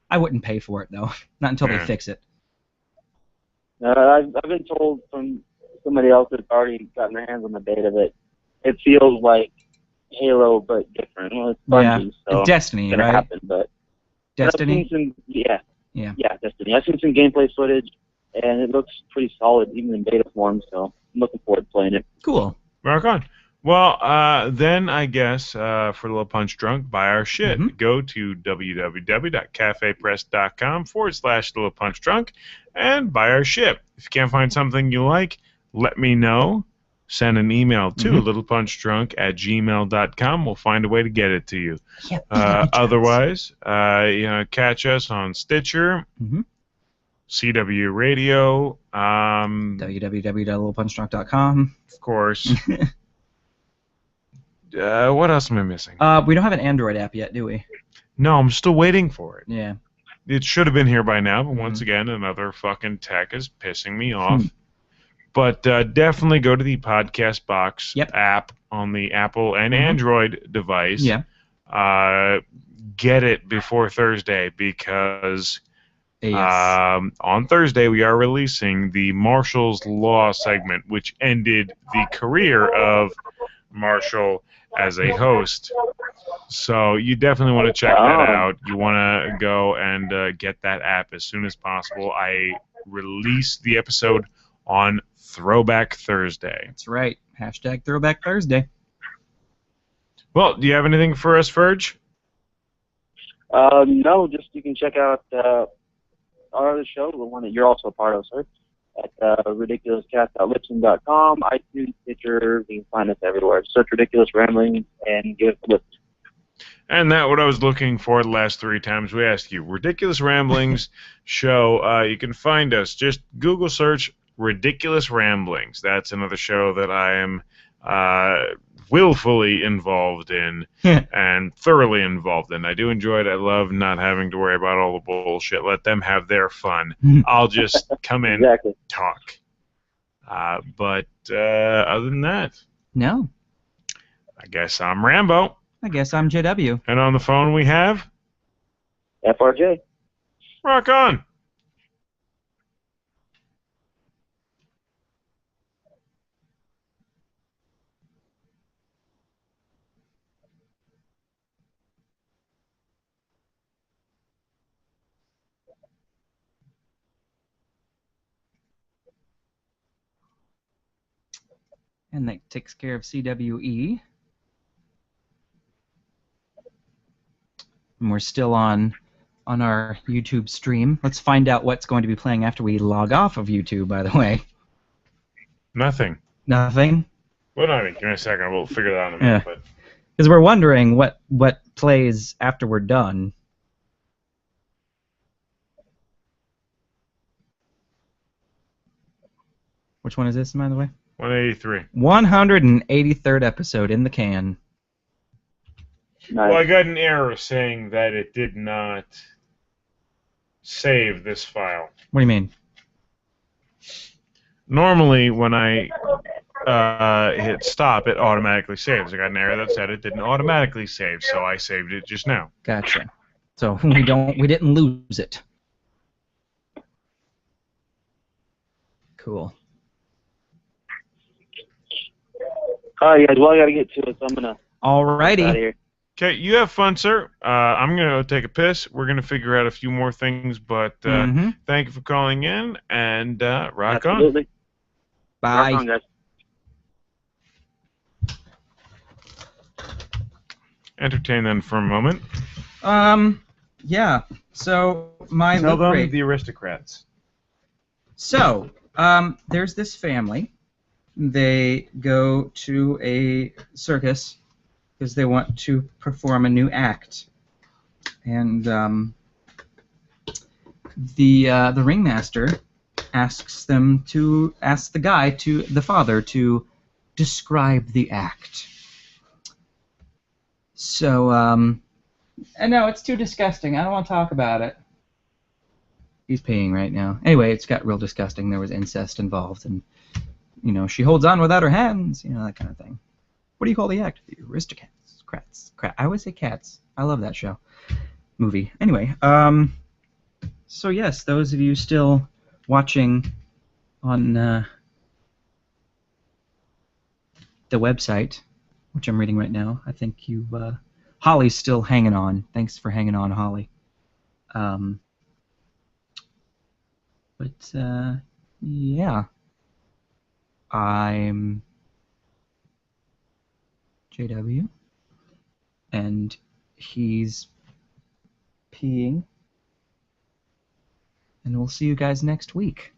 I wouldn't pay for it, though. Not until they fix it. I've been told from somebody else that's already gotten their hands on the beta that it feels like Halo, but different. Well, it's Bungie, so it's Destiny, it's gonna right? happen, but Destiny? I've seen some, yeah, Destiny. I've seen some gameplay footage, and it looks pretty solid, even in beta form, so I'm looking forward to playing it. Cool. Rock on. Well, then I guess for the Little Punch Drunk, buy our shit. Go to www.cafepress.com/Little Punch Drunk and buy our shit. If you can't find something you like, let me know. Send an email to littlepunchdrunk@gmail.com. We'll find a way to get it to you. Otherwise, catch us on Stitcher, CW Radio, www.littlepunchdrunk.com. Of course. What else am I missing? We don't have an Android app yet, do we? No, I'm still waiting for it. Yeah. It should have been here by now, but once again, another fucking tech is pissing me off. But definitely go to the Podcast Box app on the Apple and Android device. Yeah. Get it before Thursday because on Thursday we are releasing the Marshall's Law segment, which ended the career of Marshall as a host. So you definitely want to check that out. You want to go and get that app as soon as possible. I release the episode on Throwback Thursday. That's right. Hashtag Throwback Thursday. Well, do you have anything for us, Ferge? No, just you can check out our other show, the one that you're also a part of, sir, at ridiculouscast.libsyn.com, iTunes, Stitcher. You can find us everywhere. Search Ridiculous Ramblings and give us a listen. And that's what I was looking for the last 3 times we asked you. Ridiculous Ramblings show. You can find us. Just Google search Ridiculous Ramblings. That's another show that I am willfully involved in and thoroughly involved in. I do enjoy it. I love not having to worry about all the bullshit. Let them have their fun. I'll just come in, talk. But other than that, no. I guess I'm Rambo. I guess I'm JW. And on the phone we have FRJ. Rock on. And that takes care of CWE. And we're still on our YouTube stream. Let's find out what's going to be playing after we log off of YouTube, by the way. Nothing. Nothing? Well, no, give me a second. We'll figure that out in a minute. But because we're wondering what plays after we're done. Which one is this, by the way? 183. 183rd episode in the can. Nice. Well, I got an error saying that it did not save this file. What do you mean? Normally, when I hit stop, it automatically saves. I got an error that said it didn't automatically save, so I saved it just now. Gotcha. So we didn't lose it. Cool. All right, guys. Well, I got to get to it, so I'm gonna. Alrighty. Get out of here. Okay, you have fun, sir. I'm going to take a piss. We're going to figure out a few more things, but thank you for calling in, and rock Absolutely. on. Bye. Rock on, guys. Entertain them for a moment. Yeah. So my Tell loot them crate. the aristocrats. So, there's this family. They go to a circus because they want to perform a new act, and the ringmaster asks the father to describe the act. So, and no, it's too disgusting. I don't want to talk about it. He's peeing right now. Anyway, it's got real disgusting. There was incest involved, and she holds on without her hands. That kind of thing. What do you call the act? The aristocrats. I always say cats. I love that show. Movie. Anyway, so yes, those of you still watching on the website, which I'm reading right now, I think you, Holly's still hanging on. Thanks for hanging on, Holly. But yeah, I'm JW, and he's peeing, and we'll see you guys next week.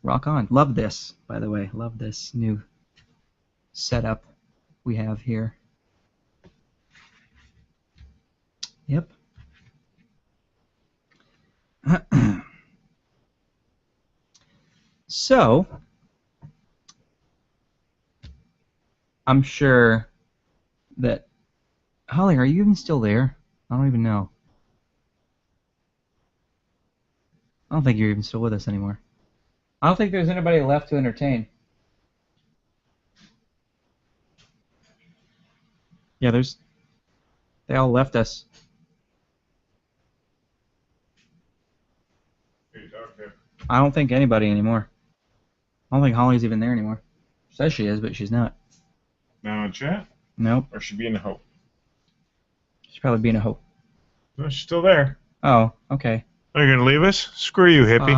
Rock on. Love this, by the way. Love this new setup we have here. Yep. So, I'm sure that... Holly, are you even still there? I don't even know. I don't think you're even still with us anymore. I don't think there's anybody left to entertain. Yeah, they all left us. I don't think anybody anymore. I don't think Holly's even there anymore. She says she is, but she's not. Now in chat? Nope. Or she being a hope? She's probably being a hope. No, she's still there. Oh, okay. Are you gonna leave us? Screw you, hippie. Bye.